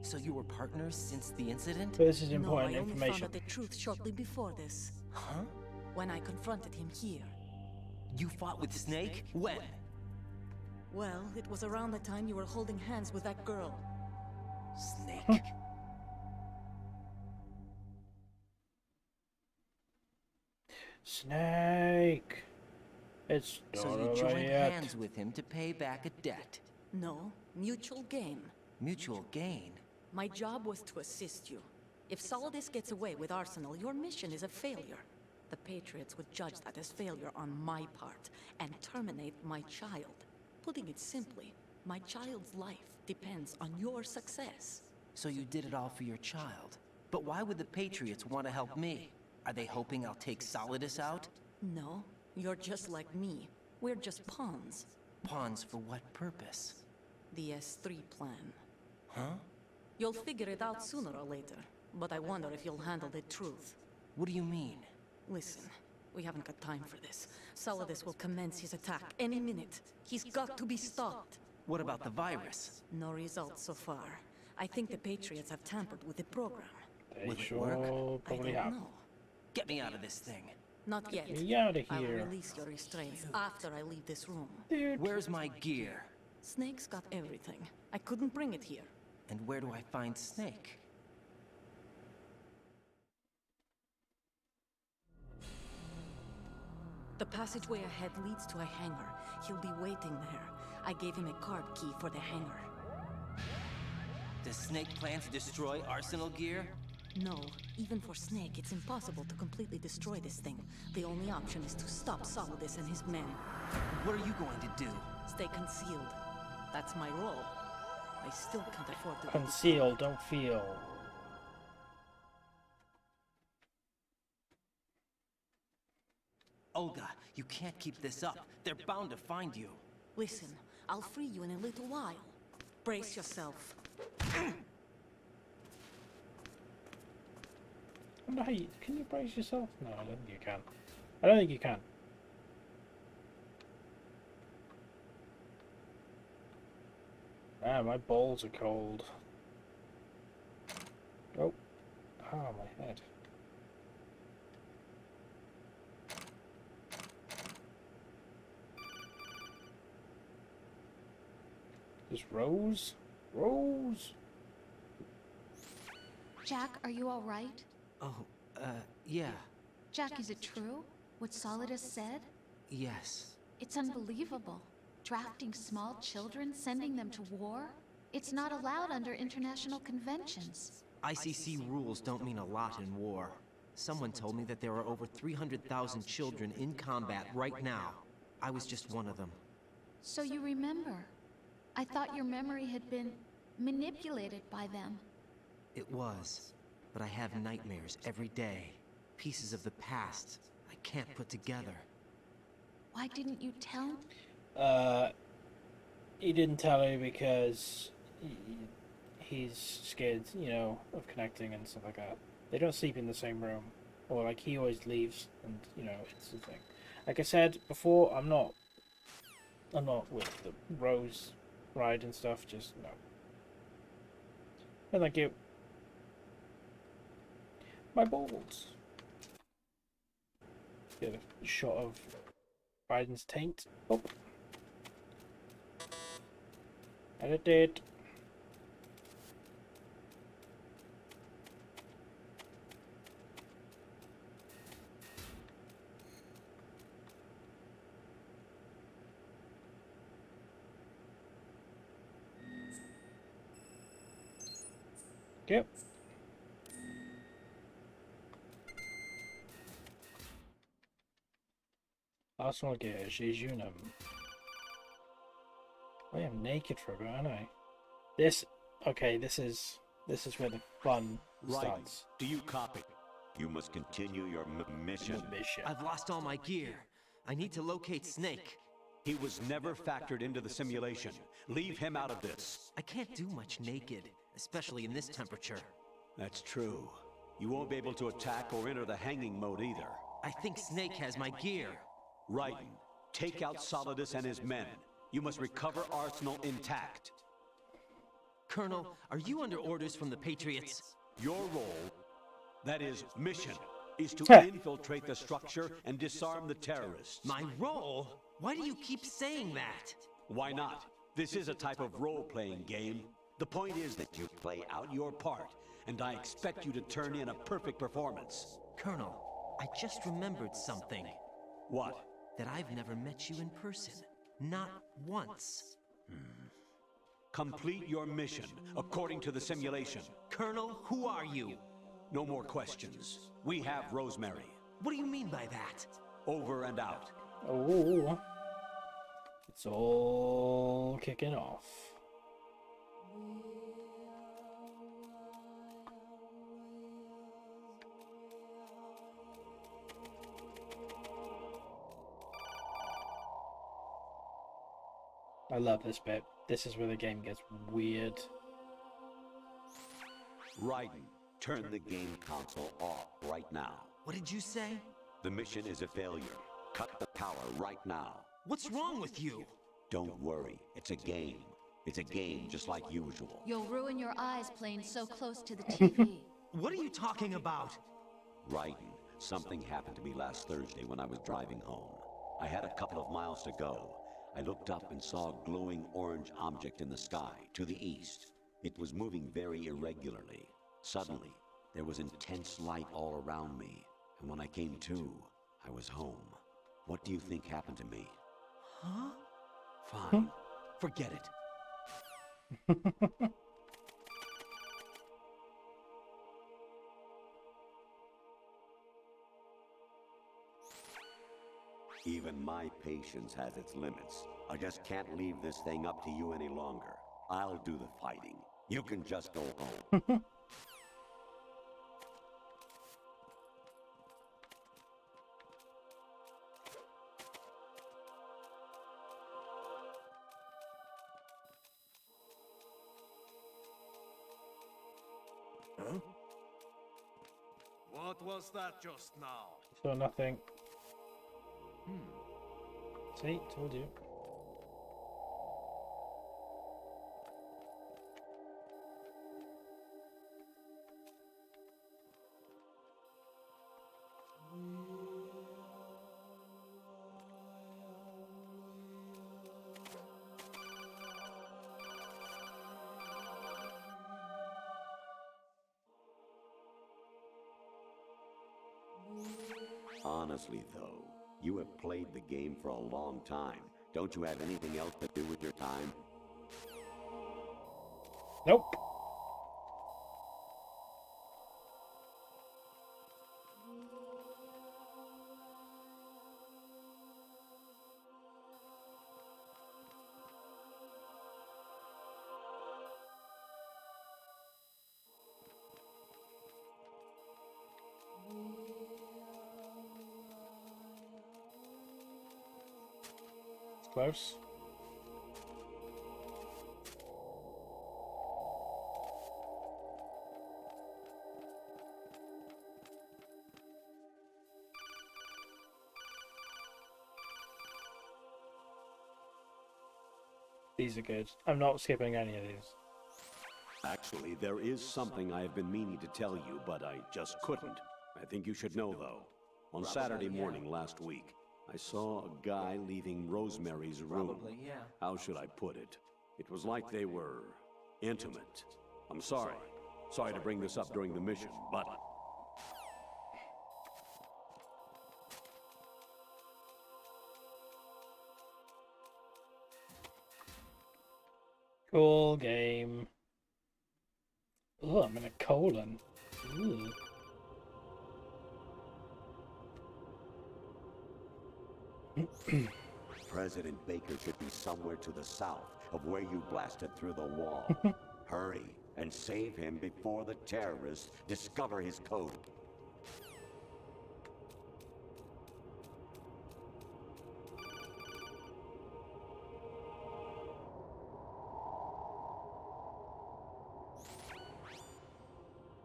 So you were partners since the incident? But this is important No, I only found information. out the truth shortly before this. Huh? When I confronted him here. You fought with Snake? When? Well, it was around the time you were holding hands with that girl. Snake? Snake! It's not So you over joined yet. hands with him to pay back a debt. No, mutual gain. Mutual gain? My job was to assist you. If Solidus gets away with Arsenal, your mission is a failure. The Patriots would judge that as failure on my part and terminate my child. Putting it simply, my child's life depends on your success. So you did it all for your child. But why would the Patriots want to help me? Are they hoping I'll take Solidus out? No, you're just like me. We're just pawns. Pawns for what purpose? The S3 plan. Huh? You'll figure it out sooner or later, but I wonder if you'll handle the truth. What do you mean? Listen, we haven't got time for this. Solidus will commence his attack any minute. He's got to be stopped. What about the virus? No results so far. I think the Patriots have tampered with the program. They Will it sure work? probably I have. don't know. Get me out of this thing. Not yet. Get me out of I will here. release your restraints after I leave this room. Where's my gear? Snake's got everything. I couldn't bring it here. And where do I find Snake? The passageway ahead leads to a hangar. He'll be waiting there. I gave him a card key for the hangar. Does Snake plan to destroy Arsenal gear? No, even for Snake, it's impossible to completely destroy this thing. The only option is to stop Solidus and his men. What are you going to do? Stay concealed. That's my role. I still can't afford to... Conceal, don't feel. Olga, you can't keep this up. They're bound to find you. Listen, I'll free you in a little while. Brace yourself. I wonder how you... Can you brace yourself? No, I don't think you can. I don't think you can. Ah, my balls are cold. Oh. Ah, my head. Just Rose? Rose? Jack, are you all right? Oh, yeah. Jack, is it true? What Solidus said? Yes. It's unbelievable. Drafting small children, sending them to war? It's not allowed under international conventions. ICC rules don't mean a lot in war. Someone told me that there are over 300,000 children in combat right now. I was just one of them. So you remember? I thought your memory had been manipulated by them. It was. But I have nightmares every day. Pieces of the past I can't put together. Why didn't you tell? he didn't tell her because he's scared, you know, of connecting and stuff like that. They don't sleep in the same room, or like he always leaves, and you know, it's the thing. Like I said before, I'm not with the Rose ride and stuff. Just no. And thank you. My balls. Get a shot of Biden's taint. Oh. And it did. Yep. Arsenal gear, Jejunum. I am naked for a bit, aren't I? Okay, this is where the fun starts. Do you copy? You must continue your mission. I've lost all my gear. I need to locate Snake. He was never factored into the simulation. Leave him out of this. I can't do much naked, especially in this temperature. That's true. You won't be able to attack or enter the hanging mode either. I think Snake has my gear. Raiden, take out Solidus and his men. You must recover Arsenal intact. Colonel, are you under orders from the Patriots? Your role, that is, mission, is to infiltrate the structure and disarm the terrorists. My role? Why do you keep saying that? Why not? This is a type of role-playing game. The point is that you play out your part, and I expect you to turn in a perfect performance. Colonel, I just remembered something. What? That I've never met you in person. Not once. Complete your mission, according to the simulation. Colonel, who are you? No more questions. We have Rosemary. What do you mean by that? Over and out. Oh. It's all kicking off. I love this bit. This is where the game gets weird. Raiden, turn the game console off right now. What did you say? The mission is a failure. Cut the power right now. What's wrong with you? Don't worry. It's a game. It's a game just like usual. You'll ruin your eyes playing so close to the TV. What are you talking about? Raiden, something happened to me last Thursday when I was driving home. I had a couple of miles to go. I looked up and saw a glowing orange object in the sky, to the east. It was moving very irregularly. Suddenly, there was intense light all around me, and when I came to, I was home. What do you think happened to me? Huh? Fine. Forget it. Even my patience has its limits. I just can't leave this thing up to you any longer. I'll do the fighting. You can just go home. Huh? What was that just now? So nothing. See, told you. Honestly, though, you have played the game for a long time. Don't you have anything else to do with your time? Nope. Close. These are good. I'm not skipping any of these. Actually, there is something I have been meaning to tell you, but I just couldn't. I think you should know, though. On Saturday morning last week, I saw a guy leaving Rosemary's room. Probably, yeah. How should I put it? It was like they were intimate. I'm sorry. Sorry to bring this up during the mission, but... Cool game. Oh, I'm in a colon. Ooh. President Baker should be somewhere to the south of where you blasted through the wall. Hurry and save him before the terrorists discover his code.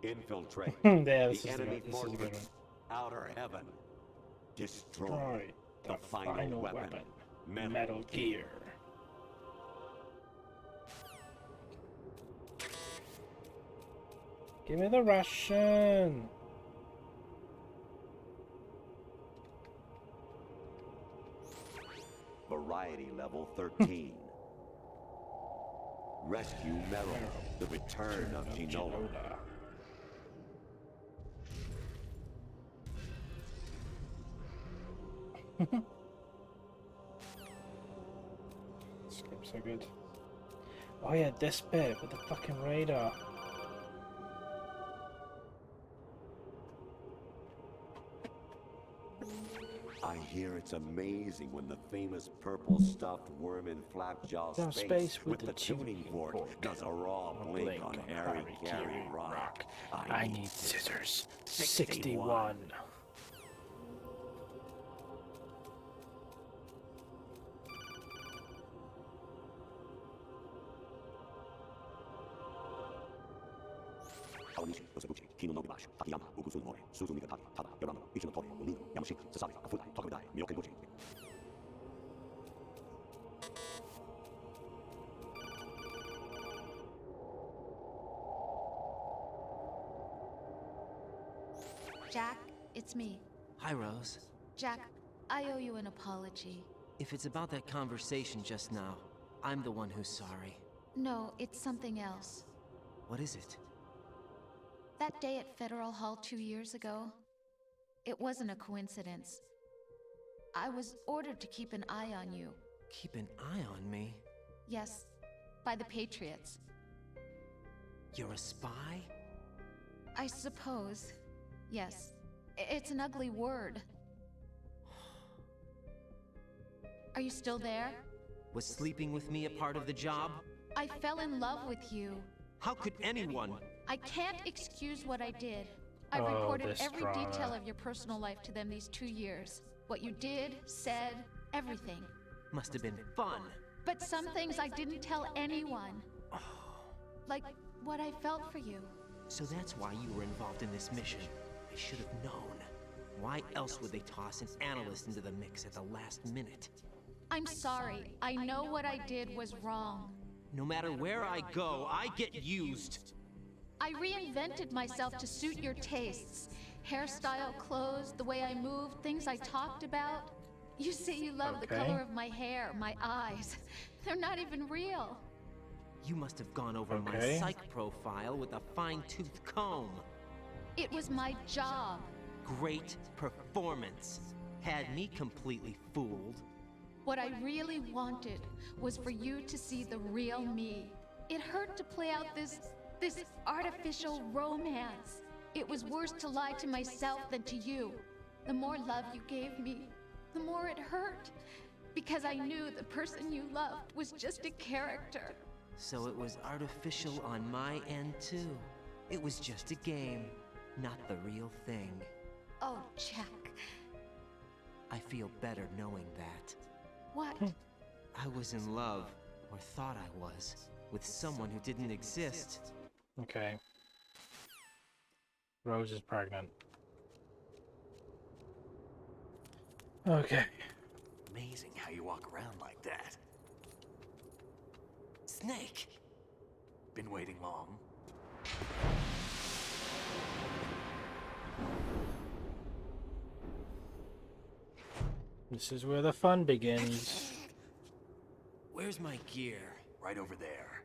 Infiltrate Yeah, the this is enemy a good fortress, one. Outer Heaven. Destroy Destroy the final weapon. Metal Gear. Give me the Russian. Variety level 13. Rescue Meryl, the return of Ginola. Skip so good. Oh yeah, this bit with the fucking radar. I hear it's amazing when the famous purple stuffed worm in Flapjaw's Down space with the tuning fork does a raw blink on Harry Carey Rock. I need scissors. 61. Jack, it's me. Hi, Rose. Jack, I owe you an apology. If it's about that conversation just now, I'm the one who's sorry. No, it's something else. What is it? That day at Federal Hall 2 years ago, it wasn't a coincidence. I was ordered to keep an eye on you. Keep an eye on me? Yes, by the Patriots. You're a spy? I suppose. Yes. It's an ugly word. Are you still there? Was sleeping with me a part of the job? I fell in love with you. How could anyone? I can't excuse what I did. I Oh, recorded this every drama. detail of your personal life to them these 2 years. What you did, said, everything. Must have been fun. But some things I didn't tell anyone. Like what I felt for you. So that's why you were involved in this mission. I should have known. Why else would they toss an analyst into the mix at the last minute? I'm sorry. I know what I did was wrong. No matter where I go, I get used. I reinvented myself to suit your tastes. Hairstyle, clothes, the way I moved, things I talked about. You say you love the color of my hair, my eyes. They're not even real. You must have gone over my psych profile with a fine-tooth comb. It was my job. Great performance. Had me completely fooled. What I really wanted was for you to see the real me. It hurt to play out this artificial romance. It was worse to lie to myself than to you. The more love you gave me, the more it hurt. Because I knew the person you loved was just a character. So it was artificial on my end too. It was just a game, not the real thing. Oh, Jack. I feel better knowing that. What? I was in love, or thought I was, with someone who didn't exist. Okay. Rose is pregnant. Okay. Amazing how you walk around like that. Snake! Been waiting long? This is where the fun begins. Where's my gear? Right over there.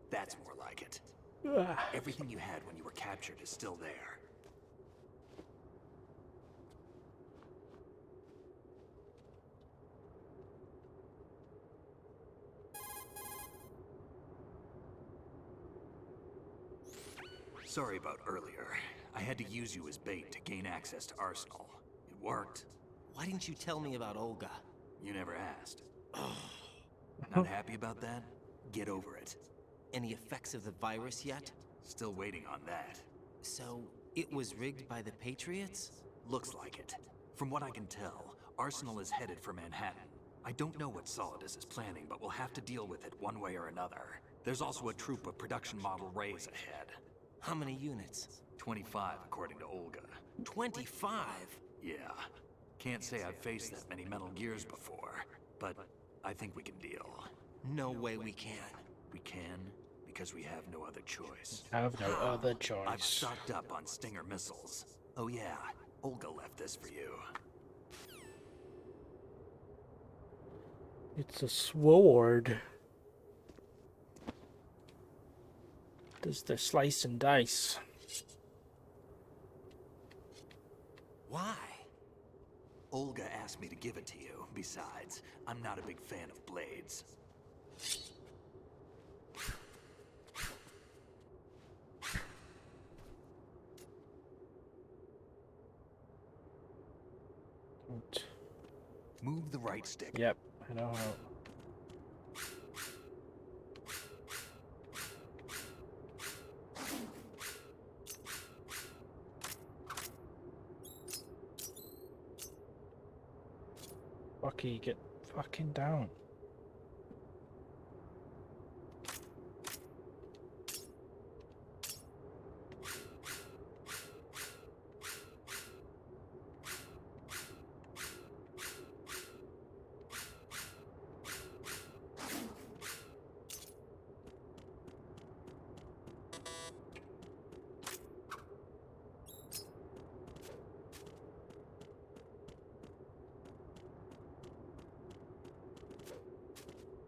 That's more like it. Everything you had when you were captured is still there. Sorry about earlier. I had to use you as bait to gain access to Arsenal. It worked. Why didn't you tell me about Olga? You never asked. Not happy about that? Get over it. Any effects of the virus yet? Still waiting on that. So, it was rigged by the Patriots? Looks like it. From what I can tell, Arsenal is headed for Manhattan. I don't know what Solidus is planning, but we'll have to deal with it one way or another. There's also a troop of production model Rays ahead. How many units? 25, according to Olga. 25? Yeah. Can't say I've faced that many Metal Gears before, but I think we can deal. No way we can. We can, because we have no other choice. Have no other choice. I've stocked up on Stinger missiles. Oh yeah, Olga left this for you. It's a sword. Does the slice and dice. Why? Olga asked me to give it to you. Besides, I'm not a big fan of blades. Move the right stick. Yep, I know how. Bucky, get fucking down.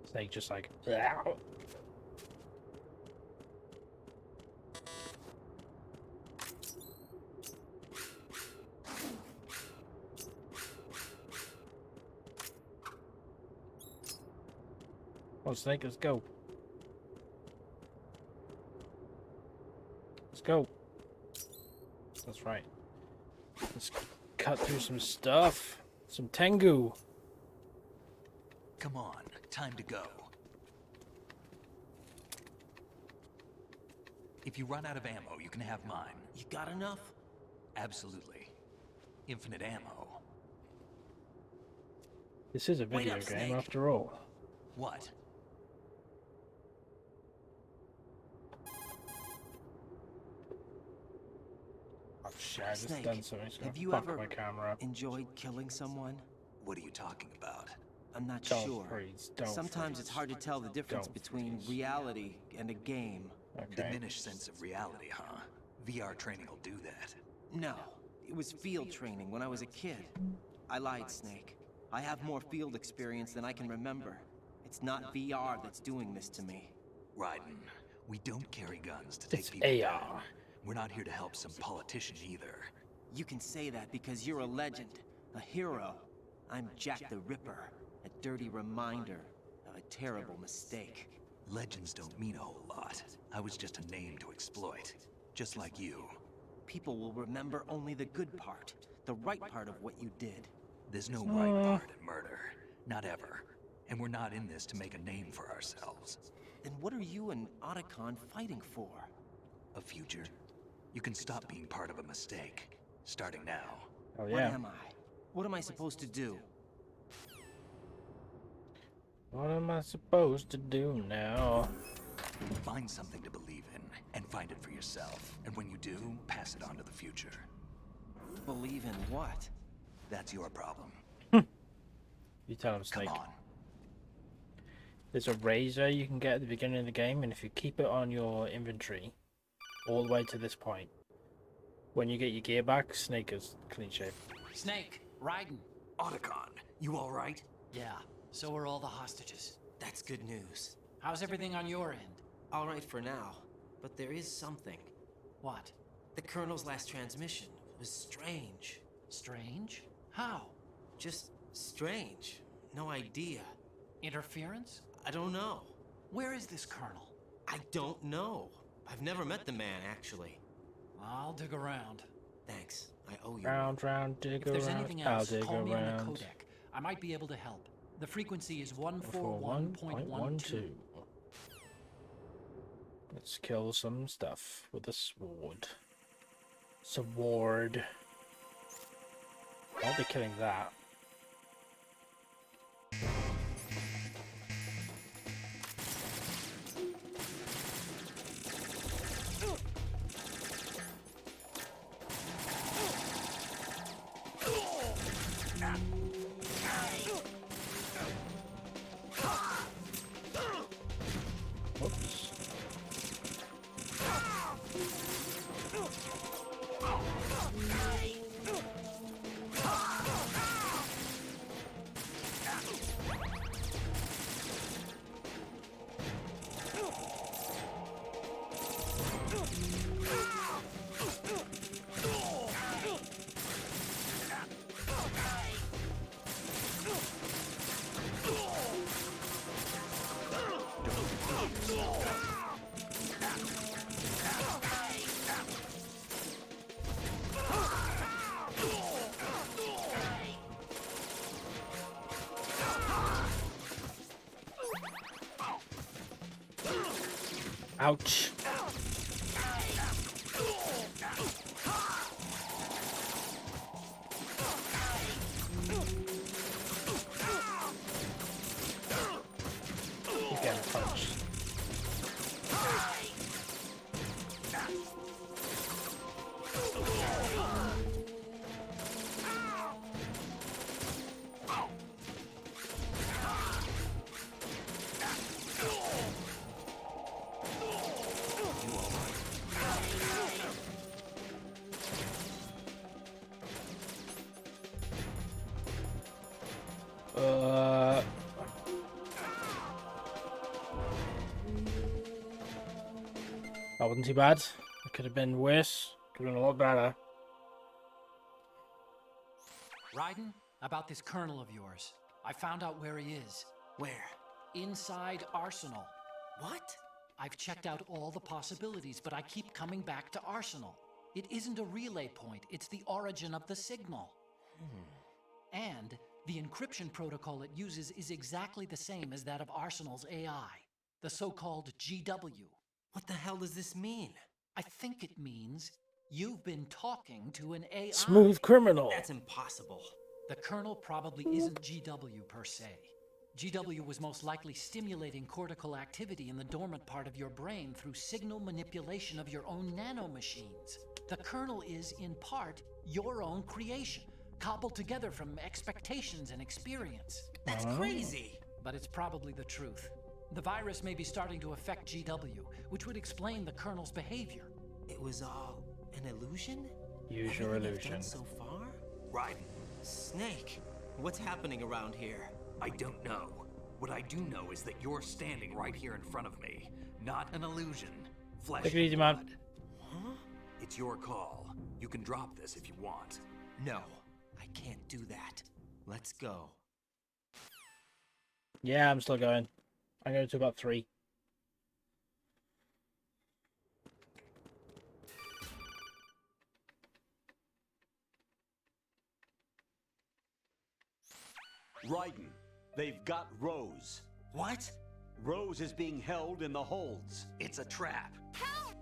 Snake just like, ow. Oh, Snake, let's go. Let's go. That's right. Let's cut through some stuff. Some Tengu. Come on, time to go. If you run out of ammo, you can have mine. You got enough? Absolutely. Infinite ammo. This is a Wait video up, game Snake. after all. What? Oh shit, I just Snake, done something. It's gonna have you fuck ever my camera. enjoyed killing someone? What are you talking about? I'm not Don't sure. freeze, don't Sometimes freeze. it's hard to tell the difference Don't between freeze. reality and a game. Okay. Diminished sense of reality, huh? VR training will do that. No, it was field training when I was a kid. I lied, Snake. I have more field experience than I can remember. It's not VR that's doing this to me. Raiden, we don't carry guns to take It's people AR. down. We're not here to help some politician either. You can say that because you're a legend, a hero. I'm Jack the Ripper, a dirty reminder of a terrible mistake. Legends don't mean a whole lot. I was just a name to exploit. Just like you. People will remember only the good part, the right part of what you did. There's no right part in murder. Not ever. And we're not in this to make a name for ourselves. Then what are you and Otacon fighting for? A future. You can stop being part of a mistake. Starting now. Oh What yeah. am I? What am I supposed to do? What am I supposed to do now? Find something to believe in, and find it for yourself. And when you do, pass it on to the future. Believe in what? That's your problem. You tell him, Snake. Come on. There's a razor you can get at the beginning of the game, and if you keep it on your inventory all the way to this point, when you get your gear back, Snake is clean shape. Snake, Raiden. Otacon, you all right? Yeah, so are all the hostages. That's good news. How's everything on your end? All right for now, but there is something. What? The Colonel's last transmission was strange. Strange? How? Just strange. No idea. Interference? I don't know. Where is this Colonel? I don't know. I've never met the man, actually. I'll dig around. Thanks. I owe you. Round, dig If there's around. anything I'll else, dig call me on the around. codec. I might be able to help. The frequency is 141.12. 141.12. Let's kill some stuff with a sword. Sword. I'll be killing that. Whoops. Ouch. He's getting punched. That wasn't too bad. It could have been worse. Could have been a lot better. Raiden, about this Colonel of yours. I found out where he is. Where? Inside Arsenal. What? I've checked out all the possibilities, but I keep coming back to Arsenal. It isn't a relay point, it's the origin of the signal. And the encryption protocol it uses is exactly the same as that of Arsenal's AI, the so-called GW. What the hell does this mean? I think it means you've been talking to an AI. Smooth criminal. That's impossible. The Colonel probably isn't GW per se. GW was most likely stimulating cortical activity in the dormant part of your brain through signal manipulation of your own nanomachines. The Colonel is, in part, your own creation, cobbled together from expectations and experience. That's crazy. But it's probably the truth. The virus may be starting to affect GW, which would explain the Colonel's behavior. It was all an illusion? Use your Everything I've illusion. done so far? Raiden, Snake, what's happening around here? I don't know. What I do know is that you're standing right here in front of me. Not an illusion. Flesh Take it easy, and man. blood. Huh? It's your call. You can drop this if you want. No, I can't do that. Let's go. Yeah, I'm still going. I'm going to about 3. Raiden, they've got Rose. What? Rose is being held in the holds. It's a trap.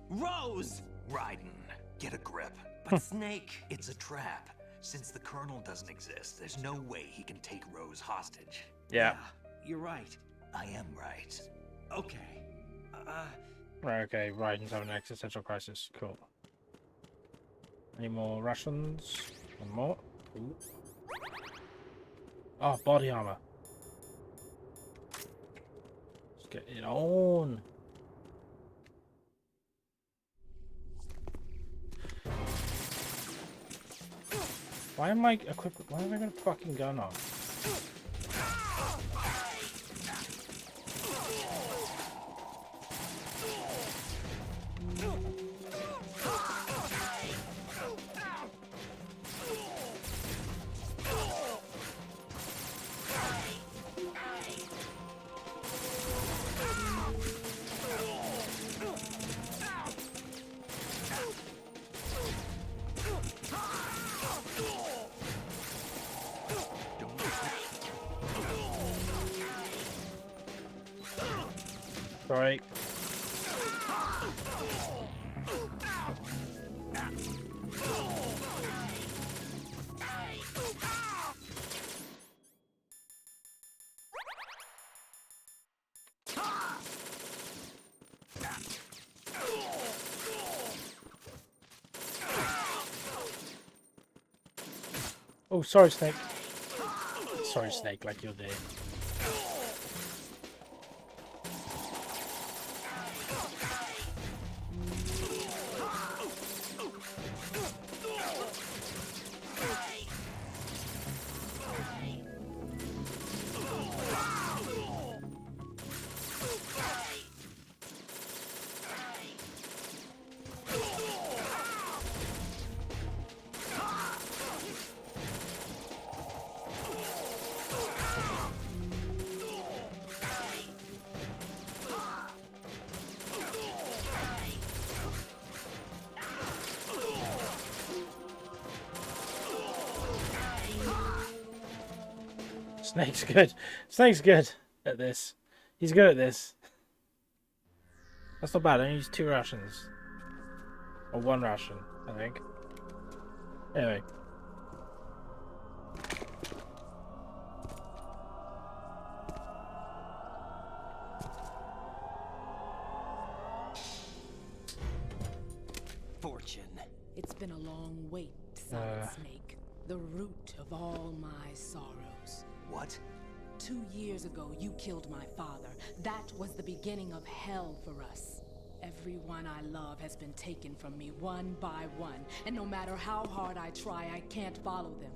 Rose! Raiden, get a grip. But Snake... It's a trap. Since the Colonel doesn't exist, there's no way he can take Rose hostage. Yeah. You're right. I am right. Okay. Right, okay, Raiden's having an existential crisis. Cool. Any more rations? One more. Ooh. Oh, body armor. Let's get it on. Why am I equipped? Why am I got a fucking gun on? Sorry. Oh, sorry, Snake. Sorry, Snake, like you're there. Snake's good. Snake's good at this. He's good at this. That's not bad. I only used 2 rations. Or 1 ration, I think. Anyway. Fortune. It's been a long wait, Solid Snake. The root of all my sorrows. What? 2 years ago, you killed my father. That was the beginning of hell for us. Everyone I love has been taken from me one by one, and no matter how hard I try, I can't follow them.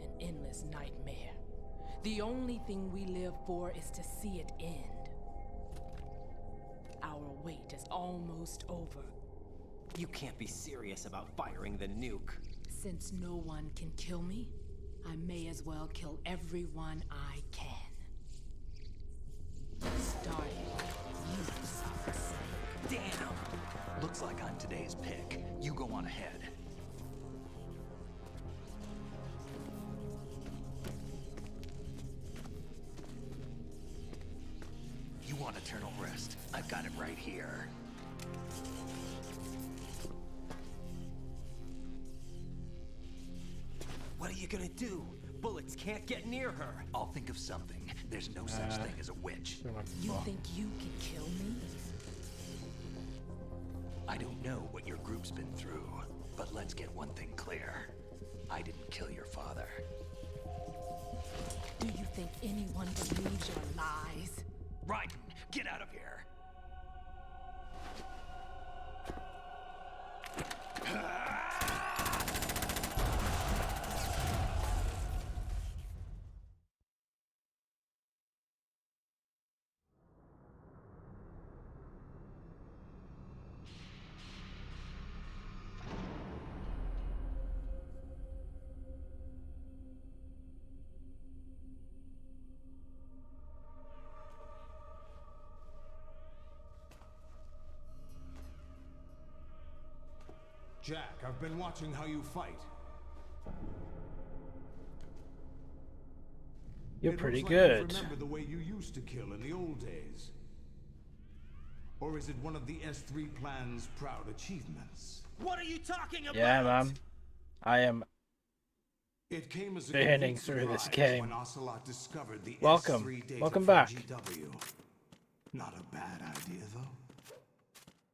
An endless nightmare. The only thing we live for is to see it end. Our wait is almost over. You can't be serious about firing the nuke. Since no one can kill me, I may as well kill everyone I can. Starting you, Solid Snake. Damn! Looks like I'm today's pick. You go on ahead. You want eternal rest? I've got it right here. What are you gonna do? Bullets can't get near her. I'll think of something. There's no such thing as a witch. You think you can kill me? I don't know what your group's been through, but let's get one thing clear. I didn't kill your father. Do you think anyone believes your lies? Raiden, get out of here! Jack, I've been watching how you fight. You're pretty looks good. Like you remember the way you used to kill in the old days. Or is it one of the S3 plan's proud achievements? What are you talking about? Yeah, man. I am It came as a burning complete through this surprise game. when Ocelot discovered the Welcome. S3 data Welcome from back. GW. Not a bad idea, though.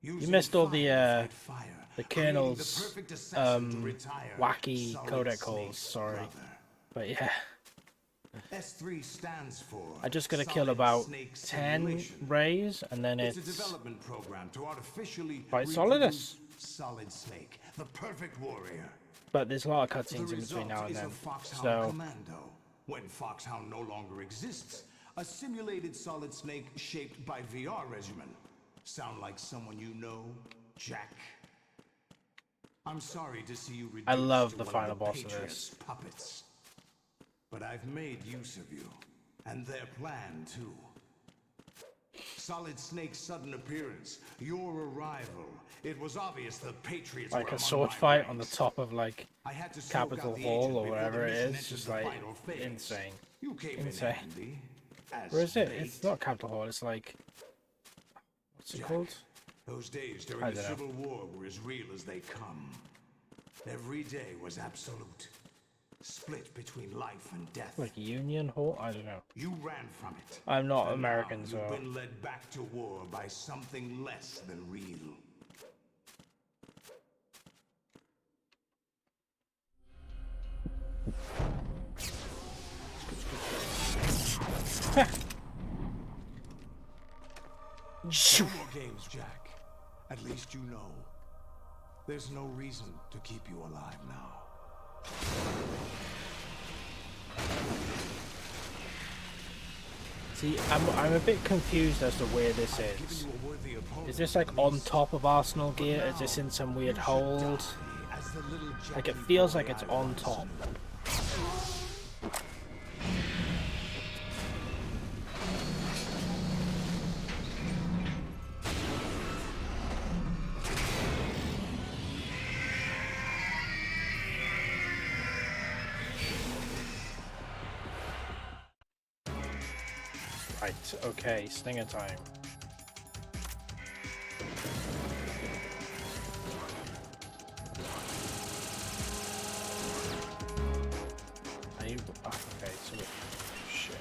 You missed all the the Colonel's perfect assassin to retire wacky Solid codec Snake's calls. Sorry, brother. but yeah. S3 stands for I just gotta kill Solid about Snake 10 Simulation. rays, and then It's it's a development program to artificially right, reproduce Solidus. Solid Snake, the perfect warrior. But there's a lot of The cutscenes in between result now and is then. a Foxhound So Commando. When Foxhound no longer exists, a simulated Solid Snake shaped by VR regimen. Sound like someone you know, Jack? I'm sorry to see you reduced I love to the one final of the boss of Patriots' this. puppets. But I've made use of you, and their plan too. Solid Snake's sudden appearance, your arrival. It was obvious the Patriots like were a among sword my fight on the ranks. top of like I had to soak Capitol out the Hall agent or before whatever the it mission is, entered just the like final phase. insane. You came Insane. in handy. As Where is it? bait. It's not Capitol Hall. It's like what's it Jack, called? Those days I during the don't know. Civil War were as real as they come. Every day was absolute. Split between life and death. Like Union Hall? I don't know. You ran from it. I'm not And American, now so you've been led back to war by something less than real. No more games, Jack. At least you know. There's no reason to keep you alive now. see, I'm a bit confused as to where this is. Is this like on top of Arsenal gear? Is this in some weird hold? Like it feels like it's on top. Right, okay, Stinger time. Okay, so shit.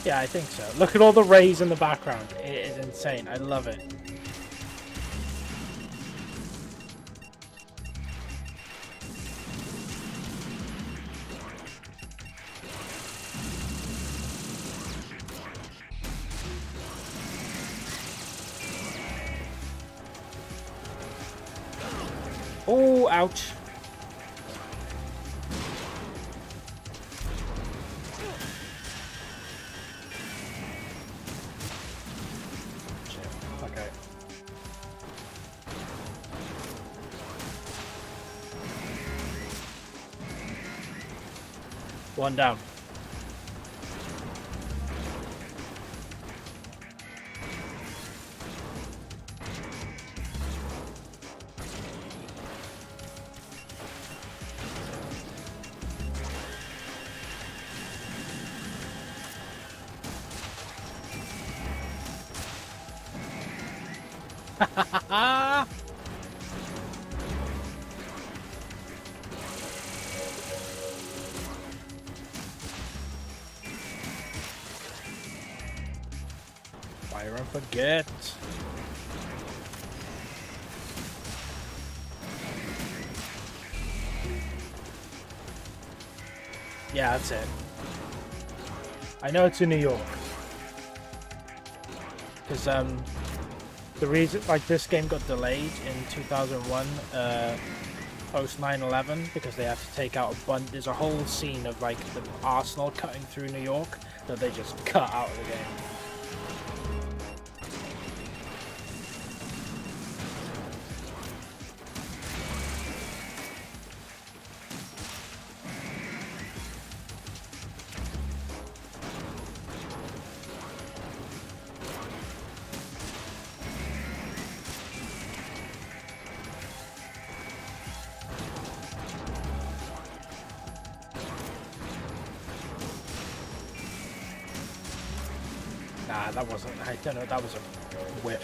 Yeah, I think so. Look at all the rays in the background. It is insane. I love it. Oh, ouch. Okay. One down. Fire and forget. Yeah, that's it. I know it's in New York. Because, the reason, like, this game got delayed in 2001, post 9/11, because they have to take out a bunch. There's a whole scene of, like, the Arsenal cutting through New York that they just cut out of the game. Ah, that wasn't. I don't know. That was a whiff.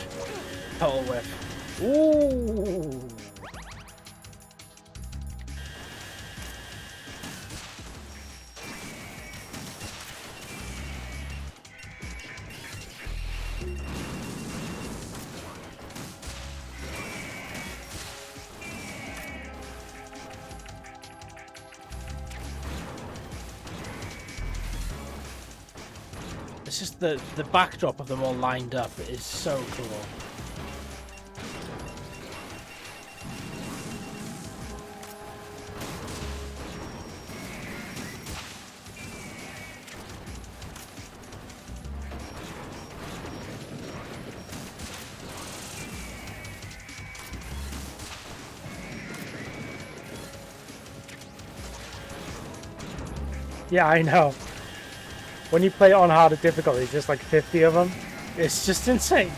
Total whiff. Ooh. It's just the backdrop of them all lined up is so cool. Yeah, I know. When you play it on harder difficulty, just like 50 of them, it's just insane.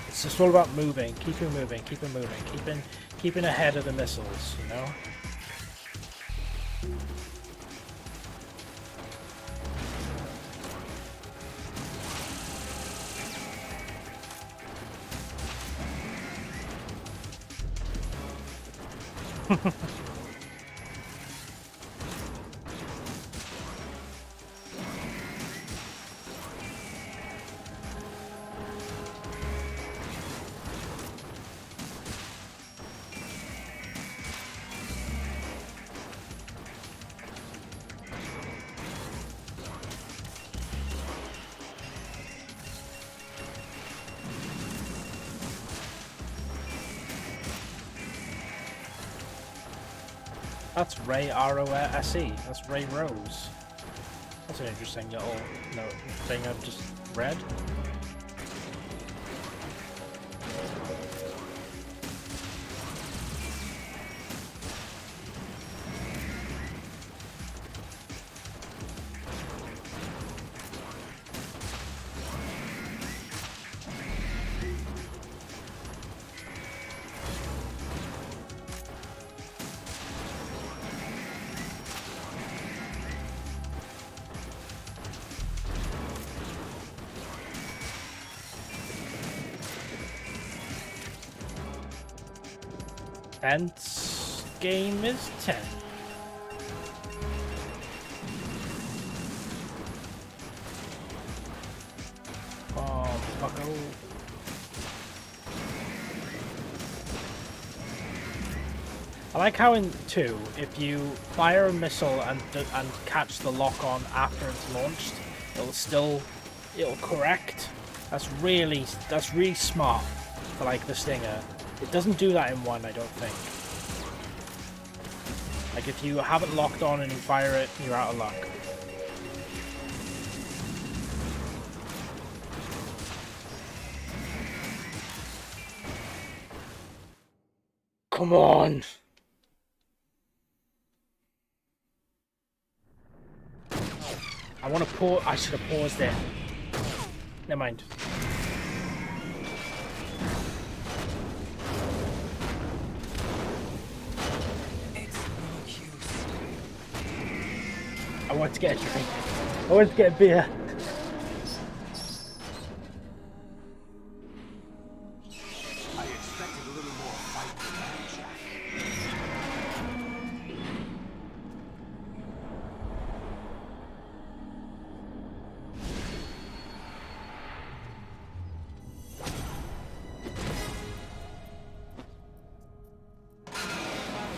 It's just all about moving, keeping moving, keeping ahead of the missiles, you know? That's Ray R-O-S-E. That's Ray Rose. That's an interesting little thing I've just read. Tense game is 10. Oh, bucko. I like how in 2, if you fire a missile and catch the lock on after it's launched, it'll correct. That's really smart for like the Stinger. It doesn't do that in 1, I don't think. Like if you have it locked on and you fire it, you're out of luck. Come on! I want to pause. I should have paused it. Never mind. I want to get a drink. I want to get a beer. I expected a little more fight than that, Jack.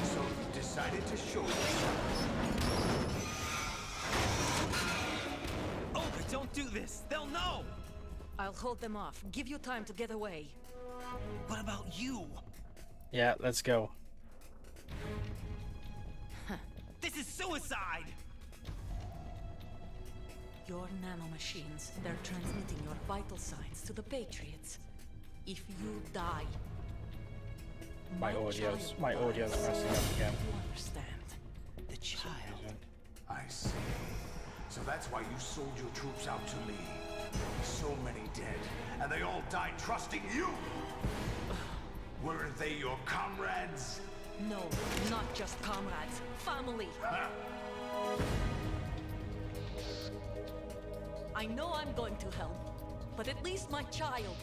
So you decided to show yourself. Don't do this! They'll know! I'll hold them off. Give you time to get away. What about you? Yeah, let's go. This is suicide! Your nanomachines, they're transmitting your vital signs to the Patriots. If you die... My audio's messing up again. You understand? The child. I see. So that's why you sold your troops out to me. So many dead, and they all died trusting you! Weren't they your comrades? No, not just comrades. Family. I know I'm going to help, but at least my child.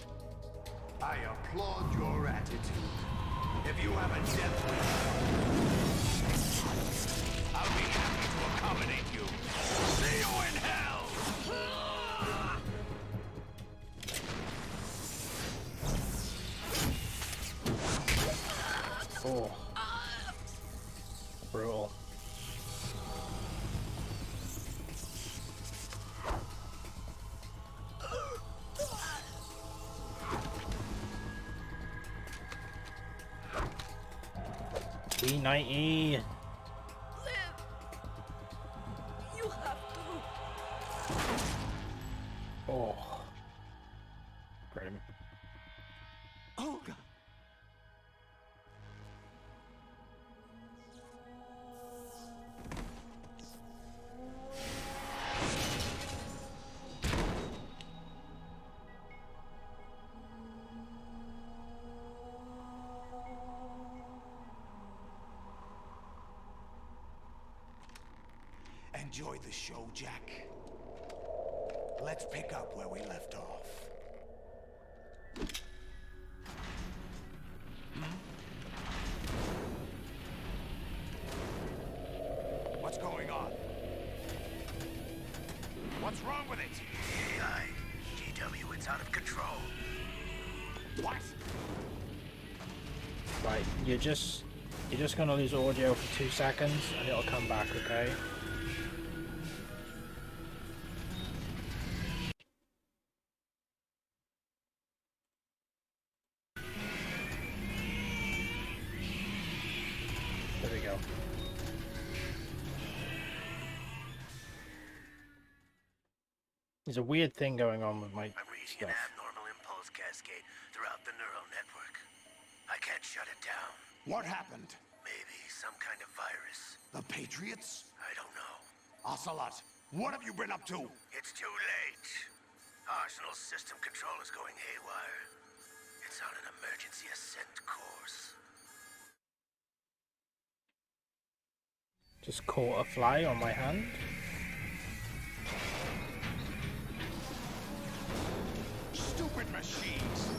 I applaud your attitude. If you have a death wish, I'll be happy to accommodate you. See you in hell! Oh. Brutal. P90. You have to. Oh. Grim. Olga! Enjoy the show, Jack. Let's pick up where we left off. What's going on? What's wrong with it? GW, it's out of control. What? Right, you're just gonna lose audio for 2 seconds and it'll come back, okay? There we go. There's a weird thing going on with my stuff. Abnormal impulse cascade throughout the neural network. I can't shut it down. What happened? Maybe some kind of virus. The Patriots? I don't know. Ocelot, what have you been up to? It's too late. Arsenal's system control is going haywire. It's on an emergency ascent course. Just caught a fly on my hand. Stupid machines!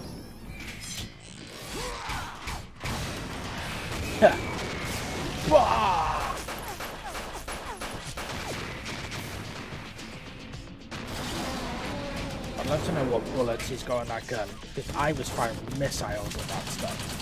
I'd love to know what bullets he's got in that gun, because I was firing missiles at that stuff.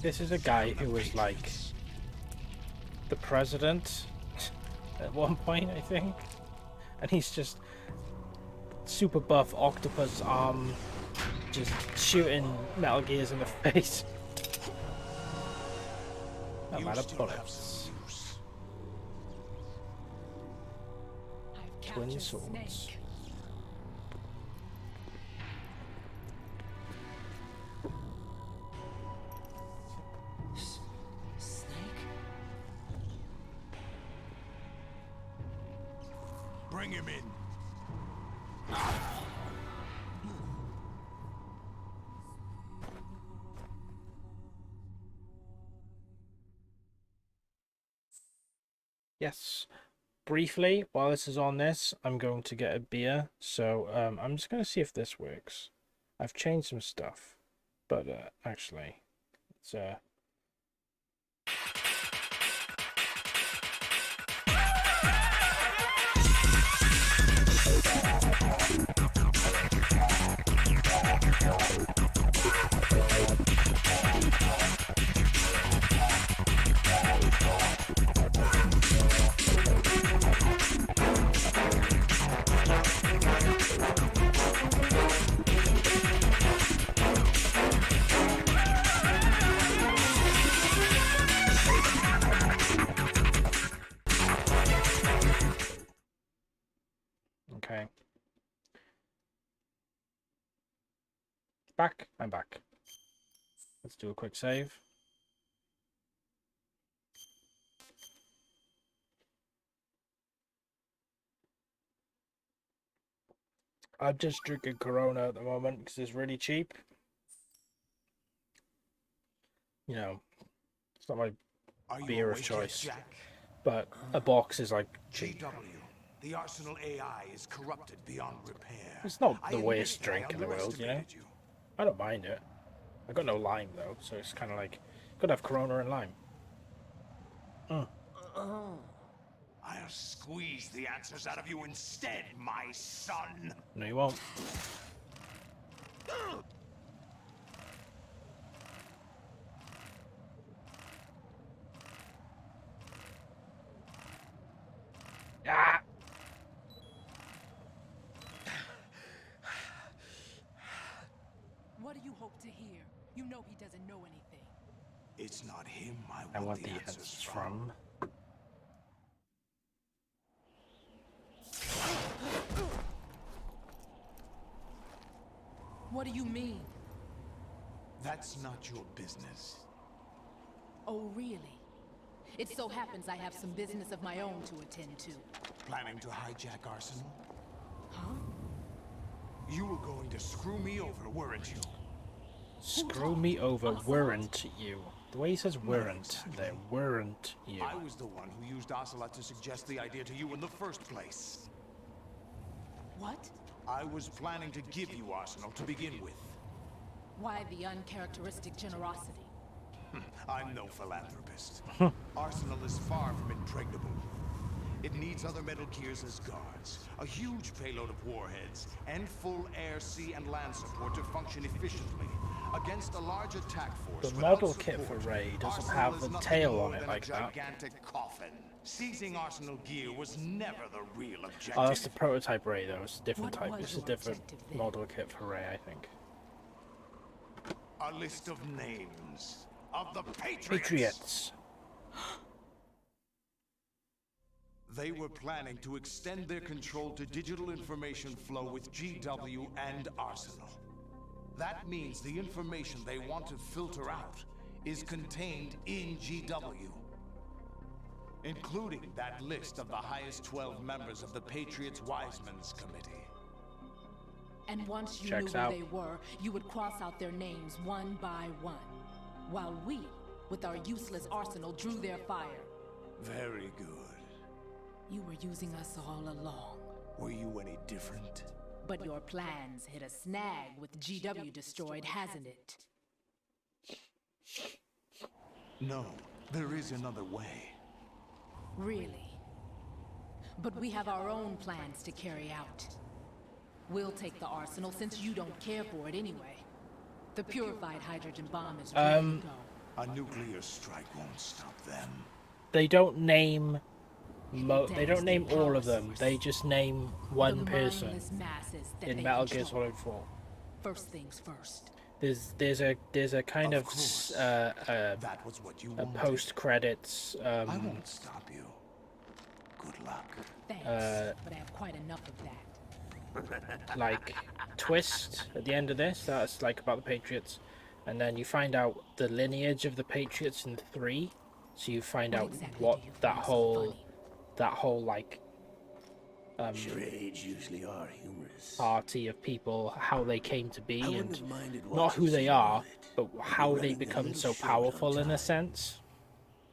This is a guy who was like the president at one point, I think, and he's just super buff octopus arm, just shooting Metal Gears in the face. I'm out of bullets. Twin swords. Bring him in. Yes. Briefly, while this is on this, I'm going to get a beer. So I'm just going to see if this works. I've changed some stuff, but actually, it's Back? I'm back. Let's do a quick save. I'm just drinking Corona at the moment because it's really cheap. You know, it's not my beer of choice, but a box is like cheap. GW, the Arsenal AI is corrupted beyond repair. It's not the worst drink in the world, you know? I don't mind it. I got no lime though, so it's kind of like, gotta have Corona and lime. I'll squeeze the answers out of you instead, my son. No, you won't. Ah! What do you hope to hear? You know he doesn't know anything. It's not him I want the answers from. What do you mean? That's not your business. Oh, really? It so happens I have some business of my own to attend to. Planning to hijack Arsenal? Huh? You were going to screw me over, weren't you? Screw me over, weren't you? The way he says weren't, there weren't you. I was the one who used Ocelot to suggest the idea to you in the first place. What? I was planning to give you Arsenal to begin with. Why the uncharacteristic generosity? I'm no philanthropist. Arsenal is far from impregnable. It needs other Metal Gears as guards, a huge payload of warheads, and full air, sea, and land support to function efficiently against a large attack force. The model kit for Ray doesn't have the tail on it like that. Gigantic coffin. Seizing Arsenal gear was never the real objective. Oh, that's the prototype Ray though. It's a different type. It's a different model kit for Ray, I think. A list of names of the Patriots. Patriots. They were planning to extend their control to digital information flow with GW and Arsenal. That means the information they want to filter out is contained in GW, including that list of the highest 12 members of the Patriots Wiseman's Committee. And once you Checks knew out. who they were, you would cross out their names one by one, while we, with our useless arsenal, drew their fire. Very good. You were using us all along. Were you any different? But your plans hit a snag with GW destroyed, hasn't it? No, there is another way. Really? But we have our own plans to carry out. We'll take the arsenal since you don't care for it anyway. The purified hydrogen bomb is ready to go. A nuclear strike won't stop them. They don't name. They don't name all of them. They just name one person in Metal Gear Solid 4. First things first. There's a kind of that was what you a post credits. I won't stop you. Good luck. Thanks, but I have quite enough of that. Like twist at the end of this. That's like about the Patriots, and then you find out the lineage of the Patriots in 3. So you find out what that whole like charades usually are humorous. Party of people, how they came to be, and not who they are, but how they become so powerful in a sense.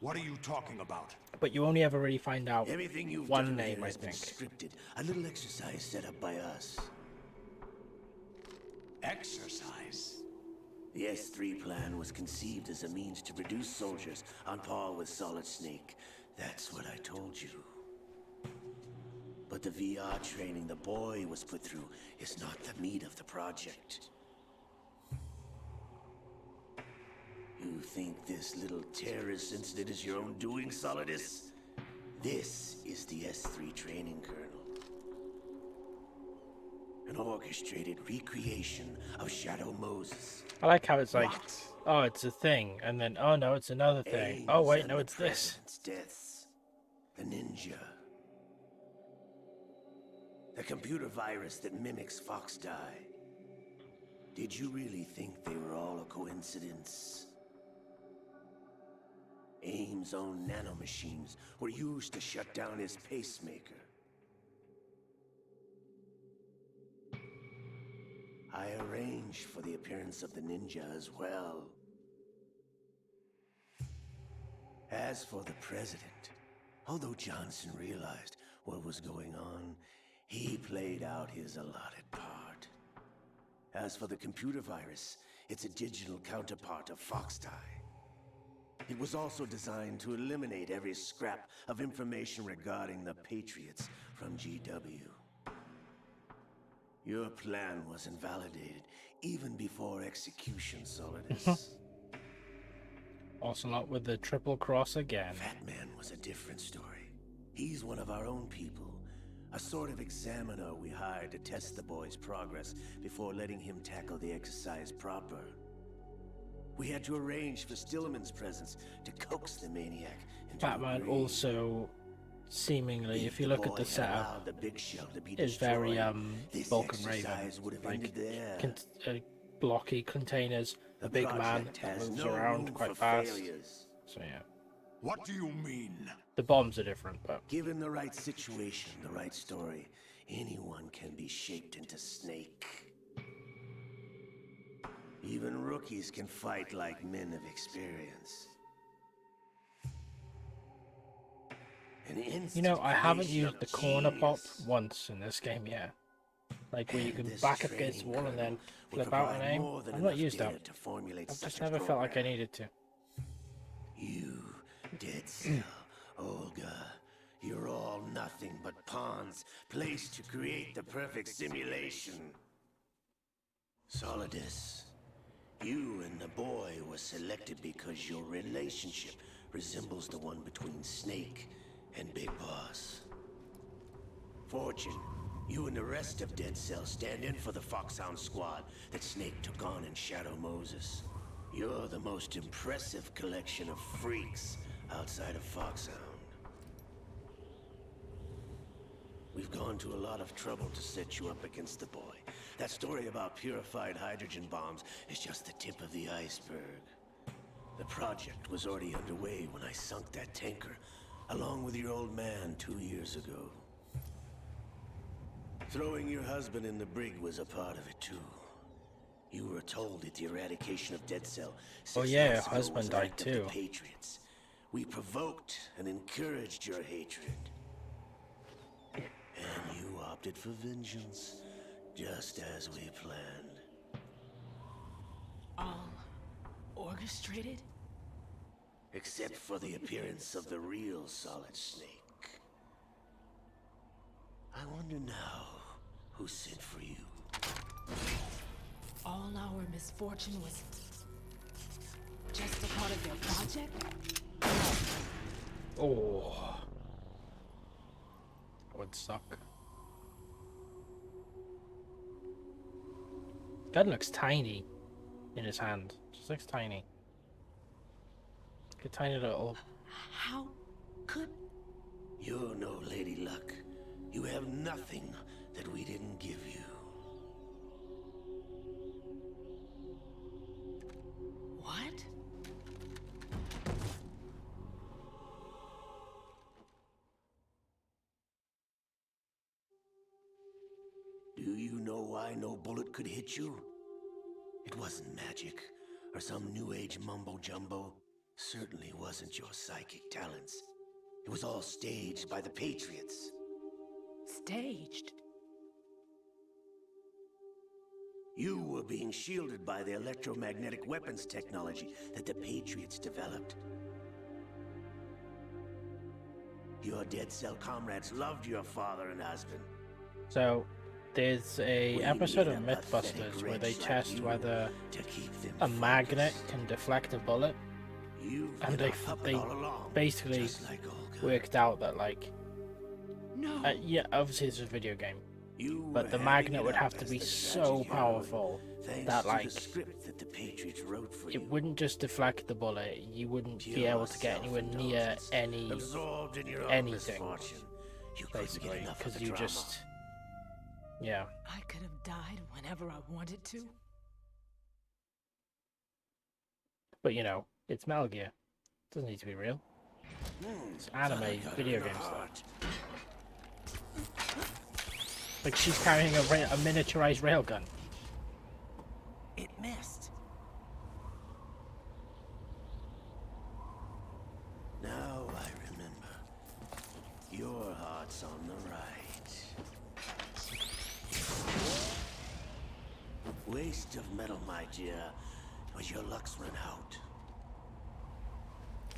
What are you talking about? But you only ever really find out Everything you've one done name, here I has been think. scripted. A little exercise set up by us. Exercise? The S3 plan was conceived as a means to reduce soldiers on par with Solid Snake. That's what I told you. But the VR training the boy was put through is not the meat of the project. You think this little terrorist incident is your own doing, Solidus? This is the S3 training kernel. An orchestrated recreation of Shadow Moses. I like how it's like, oh, it's a thing, and then, oh no, it's another thing. Oh wait, no, it's this. Deaths. The ninja. The computer virus that mimics Fox Die. Did you really think they were all a coincidence? AIM's own nanomachines were used to shut down his pacemaker. I arranged for the appearance of the ninja as well. As for the president, although Johnson realized what was going on, he played out his allotted part. As for the computer virus, it's a digital counterpart of Foxtie. It was also designed to eliminate every scrap of information regarding the Patriots from GW. Your plan was invalidated even before execution, Solidus. Ocelot with the triple cross again. Fat Man was a different story. He's one of our own people. A sort of examiner we hired to test the boy's progress before letting him tackle the exercise proper. We had to arrange for Stillman's presence to coax the maniac into Fat Man also, seemingly, if you look at the setup, is very Vulcan Raven. Like blocky containers, a big man that moves around quite fast. So yeah. What do you mean? The bombs are different, but given the right situation, the right story, anyone can be shaped into Snake. Even rookies can fight like men of experience. you know, I haven't used the corner pop once in this game yet. Like where you can back up against the wall and then flip out and aim. I've not used that. I've just never felt like I needed to. You, Dead Cell, Olga, you're all nothing but pawns placed to create the perfect simulation. Solidus, you and the boy were selected because your relationship resembles the one between Snake and Big Boss. Fortune, you and the rest of Dead Cell stand in for the Foxhound squad that Snake took on in Shadow Moses. You're the most impressive collection of freaks outside of Foxhound. We've gone to a lot of trouble to set you up against the boy. That story about purified hydrogen bombs is just the tip of the iceberg. The project was already underway when I sunk that tanker, along with your old man 2 years ago. Throwing your husband in the brig was a part of it too. You were told that the eradication of Dead Cell. Oh yeah, your husband died too. Patriots. We provoked and encouraged your hatred. And you opted for vengeance, just as we planned. All orchestrated? Except for the appearance of the real Solid Snake. I wonder now who sent for you. All our misfortune was just a part of your project? Oh. That would suck. Gun looks tiny in his hand. Just looks tiny. Like a tiny little... How could... You're no Lady Luck. You have nothing that we didn't give you. What? Do you know why no bullet could hit you? It wasn't magic, or some new age mumbo-jumbo. Certainly wasn't your psychic talents. It was all staged by the Patriots. Staged? You were being shielded by the electromagnetic weapons technology that the Patriots developed. Your Dead Cell comrades loved your father and husband. So, there's a episode of Mythbusters where they test whether a magnet can deflect a bullet. And they basically worked out that, like... yeah, obviously it's a video game. But the magnet would have to be so powerful that, like, it wouldn't just deflect the bullet. You wouldn't be able to get anywhere near anything, basically, because you just, yeah. I could have died whenever I wanted to. But you know, it's Metal Gear. It doesn't need to be real. It's anime, video game stuff. Like she's carrying a miniaturized railgun. It missed. Now I remember. Your heart's on the right. Waste of metal, my dear, but your luck's run out.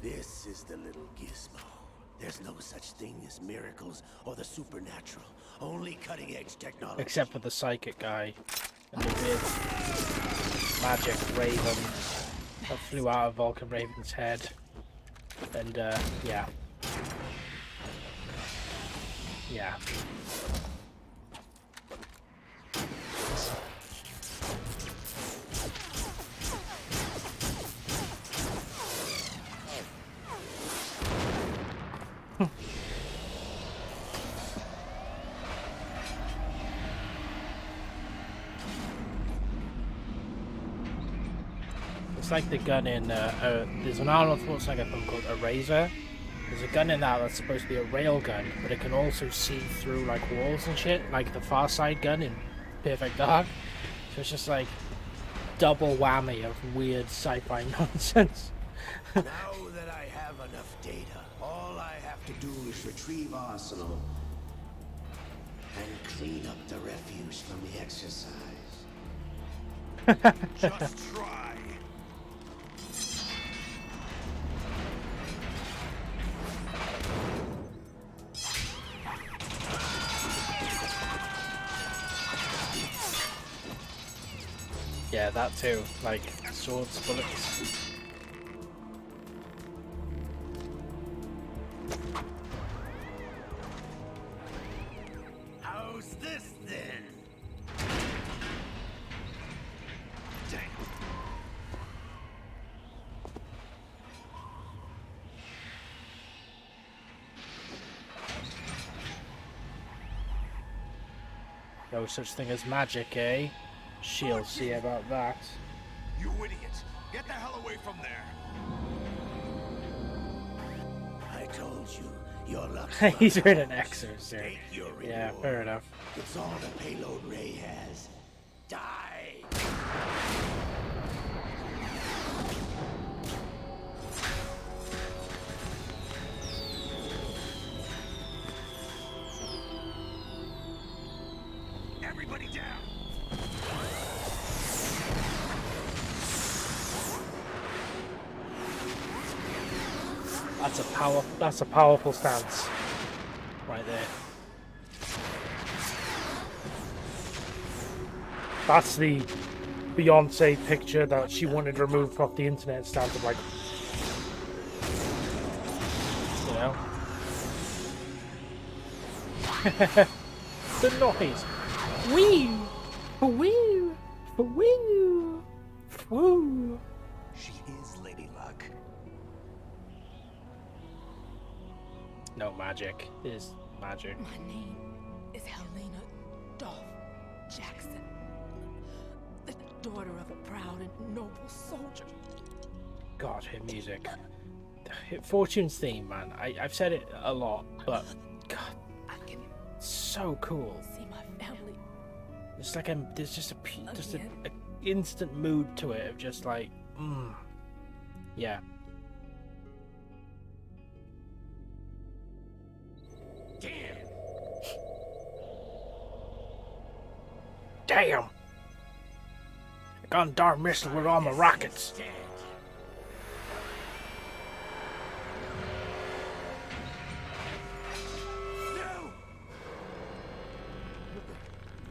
This is the little gizmo. There's no such thing as miracles or the supernatural. Only cutting-edge technology. Except for the psychic guy and the weird magic raven that flew out of Vulcan Raven's head. And yeah. Yeah. It's like the gun in, there's an Arnold Schwarzenegger film called Eraser. There's a gun in that that's supposed to be a rail gun, but it can also see through like walls and shit, like the Far Side gun in Perfect Dark. So it's just like double whammy of weird sci-fi nonsense. Now that I have enough data, all I have to do is retrieve Arsenal and clean up the refuse from the exercise. Just try. Yeah, that too. Like swords, bullets. How's this then? Damn. No such thing as magic, eh? She'll see about that. You idiot! Get the hell away from there! I told you, your luck. He's in an exorcist there. Yeah, fair enough. It's all the payload Ray has. Die! Everybody down! That's a powerful stance. Right there. That's the Beyonce picture that she wanted removed off the internet stance of like, you know. The noise. Wee! Wee! Wee! Woo! She is Lady Luck. No, magic is magic. My name is Helena Dolph Jackson, the daughter of a proud and noble soldier. God, her music. Fortune's theme, man. I've said it a lot, but God, so cool. See my family. It's like there's just a instant mood to it of just like, yeah. Damn! Gondar missile with all my rockets.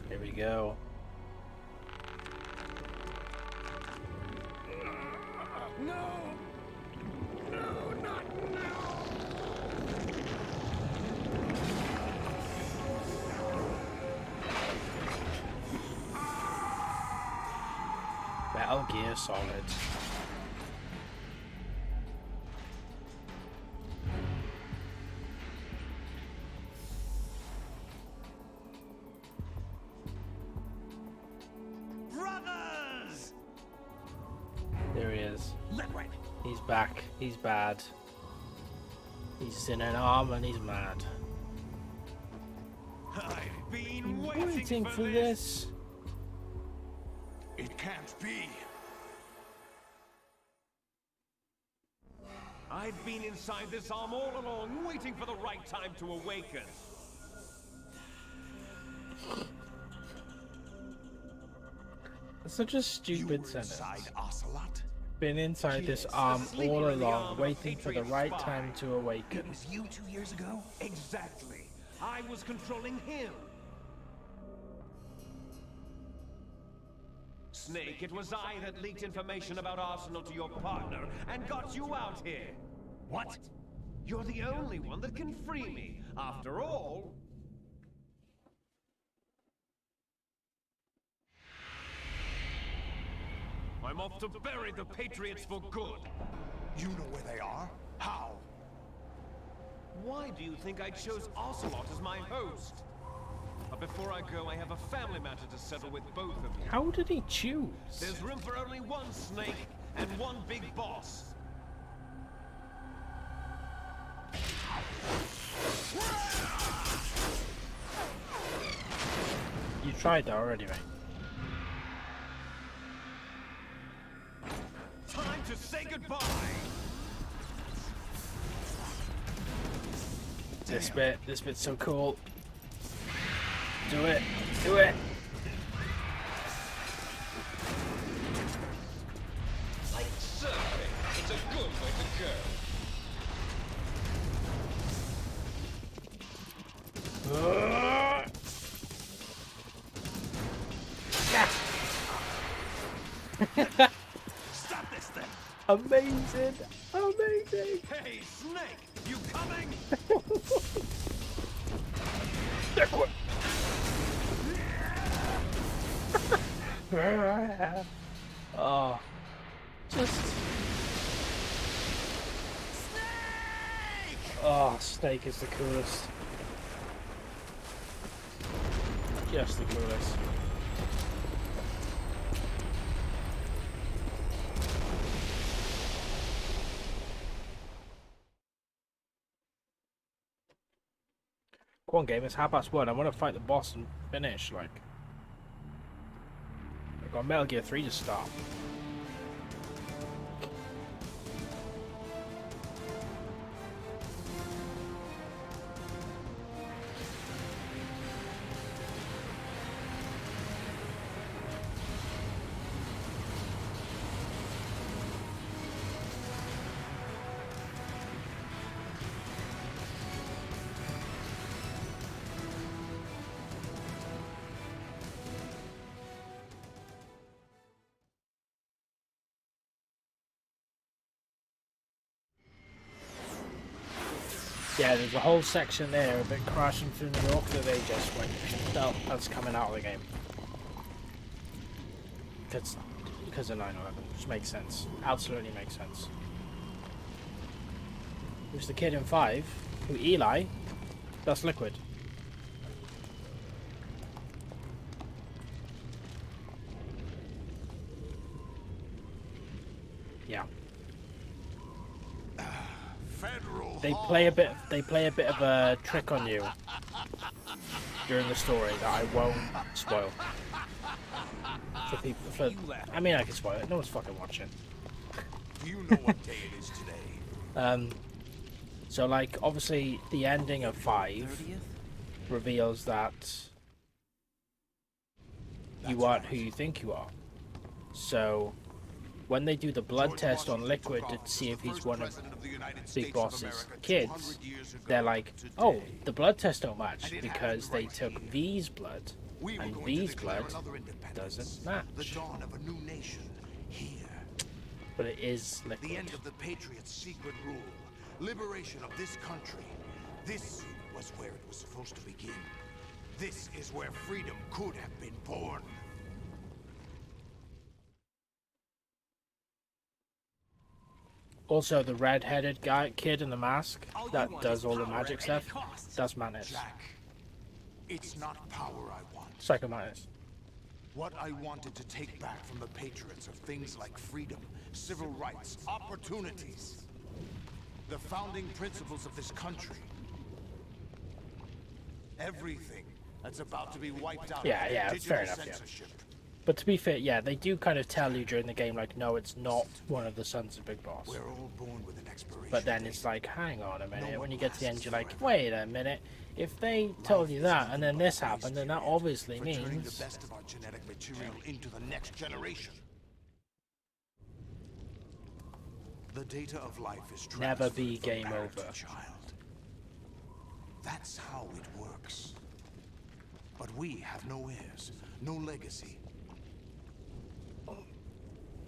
Here we go. No! No, not now! Metal Gear Solid. Brothers! There he is. Let right. back. He's bad. He's in an arm and he's mad. I've been waiting for this. It can't be. I've been inside this arm all along, waiting for the right time to awaken. That's such a stupid sentence. Inside Ocelot? Been inside this arm all along, waiting for the right time to awaken. It was you 2 years ago? Exactly. I was controlling him. Snake, it was I that leaked information about Arsenal to your partner and got you out here. What? You're the only one that can free me. After all... I'm off to bury the Patriots for good. You know where they are? How? Why do you think I chose Ocelot as my host? But before I go, I have a family matter to settle with both of you. How did he choose? There's room for only one Snake and one big boss. You tried that already, mate. Time to say goodbye. This bit's so cool. Do it, do it. Like surfing, it's a good way to go. Stop this thing! Amazing! Amazing! Hey, Snake! You coming? Oh. Just... Snake! Oh, Snake is the coolest. Just the coolest. Come on, gamers, how about one? I want to fight the boss and finish, like. I've got Metal Gear 3 to start. Yeah, there's a whole section there of it crashing through New York that they just went, no, that's coming out of the game. Because of 9/11, which makes sense. Absolutely makes sense. Who's the kid in 5? Who, Eli? That's Liquid. Yeah. They play a bit of a trick on you during the story that I won't spoil. I mean, I can spoil it. No one's fucking watching. Do you know what day it is today? So like, obviously, the ending of 5 reveals that you aren't who you think you are. So when they do the blood test on Liquid to see if he's one of Big Boss's kids, they're like, oh, the blood tests don't match because they took V's blood, and V's blood doesn't match. The dawn of a new nation here. But it is Liquid. The end of the Patriots' secret rule. Liberation of this country. This was where it was supposed to begin. This is where freedom could have been born. Also, the red-headed kid in the mask that does all the magic stuff, that's Mantis. Jack, it's not power I want. Psycho Mantis. What I wanted to take back from the Patriots are things like freedom, civil rights, opportunities. The founding principles of this country. Everything that's about to be wiped out. Yeah, by yeah, digital fair enough, yeah. censorship. But to be fair, yeah, they do kind of tell you during the game, like, no, it's not one of the sons of Big Boss. We're all born with an expiration. But then it's like, hang on a minute, when you get to the end, you're like, wait a minute, if they told you that, and then this happened, then that obviously Turning the means... best of our genetic material into the next generation. The data of life is Never be transferred from game parent to over. child. That's how it works. But we have no heirs, no legacy.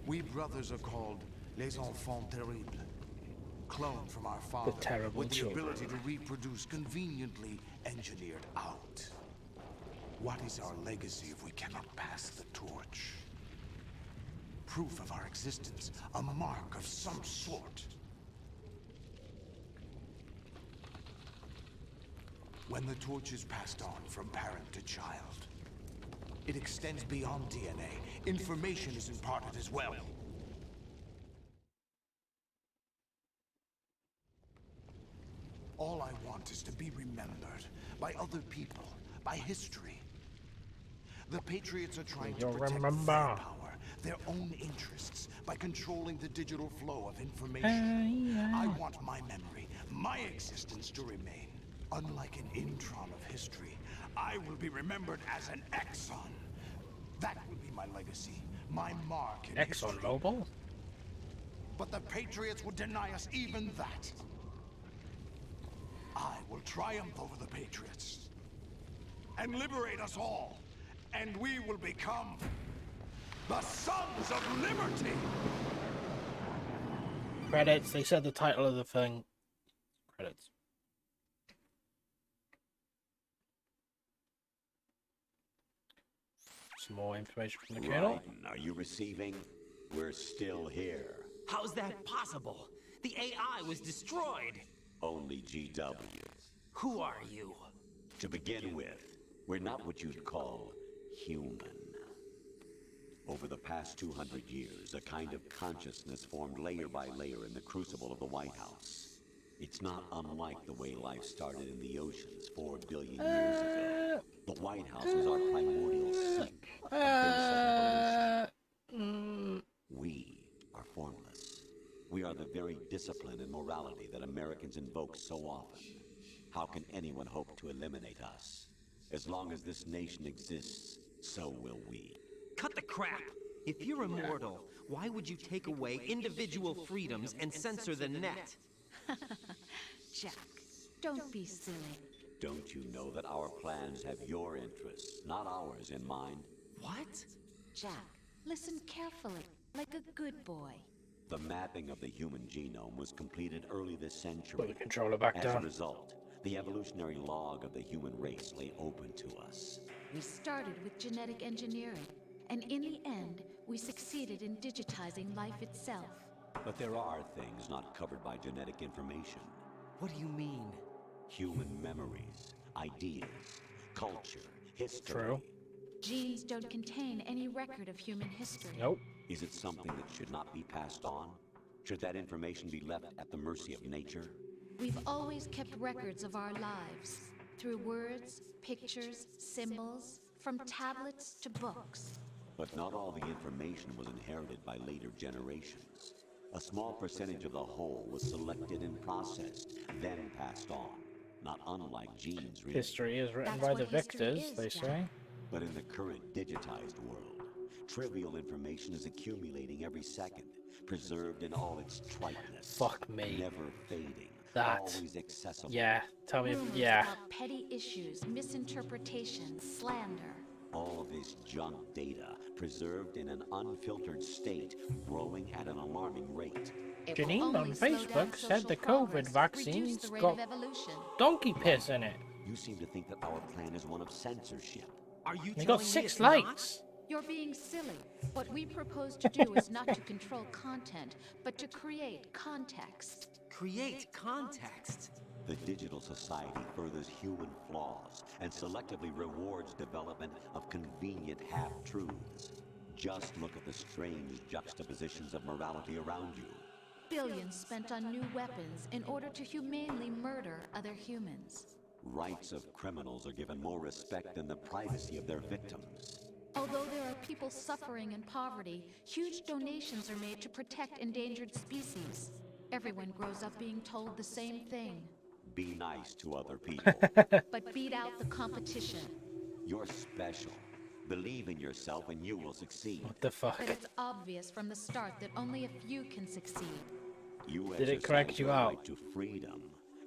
We brothers are called les enfants terribles, cloned from our father, terrible with the children. ability to reproduce conveniently engineered out. What is our legacy if we cannot pass the torch? Proof of our existence, a mark of some sort. When the torch is passed on from parent to child, it extends beyond DNA. Information is imparted as well. All I want is to be remembered by other people, by history. The Patriots are trying to protect their power, their own interests, by controlling the digital flow of information. I want my memory, my existence to remain. Unlike an intron of history, I will be remembered as an exon. That will be my legacy, my mark in history. ExxonMobil? But the Patriots would deny us even that. I will triumph over the Patriots and liberate us all, and we will become the Sons of Liberty. Credits, they said the title of the thing. Credits. Some more information from the colonel. Raiden, are you receiving? We're still here. How's that possible? The AI was destroyed. Only GW. Who are you? To begin with, we're not what you'd call human. Over the past 200 years, a kind of consciousness formed layer by layer in the crucible of the White House. It's not unlike the way life started in the oceans 4 billion years ago. The White House is our primordial sink, a base of evolution. We are formless. We are the very discipline and morality that Americans invoke so often. How can anyone hope to eliminate us? As long as this nation exists, so will we. Cut the crap! If you're immortal, why would you take away individual freedoms and censor the net? Jack, don't be silly. Don't you know that our plans have your interests, not ours, in mind? What? Jack, listen carefully, like a good boy. The mapping of the human genome was completed early this century. Put the controller back As down. a result, the evolutionary log of the human race lay open to us. We started with genetic engineering, and in the end, we succeeded in digitizing life itself. But there are things not covered by genetic information. What do you mean? Human memories, ideas, culture, history. True. Genes don't contain any record of human history. Nope. Is it something that should not be passed on? Should that information be left at the mercy of nature? We've always kept records of our lives, through words, pictures, symbols, from tablets to books. But not all the information was inherited by later generations. A small percentage of the whole was selected and processed, then passed on. Not unlike genes, really. History is written by the victors, they say. But in the current digitized world, trivial information is accumulating every second, preserved in all its triteness. Fuck me. Never fading. That. Always accessible. Yeah, tell me, Rumors yeah. about petty issues, misinterpretations, slander. All this junk data, preserved in an unfiltered state, growing at an alarming rate. Janine on Facebook said the COVID vaccine's the rate got of evolution. donkey piss in it. You seem to think that our plan is one of censorship. Are you They got 6 likes. You're being silly. What we propose to do is not to control content, but to create context. Create context. The digital society furthers human flaws and selectively rewards development of convenient half-truths. Just look at the strange juxtapositions of morality around you. Billions spent on new weapons in order to humanely murder other humans. Rights of criminals are given more respect than the privacy of their victims. Although there are people suffering in poverty, huge donations are made to protect endangered species. Everyone grows up being told the same thing. Be nice to other people. But beat out the competition. You're special. Believe in yourself and you will succeed. What the fuck? But it's obvious from the start that only a few can succeed. You Did it correct you your out? right to freedom.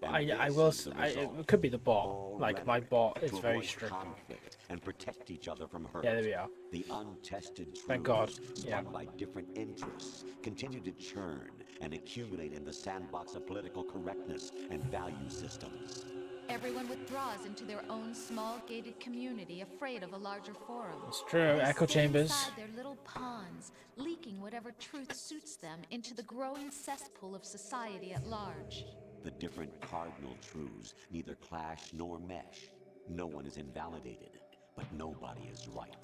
I will. It could be the bot. Like my bot is very strict. Conflict and protect each other from hurt. Yeah, there we are. The untested truths, Thank God. Yeah. run by different interests, continue to churn and accumulate in the sandbox of political correctness and value systems. Everyone withdraws into their own small gated community, afraid of a larger forum. It's true. They Echo stay chambers. inside their little ponds, leaking whatever truth suits them into the growing cesspool of society at large. The different cardinal truths neither clash nor mesh. No one is invalidated, but nobody is right.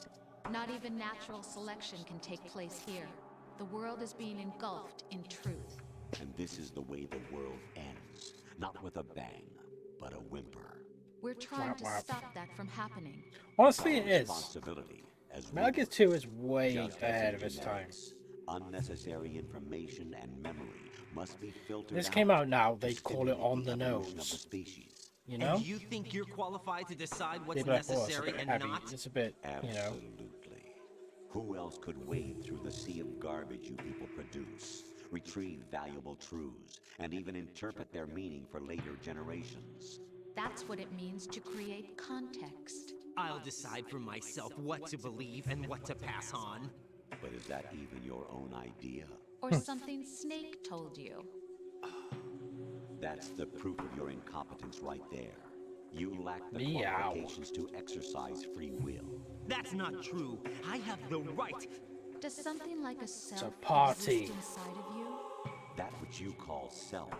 Not even natural selection can take place here. The world is being engulfed in truth. And this is the way the world ends. Not with a bang, but a whimper. We're trying to stop that from happening. Honestly, it is. Responsibility as Metal Gear 2 is way just as ahead in of its time. genetics, unnecessary information and memory must be filtered This out came out now, to they'd call it stimulate on the evolution of nose. the species. You know? And you think you're qualified to decide what's They'd be like, oh, it's a necessary bit and heavy. not? It's a bit, you know. Absolutely. Who else could wade through the sea of garbage you people produce, retrieve valuable truths, and even interpret their meaning for later generations? That's what it means to create context. I'll decide for myself what to believe and what to pass on. But is that even your own idea? Or something Snake told you. That's the proof of your incompetence right there. You lack the Meow. qualifications to exercise free will. That's not true. I have the right. Does something like a self party. exist inside of you? That which you call self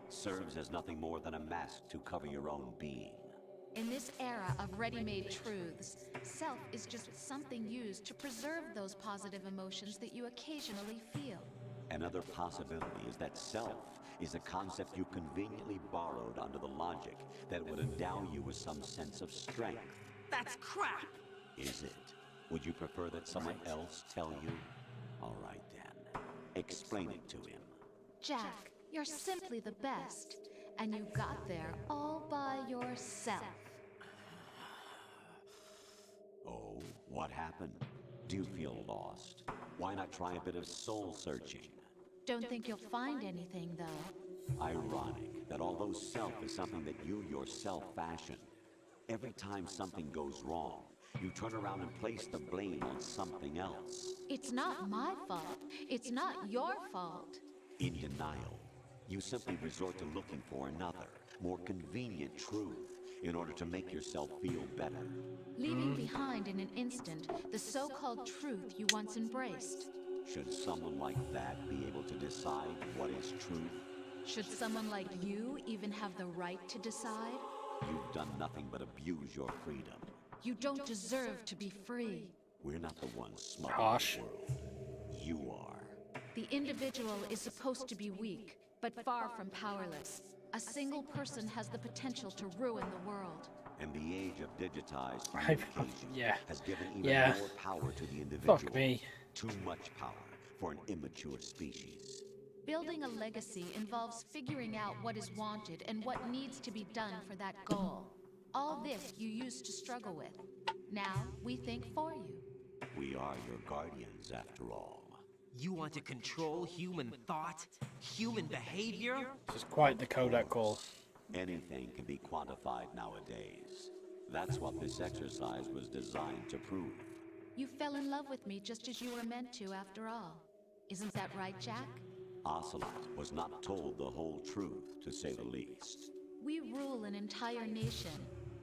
serves as nothing more than a mask to cover your own being. In this era of ready-made truths, self is just something used to preserve those positive emotions that you occasionally feel. Another possibility is that self is a concept you conveniently borrowed under the logic that would endow you with some sense of strength. That's crap! Is it? Would you prefer that someone else tell you? All right then. Explain it to him. Jack, you're simply the best. And you got there all by yourself. Oh, what happened? Do you feel lost? Why not try a bit of soul searching? Don't think you'll find anything, though. Ironic that although self is something that you yourself fashioned, every time something goes wrong, you turn around and place the blame on something else. It's not my fault. It's not your fault. In denial, you simply resort to looking for another, more convenient truth in order to make yourself feel better. Leaving behind in an instant the so-called truth you once embraced. Should someone like that be able to decide what is truth? Should someone like you even have the right to decide? You've done nothing but abuse your freedom. You don't deserve to be free. We're not the ones smart Harsh. in the world. You are. The individual is supposed to be weak, but far from powerless. A single person has the potential to ruin the world. And the age of digitized communication yeah. has given even Yeah. more power to the individual. Fuck me. Too much power for an immature species. Building a legacy involves figuring out what is wanted and what needs to be done for that goal. All this you used to struggle with. Now we think for you. We are your guardians, after all. You want to control human thought? Human behavior? This is quite the Kodak call. Anything can be quantified nowadays. That's what this exercise was designed to prove. You fell in love with me just as you were meant to, after all. Isn't that right, Jack? Ocelot was not told the whole truth, to say the least. We rule an entire nation.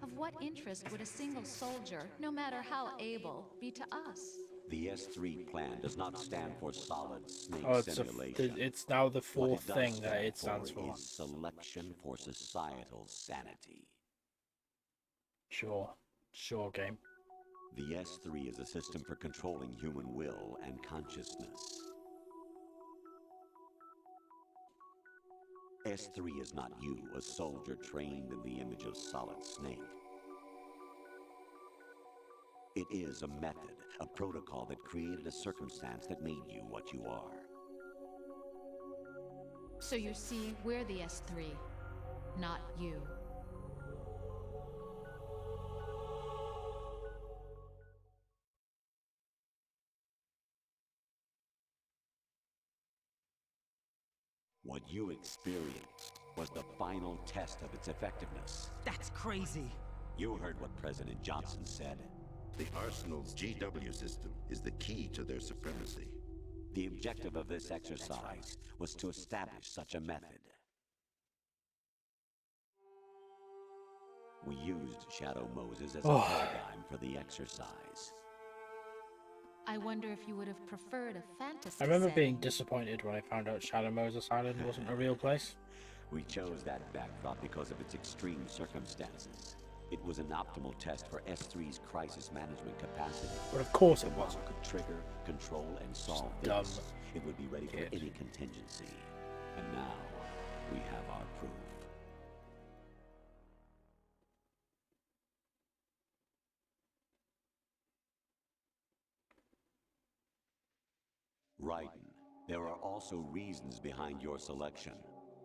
Of what interest would a single soldier, no matter how able, be to us? The S3 plan does not stand for Solid Snake Oh, it's Simulation. it's now the What fourth it does thing that stand it stands for. is Selection for Societal Sanity. Sure game. The S3 is a system for controlling human will and consciousness. S3 is not you, a soldier trained in the image of Solid Snake. It is a method, a protocol that created a circumstance that made you what you are. So you see, we're the S3, not you. What you experienced was the final test of its effectiveness. That's crazy. You heard what President Johnson said. The Arsenal's GW system is the key to their supremacy. The objective of this exercise was to establish such a method. We used Shadow Moses as a paradigm for the exercise. I wonder if you would have preferred a fantasy I remember setting. being disappointed when I found out Shadow Moses Island wasn't a real place. We chose that backdrop because of its extreme circumstances. It was an optimal test for S3's crisis management capacity. But of course it The wasn't. model could trigger, control, and solve Dumb this. It would be ready for any contingency. And now, we have our proof. Raiden, there are also reasons behind your selection.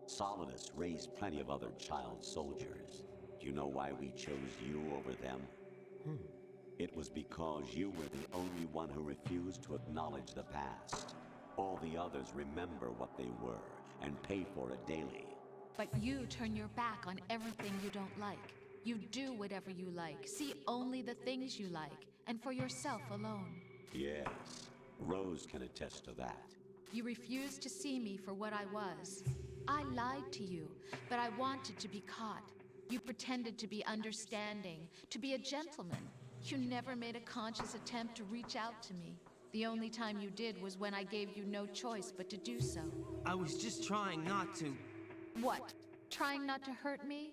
Solidus raised plenty of other child soldiers. Do you know why we chose you over them? It was because you were the only one who refused to acknowledge the past. All the others remember what they were and pay for it daily. But you turn your back on everything you don't like. You do whatever you like, see only the things you like, and for yourself alone. Yes, Rose can attest to that. You refused to see me for what I was. I lied to you, but I wanted to be caught. You pretended to be understanding, to be a gentleman. You never made a conscious attempt to reach out to me. The only time you did was when I gave you no choice but to do so. I was just trying not to. What? Trying not to hurt me?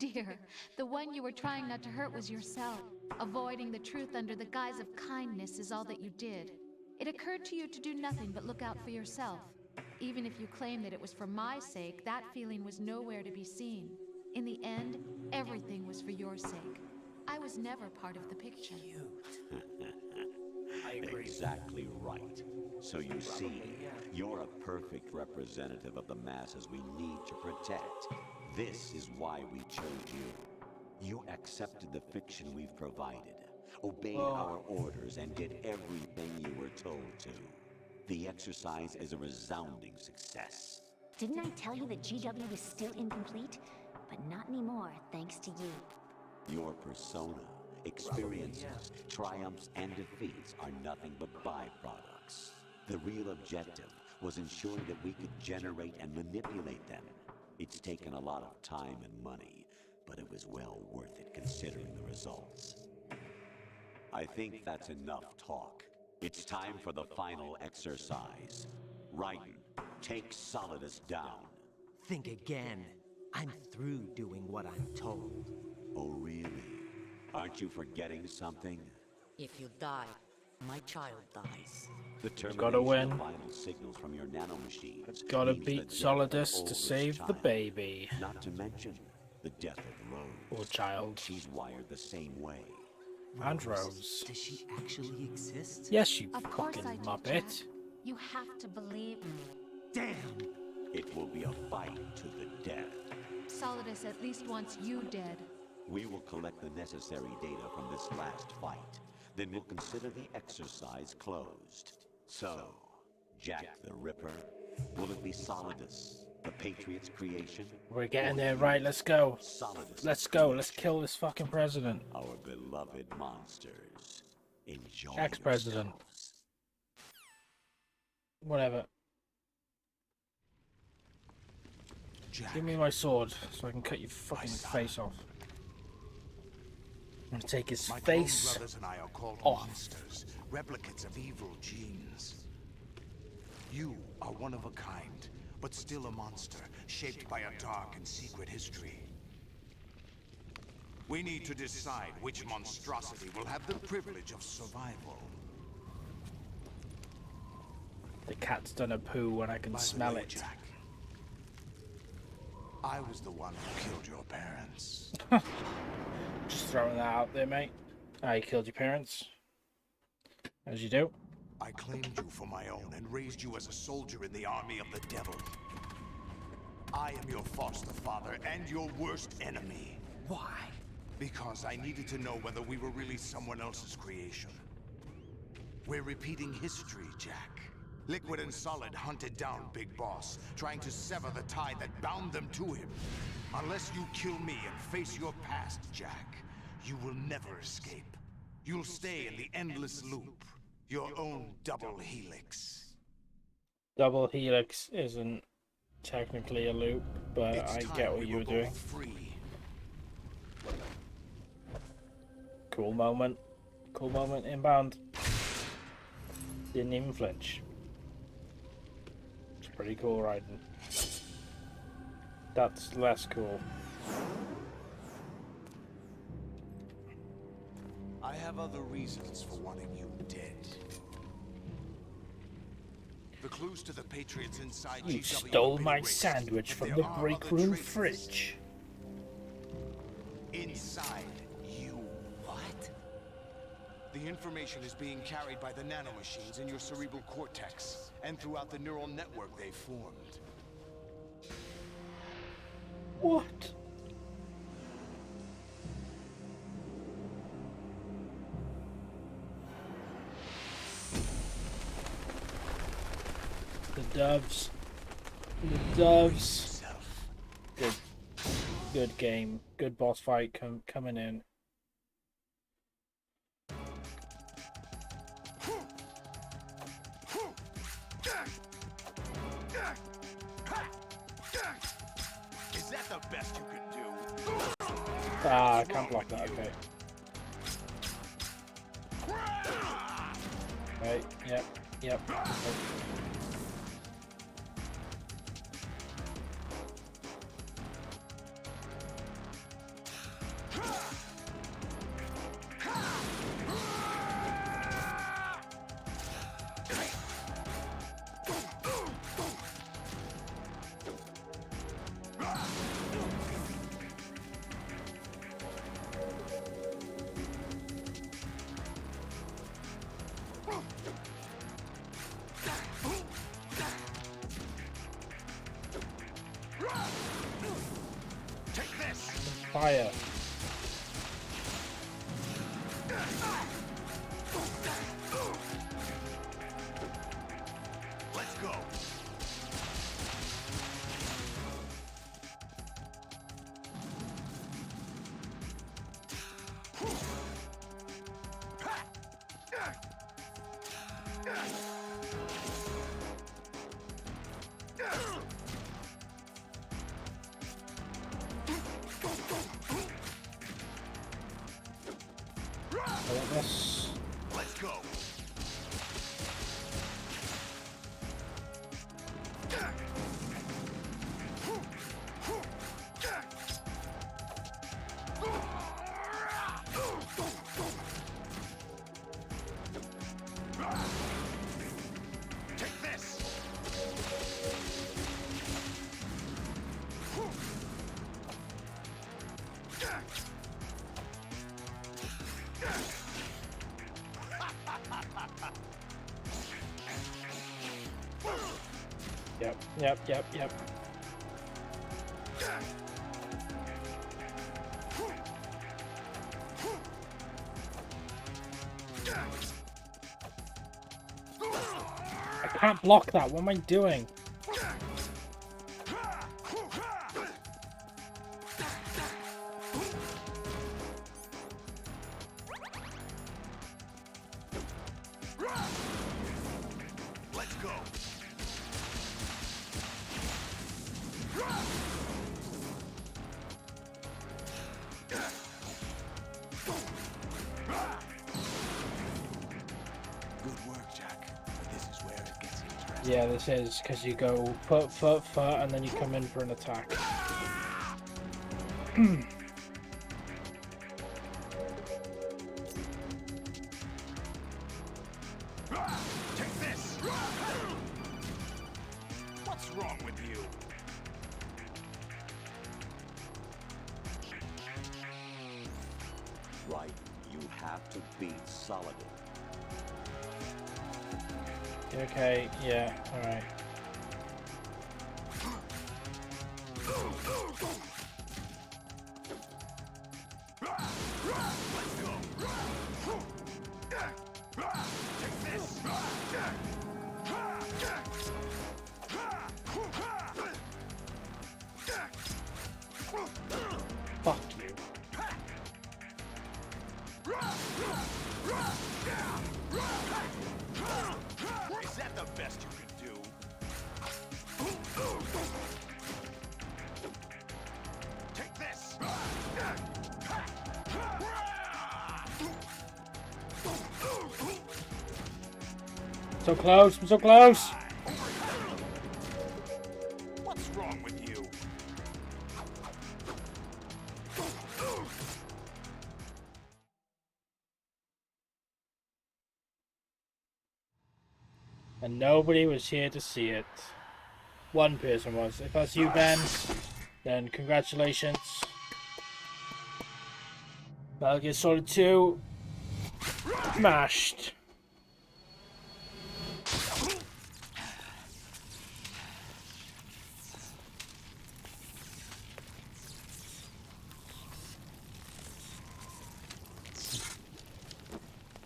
Dear, the one you were trying not to hurt was yourself. Avoiding the truth under the guise of kindness is all that you did. It occurred to you to do nothing but look out for yourself. Even if you claim that it was for my sake, that feeling was nowhere to be seen. In the end, everything was for your sake. I was never part of the picture. Exactly right. So you see, you're a perfect representative of the masses we need to protect. This is why we chose you. You accepted the fiction we've provided, obeyed our orders, and did everything you were told to. The exercise is a resounding success. Didn't I tell you that GW was still incomplete? But not anymore, thanks to you. Your persona, experiences, triumphs, and defeats are nothing but byproducts. The real objective was ensuring that we could generate and manipulate them. It's taken a lot of time and money, but it was well worth it considering the results. I think that's enough talk. It's time for the final exercise. Raiden, take Solidus down. Think again. I'm through doing what I'm told. Oh, really? Aren't you forgetting something? If you die, my child dies. The gotta win. termination of final signals from your nanomachines. Gotta means beat the death of Solidus to Olga's save the child. baby. Not to mention the death of Rose. Or child. She's wired the same way. And Rose. Does she actually exist? Yes, you Of course fucking I do, muppet. Jack. You have to believe me. Damn! It will be a fight to the death. Solidus at least wants you dead. We will collect the necessary data from this last fight. Then we'll consider the exercise closed. So, Jack the Ripper, will it be Solidus, the Patriot's creation? We're getting there, right? Let's go. Solidus. Let's go. Let's kill this fucking president. Our beloved monsters. Enjoy Ex-president. yourselves. Whatever. Jack. Give me my sword so I can cut your fucking face off. I'm gonna take his My face clone brothers and I are called off. monsters, replicates of evil genes. You are one of a kind, but still a monster, shaped by a dark and secret history. We need to decide which monstrosity will have the privilege of survival. The cat's done a poo when I can By the smell way, it. Jack, I was the one who killed your parents. Just throwing that out there, mate. You killed your parents. As you do. I claimed you for my own and raised you as a soldier in the army of the devil. I am your foster father and your worst enemy. Why? Because I needed to know whether we were really someone else's creation. We're repeating history, Jack. Liquid and Solid hunted down Big Boss, trying to sever the tie that bound them to him. Unless you kill me and face your past, Jack, you will never escape. You'll stay in the endless loop, your own double helix. Double helix isn't technically a loop, but It's I time get what we you were were doing. both free. Cool moment. Cool moment inbound. Didn't even flinch. It's pretty cool riding. That's less cool. I have other reasons for wanting you dead. The clues to the Patriots inside You GW stole have been my erased, sandwich but from there the are break other room traitors. fridge. Inside you. What? The information is being carried by the nanomachines in your cerebral cortex and throughout the neural network they formed. What? The doves. The doves. Good. Good game. Good boss fight coming in. Is that the best you can do? I can't block that, okay. Right, yep. Take this! Fire. Let's go. I want this. Let's go. Take this. Yep. I can't block that. What am I doing? Let's go. Yeah, this is because you go foot, and then you come in for an attack. Take this! What's wrong with you? Right, you have to beat Saladin. Okay, yeah, alright. Fuck you. Is that the best you can do? Take this! So close, I'm so close! What's wrong with you? And nobody was here to see it. One person was. If that's you, Ben, then congratulations. Metal Gear Solid 2 smashed.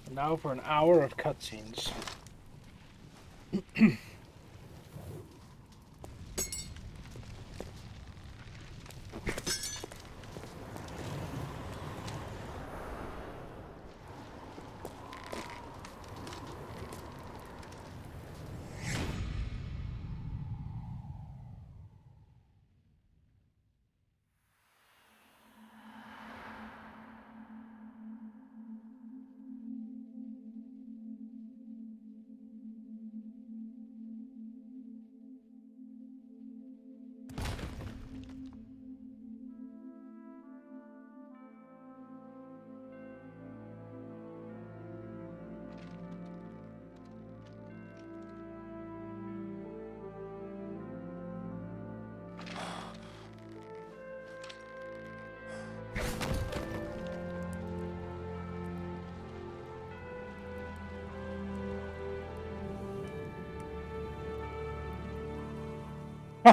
And now for an hour of cutscenes.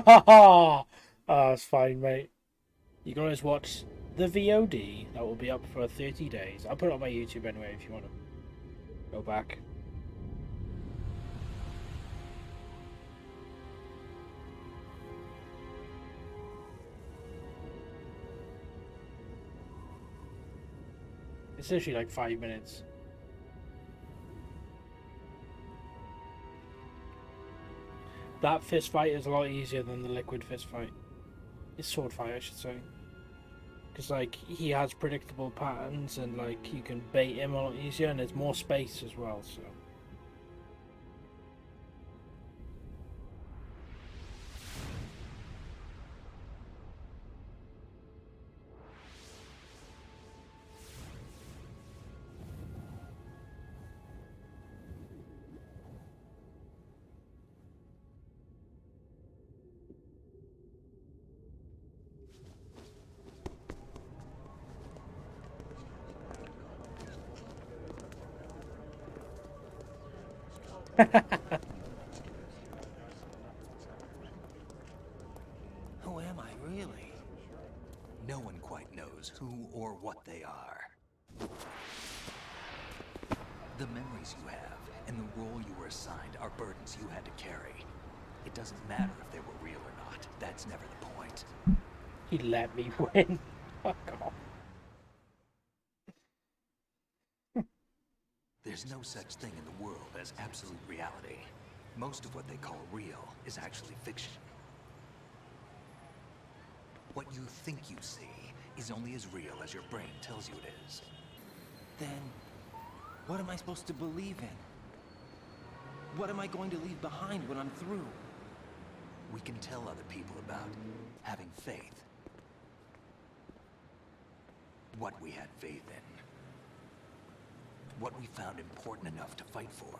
Oh, it's fine, mate. You can always watch the VOD. That will be up for 30 days. I'll put it on my YouTube anyway if you want to go back. It's literally like 5 minutes. That fist fight is a lot easier than the liquid fist fight. It's sword fight, I should say. Because, like, he has predictable patterns and, like, you can bait him a lot easier and there's more space as well, so. Who am I, really? No one quite knows who or what they are. The memories you have and the role you were assigned are burdens you had to carry. It doesn't matter if they were real or not. That's never the point. He let me win. Fuck off. There's no such thing in the world as absolute reality. Most of what they call real is actually fiction. What you think you see is only as real as your brain tells you it is. Then, what am I supposed to believe in? What am I going to leave behind when I'm through? We can tell other people about having faith. What we had faith in. What we found important enough to fight for.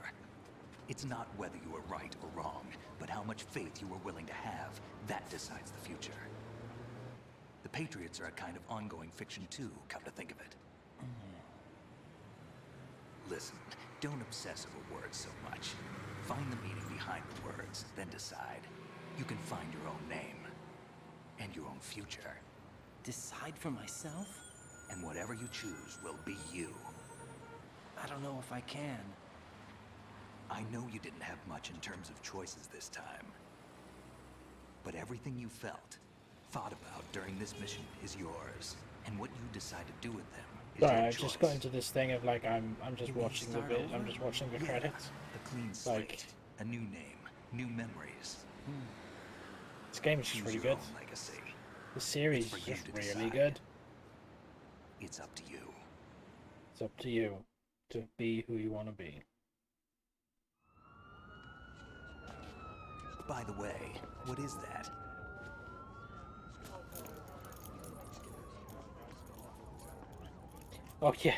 It's not whether you were right or wrong, but how much faith you were willing to have. That decides the future. The Patriots are a kind of ongoing fiction too, come to think of it. Listen, don't obsess over words so much. Find the meaning behind the words, then decide. You can find your own name. And your own future. Decide for myself? And whatever you choose will be you. I don't know if I can. I know you didn't have much in terms of choices this time. But everything you felt, thought about during this mission is yours. And what you decide to do with them is Sorry, your I've choice. just got into this thing of like I'm just watching the bit. I'm just watching the Yeah, credits. A clean slate, a new name, new memories. This game is just really Choose your good. own legacy. The series It's is for you just to really decide. good. It's up to you. It's up to you to be who you want to be. By the way, what is that? Oh yeah,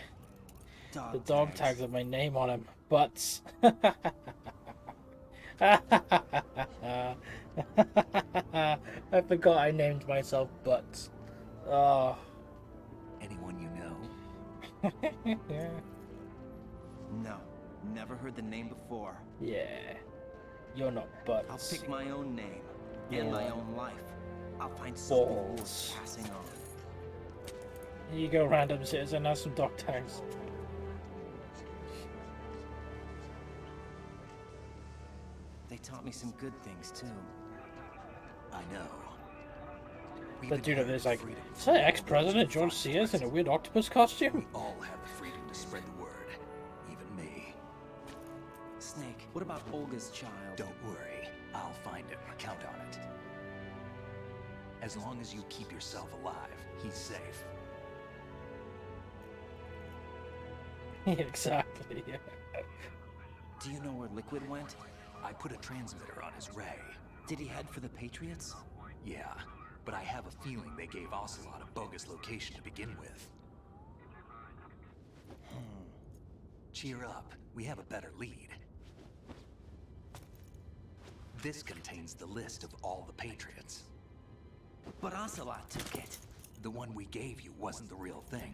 the dog tags have my name on him. Butts. I forgot I named myself Butts. Oh. Anyone you know? No, never heard the name before. Yeah, you're not Butts. I'll pick my own name and my own life. I'll find Balls. something worth passing on. Here you go, random citizen. Have some dog tags. They taught me some good things too. I know. That dude over there's like, is that ex-president George Sears in a weird octopus costume? All have the freedom to spread the word. Even me. Snake, what about Olga's child? Don't worry. I'll find him. Count on it. As long as you keep yourself alive, he's safe. Exactly. Yeah. Do you know where Liquid went? I put a transmitter on his ray. Did he head for the Patriots? Yeah, but I have a feeling they gave Ocelot a bogus location to begin with. Cheer up. We have a better lead. This contains the list of all the Patriots. But Ocelot took it. The one we gave you wasn't the real thing.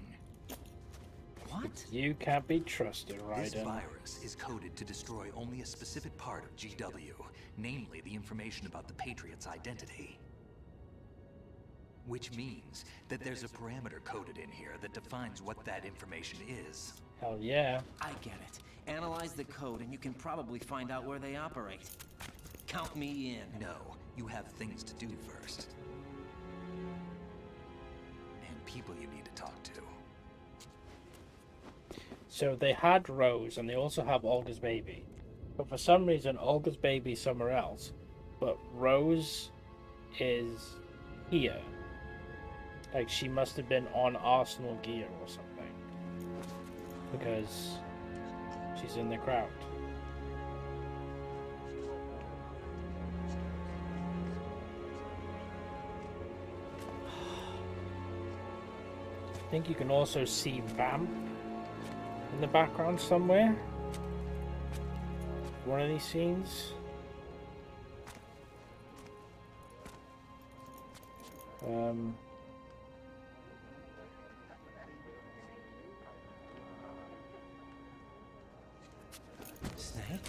What? You can't be trusted, This Raiden. virus is coded to destroy only a specific part of GW, namely the information about the Patriots' identity. Which means that there's a parameter coded in here that defines what that information is. Hell yeah. I get it. Analyze the code and you can probably find out where they operate. Count me in. No, you have things to do first. And people you need to talk to. So they had Rose and they also have Olga's baby. But for some reason, Olga's baby is somewhere else. But Rose is here. Like she must have been on Arsenal gear or something. Because she's in the crowd. I think you can also see Vamp in the background somewhere. One of these scenes. Snake?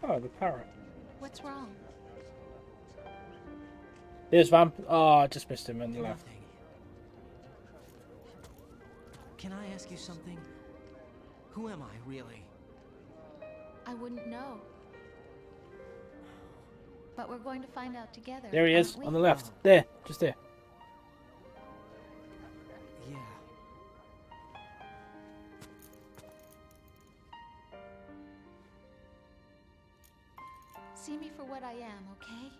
Oh, the parrot. What's wrong? There's Vamp. Oh, I just missed him on the left. Nothing. Can I ask you something? Who am I, really? I wouldn't know. But we're going to find out together. There he is, aren't we? on the left. There, just there. Yeah. See me for what I am, okay?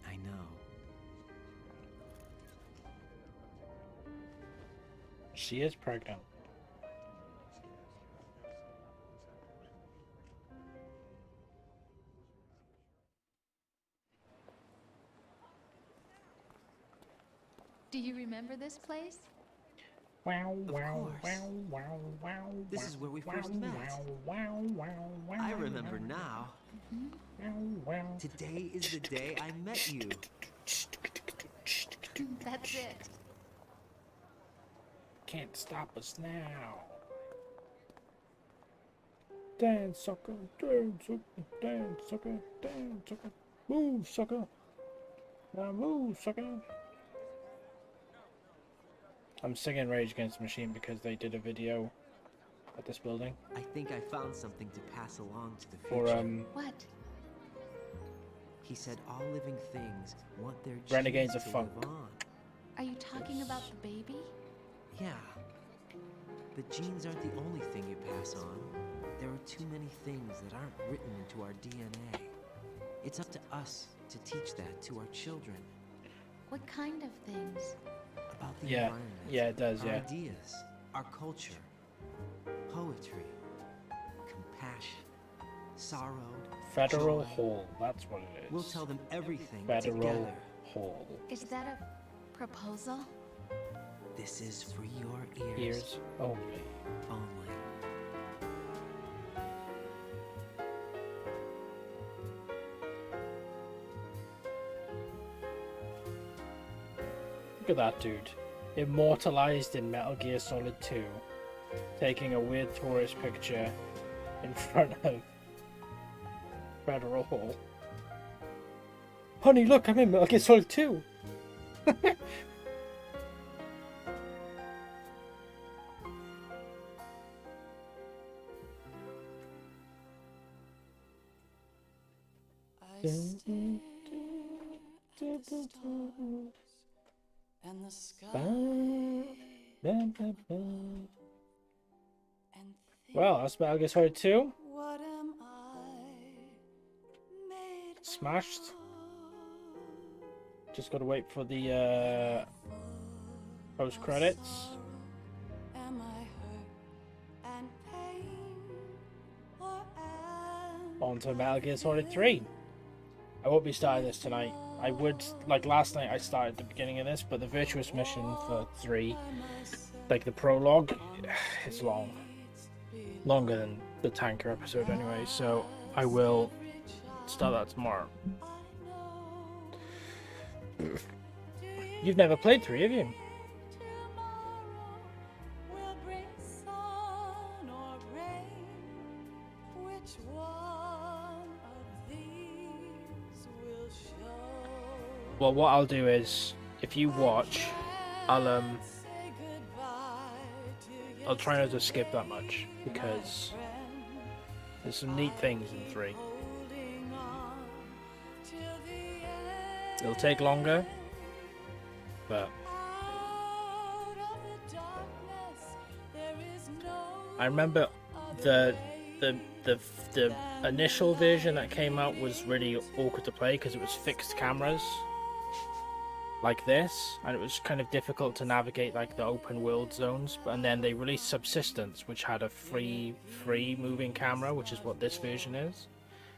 I know. She is pregnant. Do you remember this place? Wow, Of wow, course. wow, wow, wow. This is where we wow, first met. Wow, wow, wow, wow. I remember now. Wow, wow. Today is the day I met you. That's it. Can't stop us now. Dance, sucker, dance, sucker, dance, sucker, dance, sucker. Move, sucker. Now move, sucker. I'm singing Rage Against the Machine because they did a video at this building. I think I found something to pass along to the For, future. What? He said all living things want their genes Renegades of to Funk. live on. Are you talking about the baby? Yeah. But genes aren't the only thing you pass on. There are too many things that aren't written into our DNA. It's up to us to teach that to our children. What kind of things? About the Yeah, environment. yeah, it does, our yeah. ideas, our culture, poetry, compassion, sorrow, Federal joy. Hall, that's what it is. We'll tell them everything Federal together. Hall. Is that a proposal? This is for your ears. Ears only. Only. Look at that dude. Immortalized in Metal Gear Solid 2. Taking a weird tourist picture in front of Federal Hall. Honey, look, I'm in Metal Gear Solid 2. And the sky. Well, that's Metal Gear Solid 2. What am I made Smashed. Just gotta wait for the post credits. Am I hurt and pain, or am On to Metal Gear Solid 3. I won't be starting this tonight. I would, like last night I started the beginning of this, but the Virtuous Mission for 3, like the prologue, it's long. Longer than the Tanker episode anyway, so I will start that tomorrow. You've never played 3, have you? will bring sun or rain? Which one of these will show? Well, what I'll do is, if you watch, I'll try not to skip that much, because there's some neat things in 3. It'll take longer, but I remember the initial version that came out was really awkward to play because it was fixed cameras like this, and it was kind of difficult to navigate like the open world zones. And then they released Subsistence, which had a free moving camera, which is what this version is,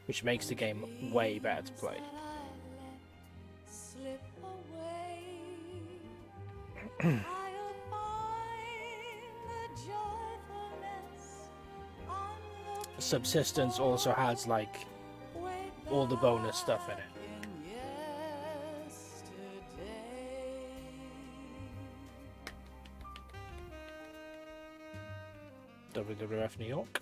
which makes the game way better to play. Slip away. Subsistence also has like all the bonus stuff in it. WWF New York.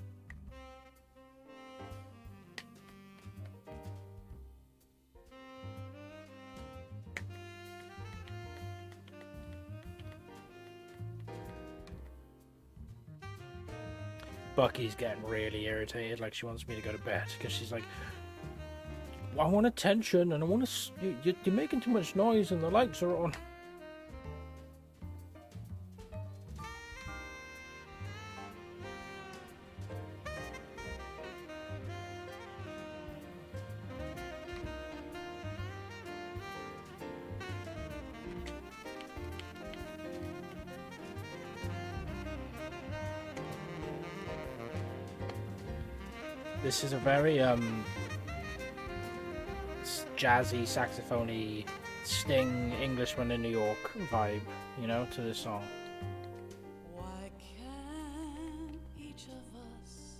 Bucky's getting really irritated, like she wants me to go to bed because she's like, I want attention and I want to. You're making too much noise and the lights are on. This is a very jazzy, saxophony, Sting, Englishman in New York vibe, you know, to this song. Why can't each of us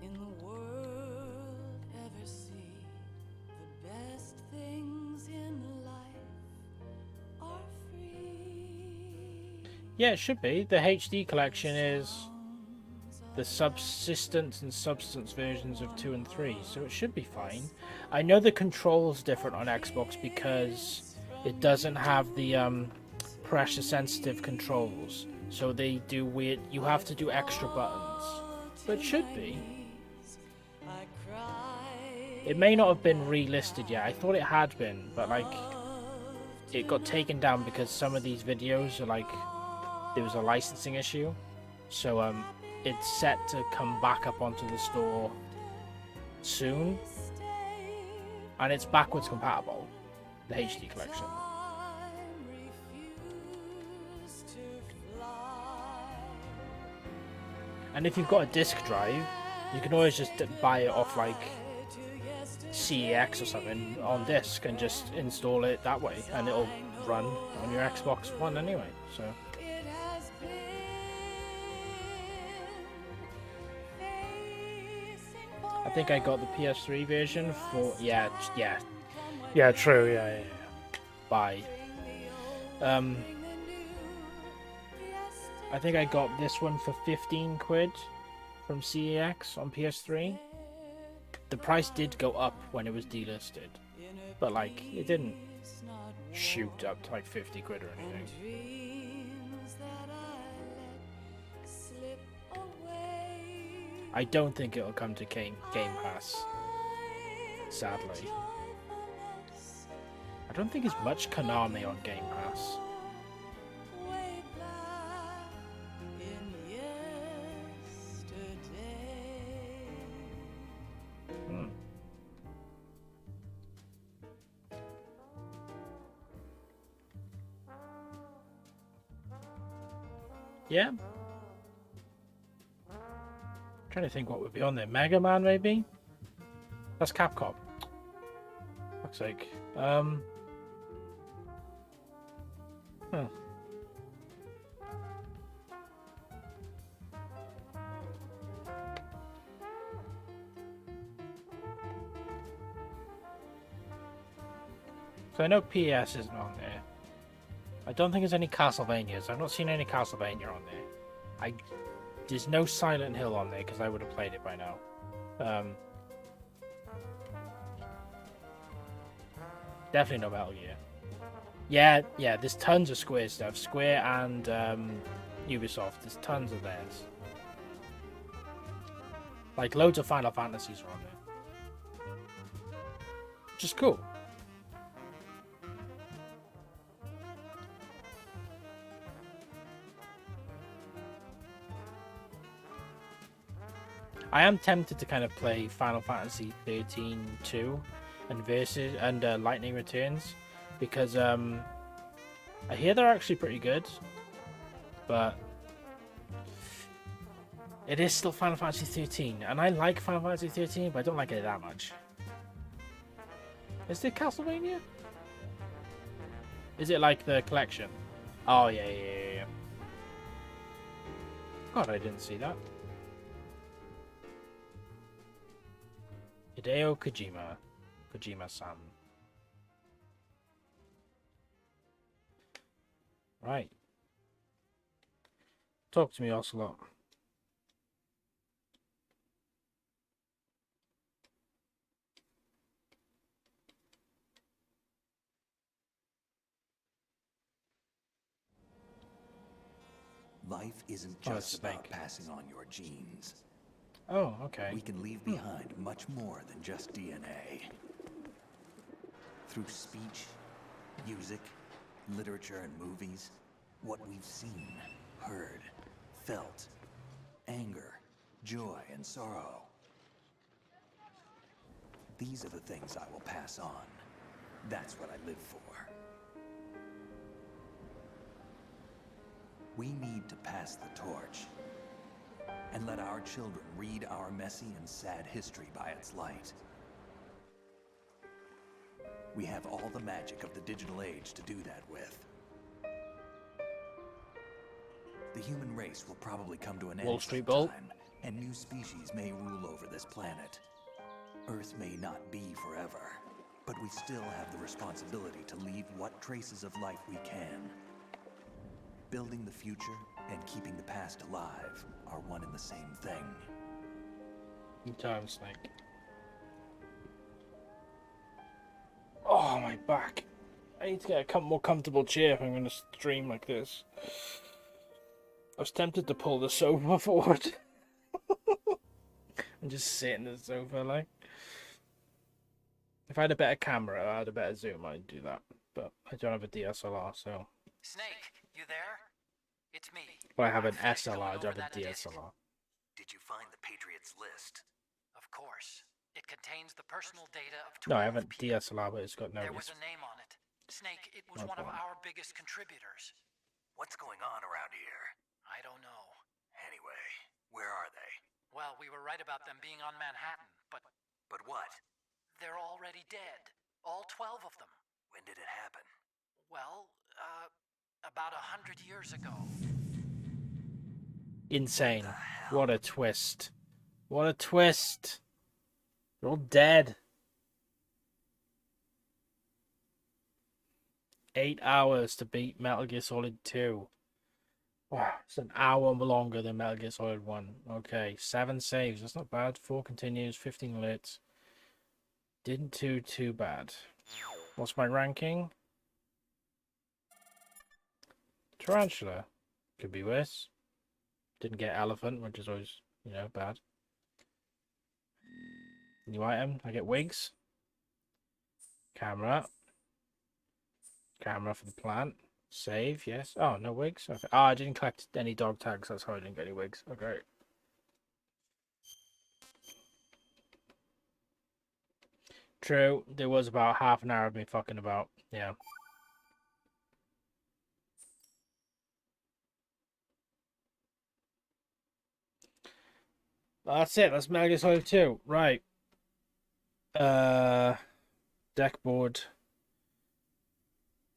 in the world ever see the best things in life are free? Yeah, it should be. The HD collection is the subsistence and substance versions of 2 and 3, so it should be fine. I know the controls different on Xbox because it doesn't have the pressure sensitive controls, so they do weird, you have to do extra buttons, but it should be. It may not have been relisted yet. I thought it had been, but like it got taken down because some of these videos are like there was a licensing issue, so it's set to come back up onto the store soon, and it's backwards compatible, the HD collection. And if you've got a disc drive, you can always just buy it off like CEX or something on disc and just install it that way, and it'll run on your Xbox One anyway, so. I think I got the PS3 version for yeah, true, yeah. Bye. I think I got this one for 15 quid from CEX on PS3. The price did go up when it was delisted, but like it didn't shoot up to like 50 quid or anything. I don't think it'll come to Game Pass, sadly. I don't think there's much Konami on Game Pass. Yeah. Trying to think what would be on there. Mega Man, maybe? That's Capcom. Looks like. So I know PS isn't on there. I don't think there's any Castlevanias. I've not seen any Castlevania on there. There's no Silent Hill on there because I would have played it by now. Definitely no Metal Gear. Yeah, there's tons of Square stuff. Square and Ubisoft. There's tons of theirs. Like loads of Final Fantasies are on there. Which is cool. I am tempted to kind of play Final Fantasy 13-2 and Versus and Lightning Returns because I hear they're actually pretty good, but it is still Final Fantasy 13, and I like Final Fantasy 13, but I don't like it that much. Is there Castlevania? Is it like the collection? Oh yeah. God, I didn't see that. Hideo Kojima. Kojima-san. Right. Talk to me, Ocelot. Life isn't just about passing on your genes. Oh, okay. We can leave behind much more than just DNA. Through speech, music, literature, and movies, what we've seen, heard, felt, anger, joy, and sorrow. These are the things I will pass on. That's what I live for. We need to pass the torch. and let our children read our messy and sad history by its light. We have all the magic of the digital age to do that with. The human race will probably come to an end Wall Street Bolt. sometime, and new species may rule over this planet. Earth may not be forever, but we still have the responsibility to leave what traces of life we can. Building the future and keeping the past alive are one and the same thing. Time Snake. Oh, my back. I need to get a more comfortable chair if I'm going to stream like this. I was tempted to pull the sofa forward. And just sit in the sofa, like. If I had a better camera, I had a better zoom, I'd do that. But I don't have a DSLR, so... Snake, you there? It's me. Well, I have an SLR, I don't have a DSLR. Did you find the Patriots list? Of course. It contains the personal data of 12 No, I have a people. DSLR, but it's got no... There was a name on it. Snake, it was No one of problem. our biggest contributors. What's going on around here? I don't know. Anyway, where are they? Well, we were right about them being on Manhattan, but But what? they're already dead. All 12 of them. When did it happen? Well, about 100 years ago. Insane. What a twist. What a twist. They're all dead. 8 hours to beat Metal Gear Solid 2. Wow, it's an hour longer than Metal Gear Solid 1. Okay, 7 saves. That's not bad. 4 continues, 15 alerts. Didn't do too bad. What's my ranking? Tarantula. Could be worse. Didn't get elephant, which is always, you know, bad. New item. I get wigs. Camera. Camera for the plant. Save, yes. Oh, no wigs. Okay. Oh, I didn't collect any dog tags. That's how I didn't get any wigs. Okay. True. There was about half an hour of me fucking about. Yeah. That's it. That's Metal Gear Solid 2. Right. Deck board.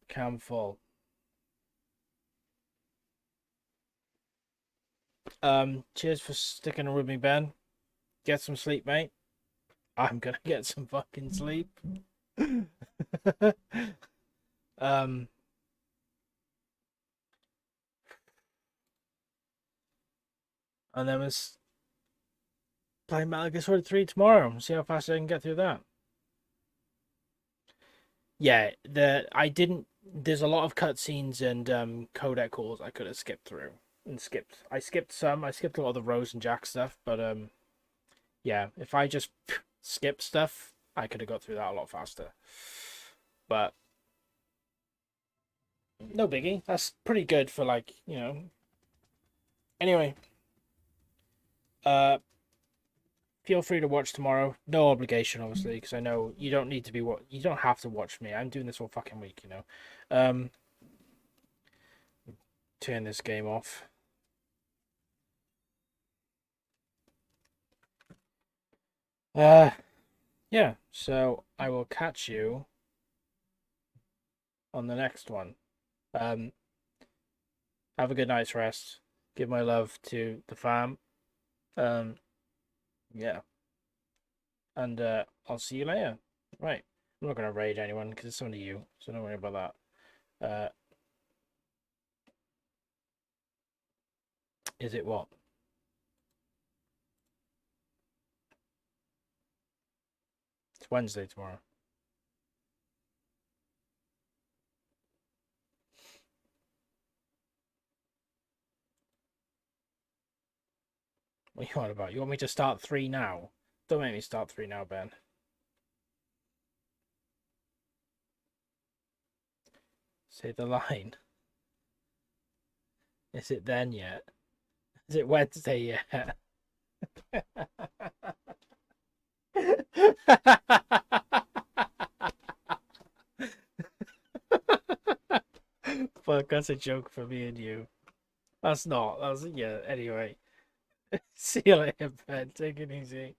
Cam full. Cheers for sticking with me, Ben. Get some sleep, mate. I'm gonna get some fucking sleep. And then we'll play Metal Gear Solid 3 tomorrow and see how fast I can get through that. Yeah, there's a lot of cutscenes and codec calls I could have skipped through. I skipped some. I skipped a lot of the Rose and Jack stuff, but yeah, if I just skipped stuff, I could have got through that a lot faster. But no biggie. That's pretty good for, like, you know. Anyway, feel free to watch tomorrow. No obligation, obviously, because I know you don't need to be you don't have to watch me. I'm doing this all fucking week, you know. Turn this game off. Yeah, so I will catch you on the next one. Have a good night's rest. Give my love to the fam. Yeah. And I'll see you later. Right. I'm not going to raid anyone because it's only you, so don't worry about that. Is it what? It's Wednesday tomorrow. What are you on about? You want me to start 3 now? Don't make me start 3 now, Ben. Say the line. Is it then yet? Is it Wednesday yet? Fuck, that's a joke for me and you. That's not. That's, yeah, anyway. See you later, Ben. Take it easy.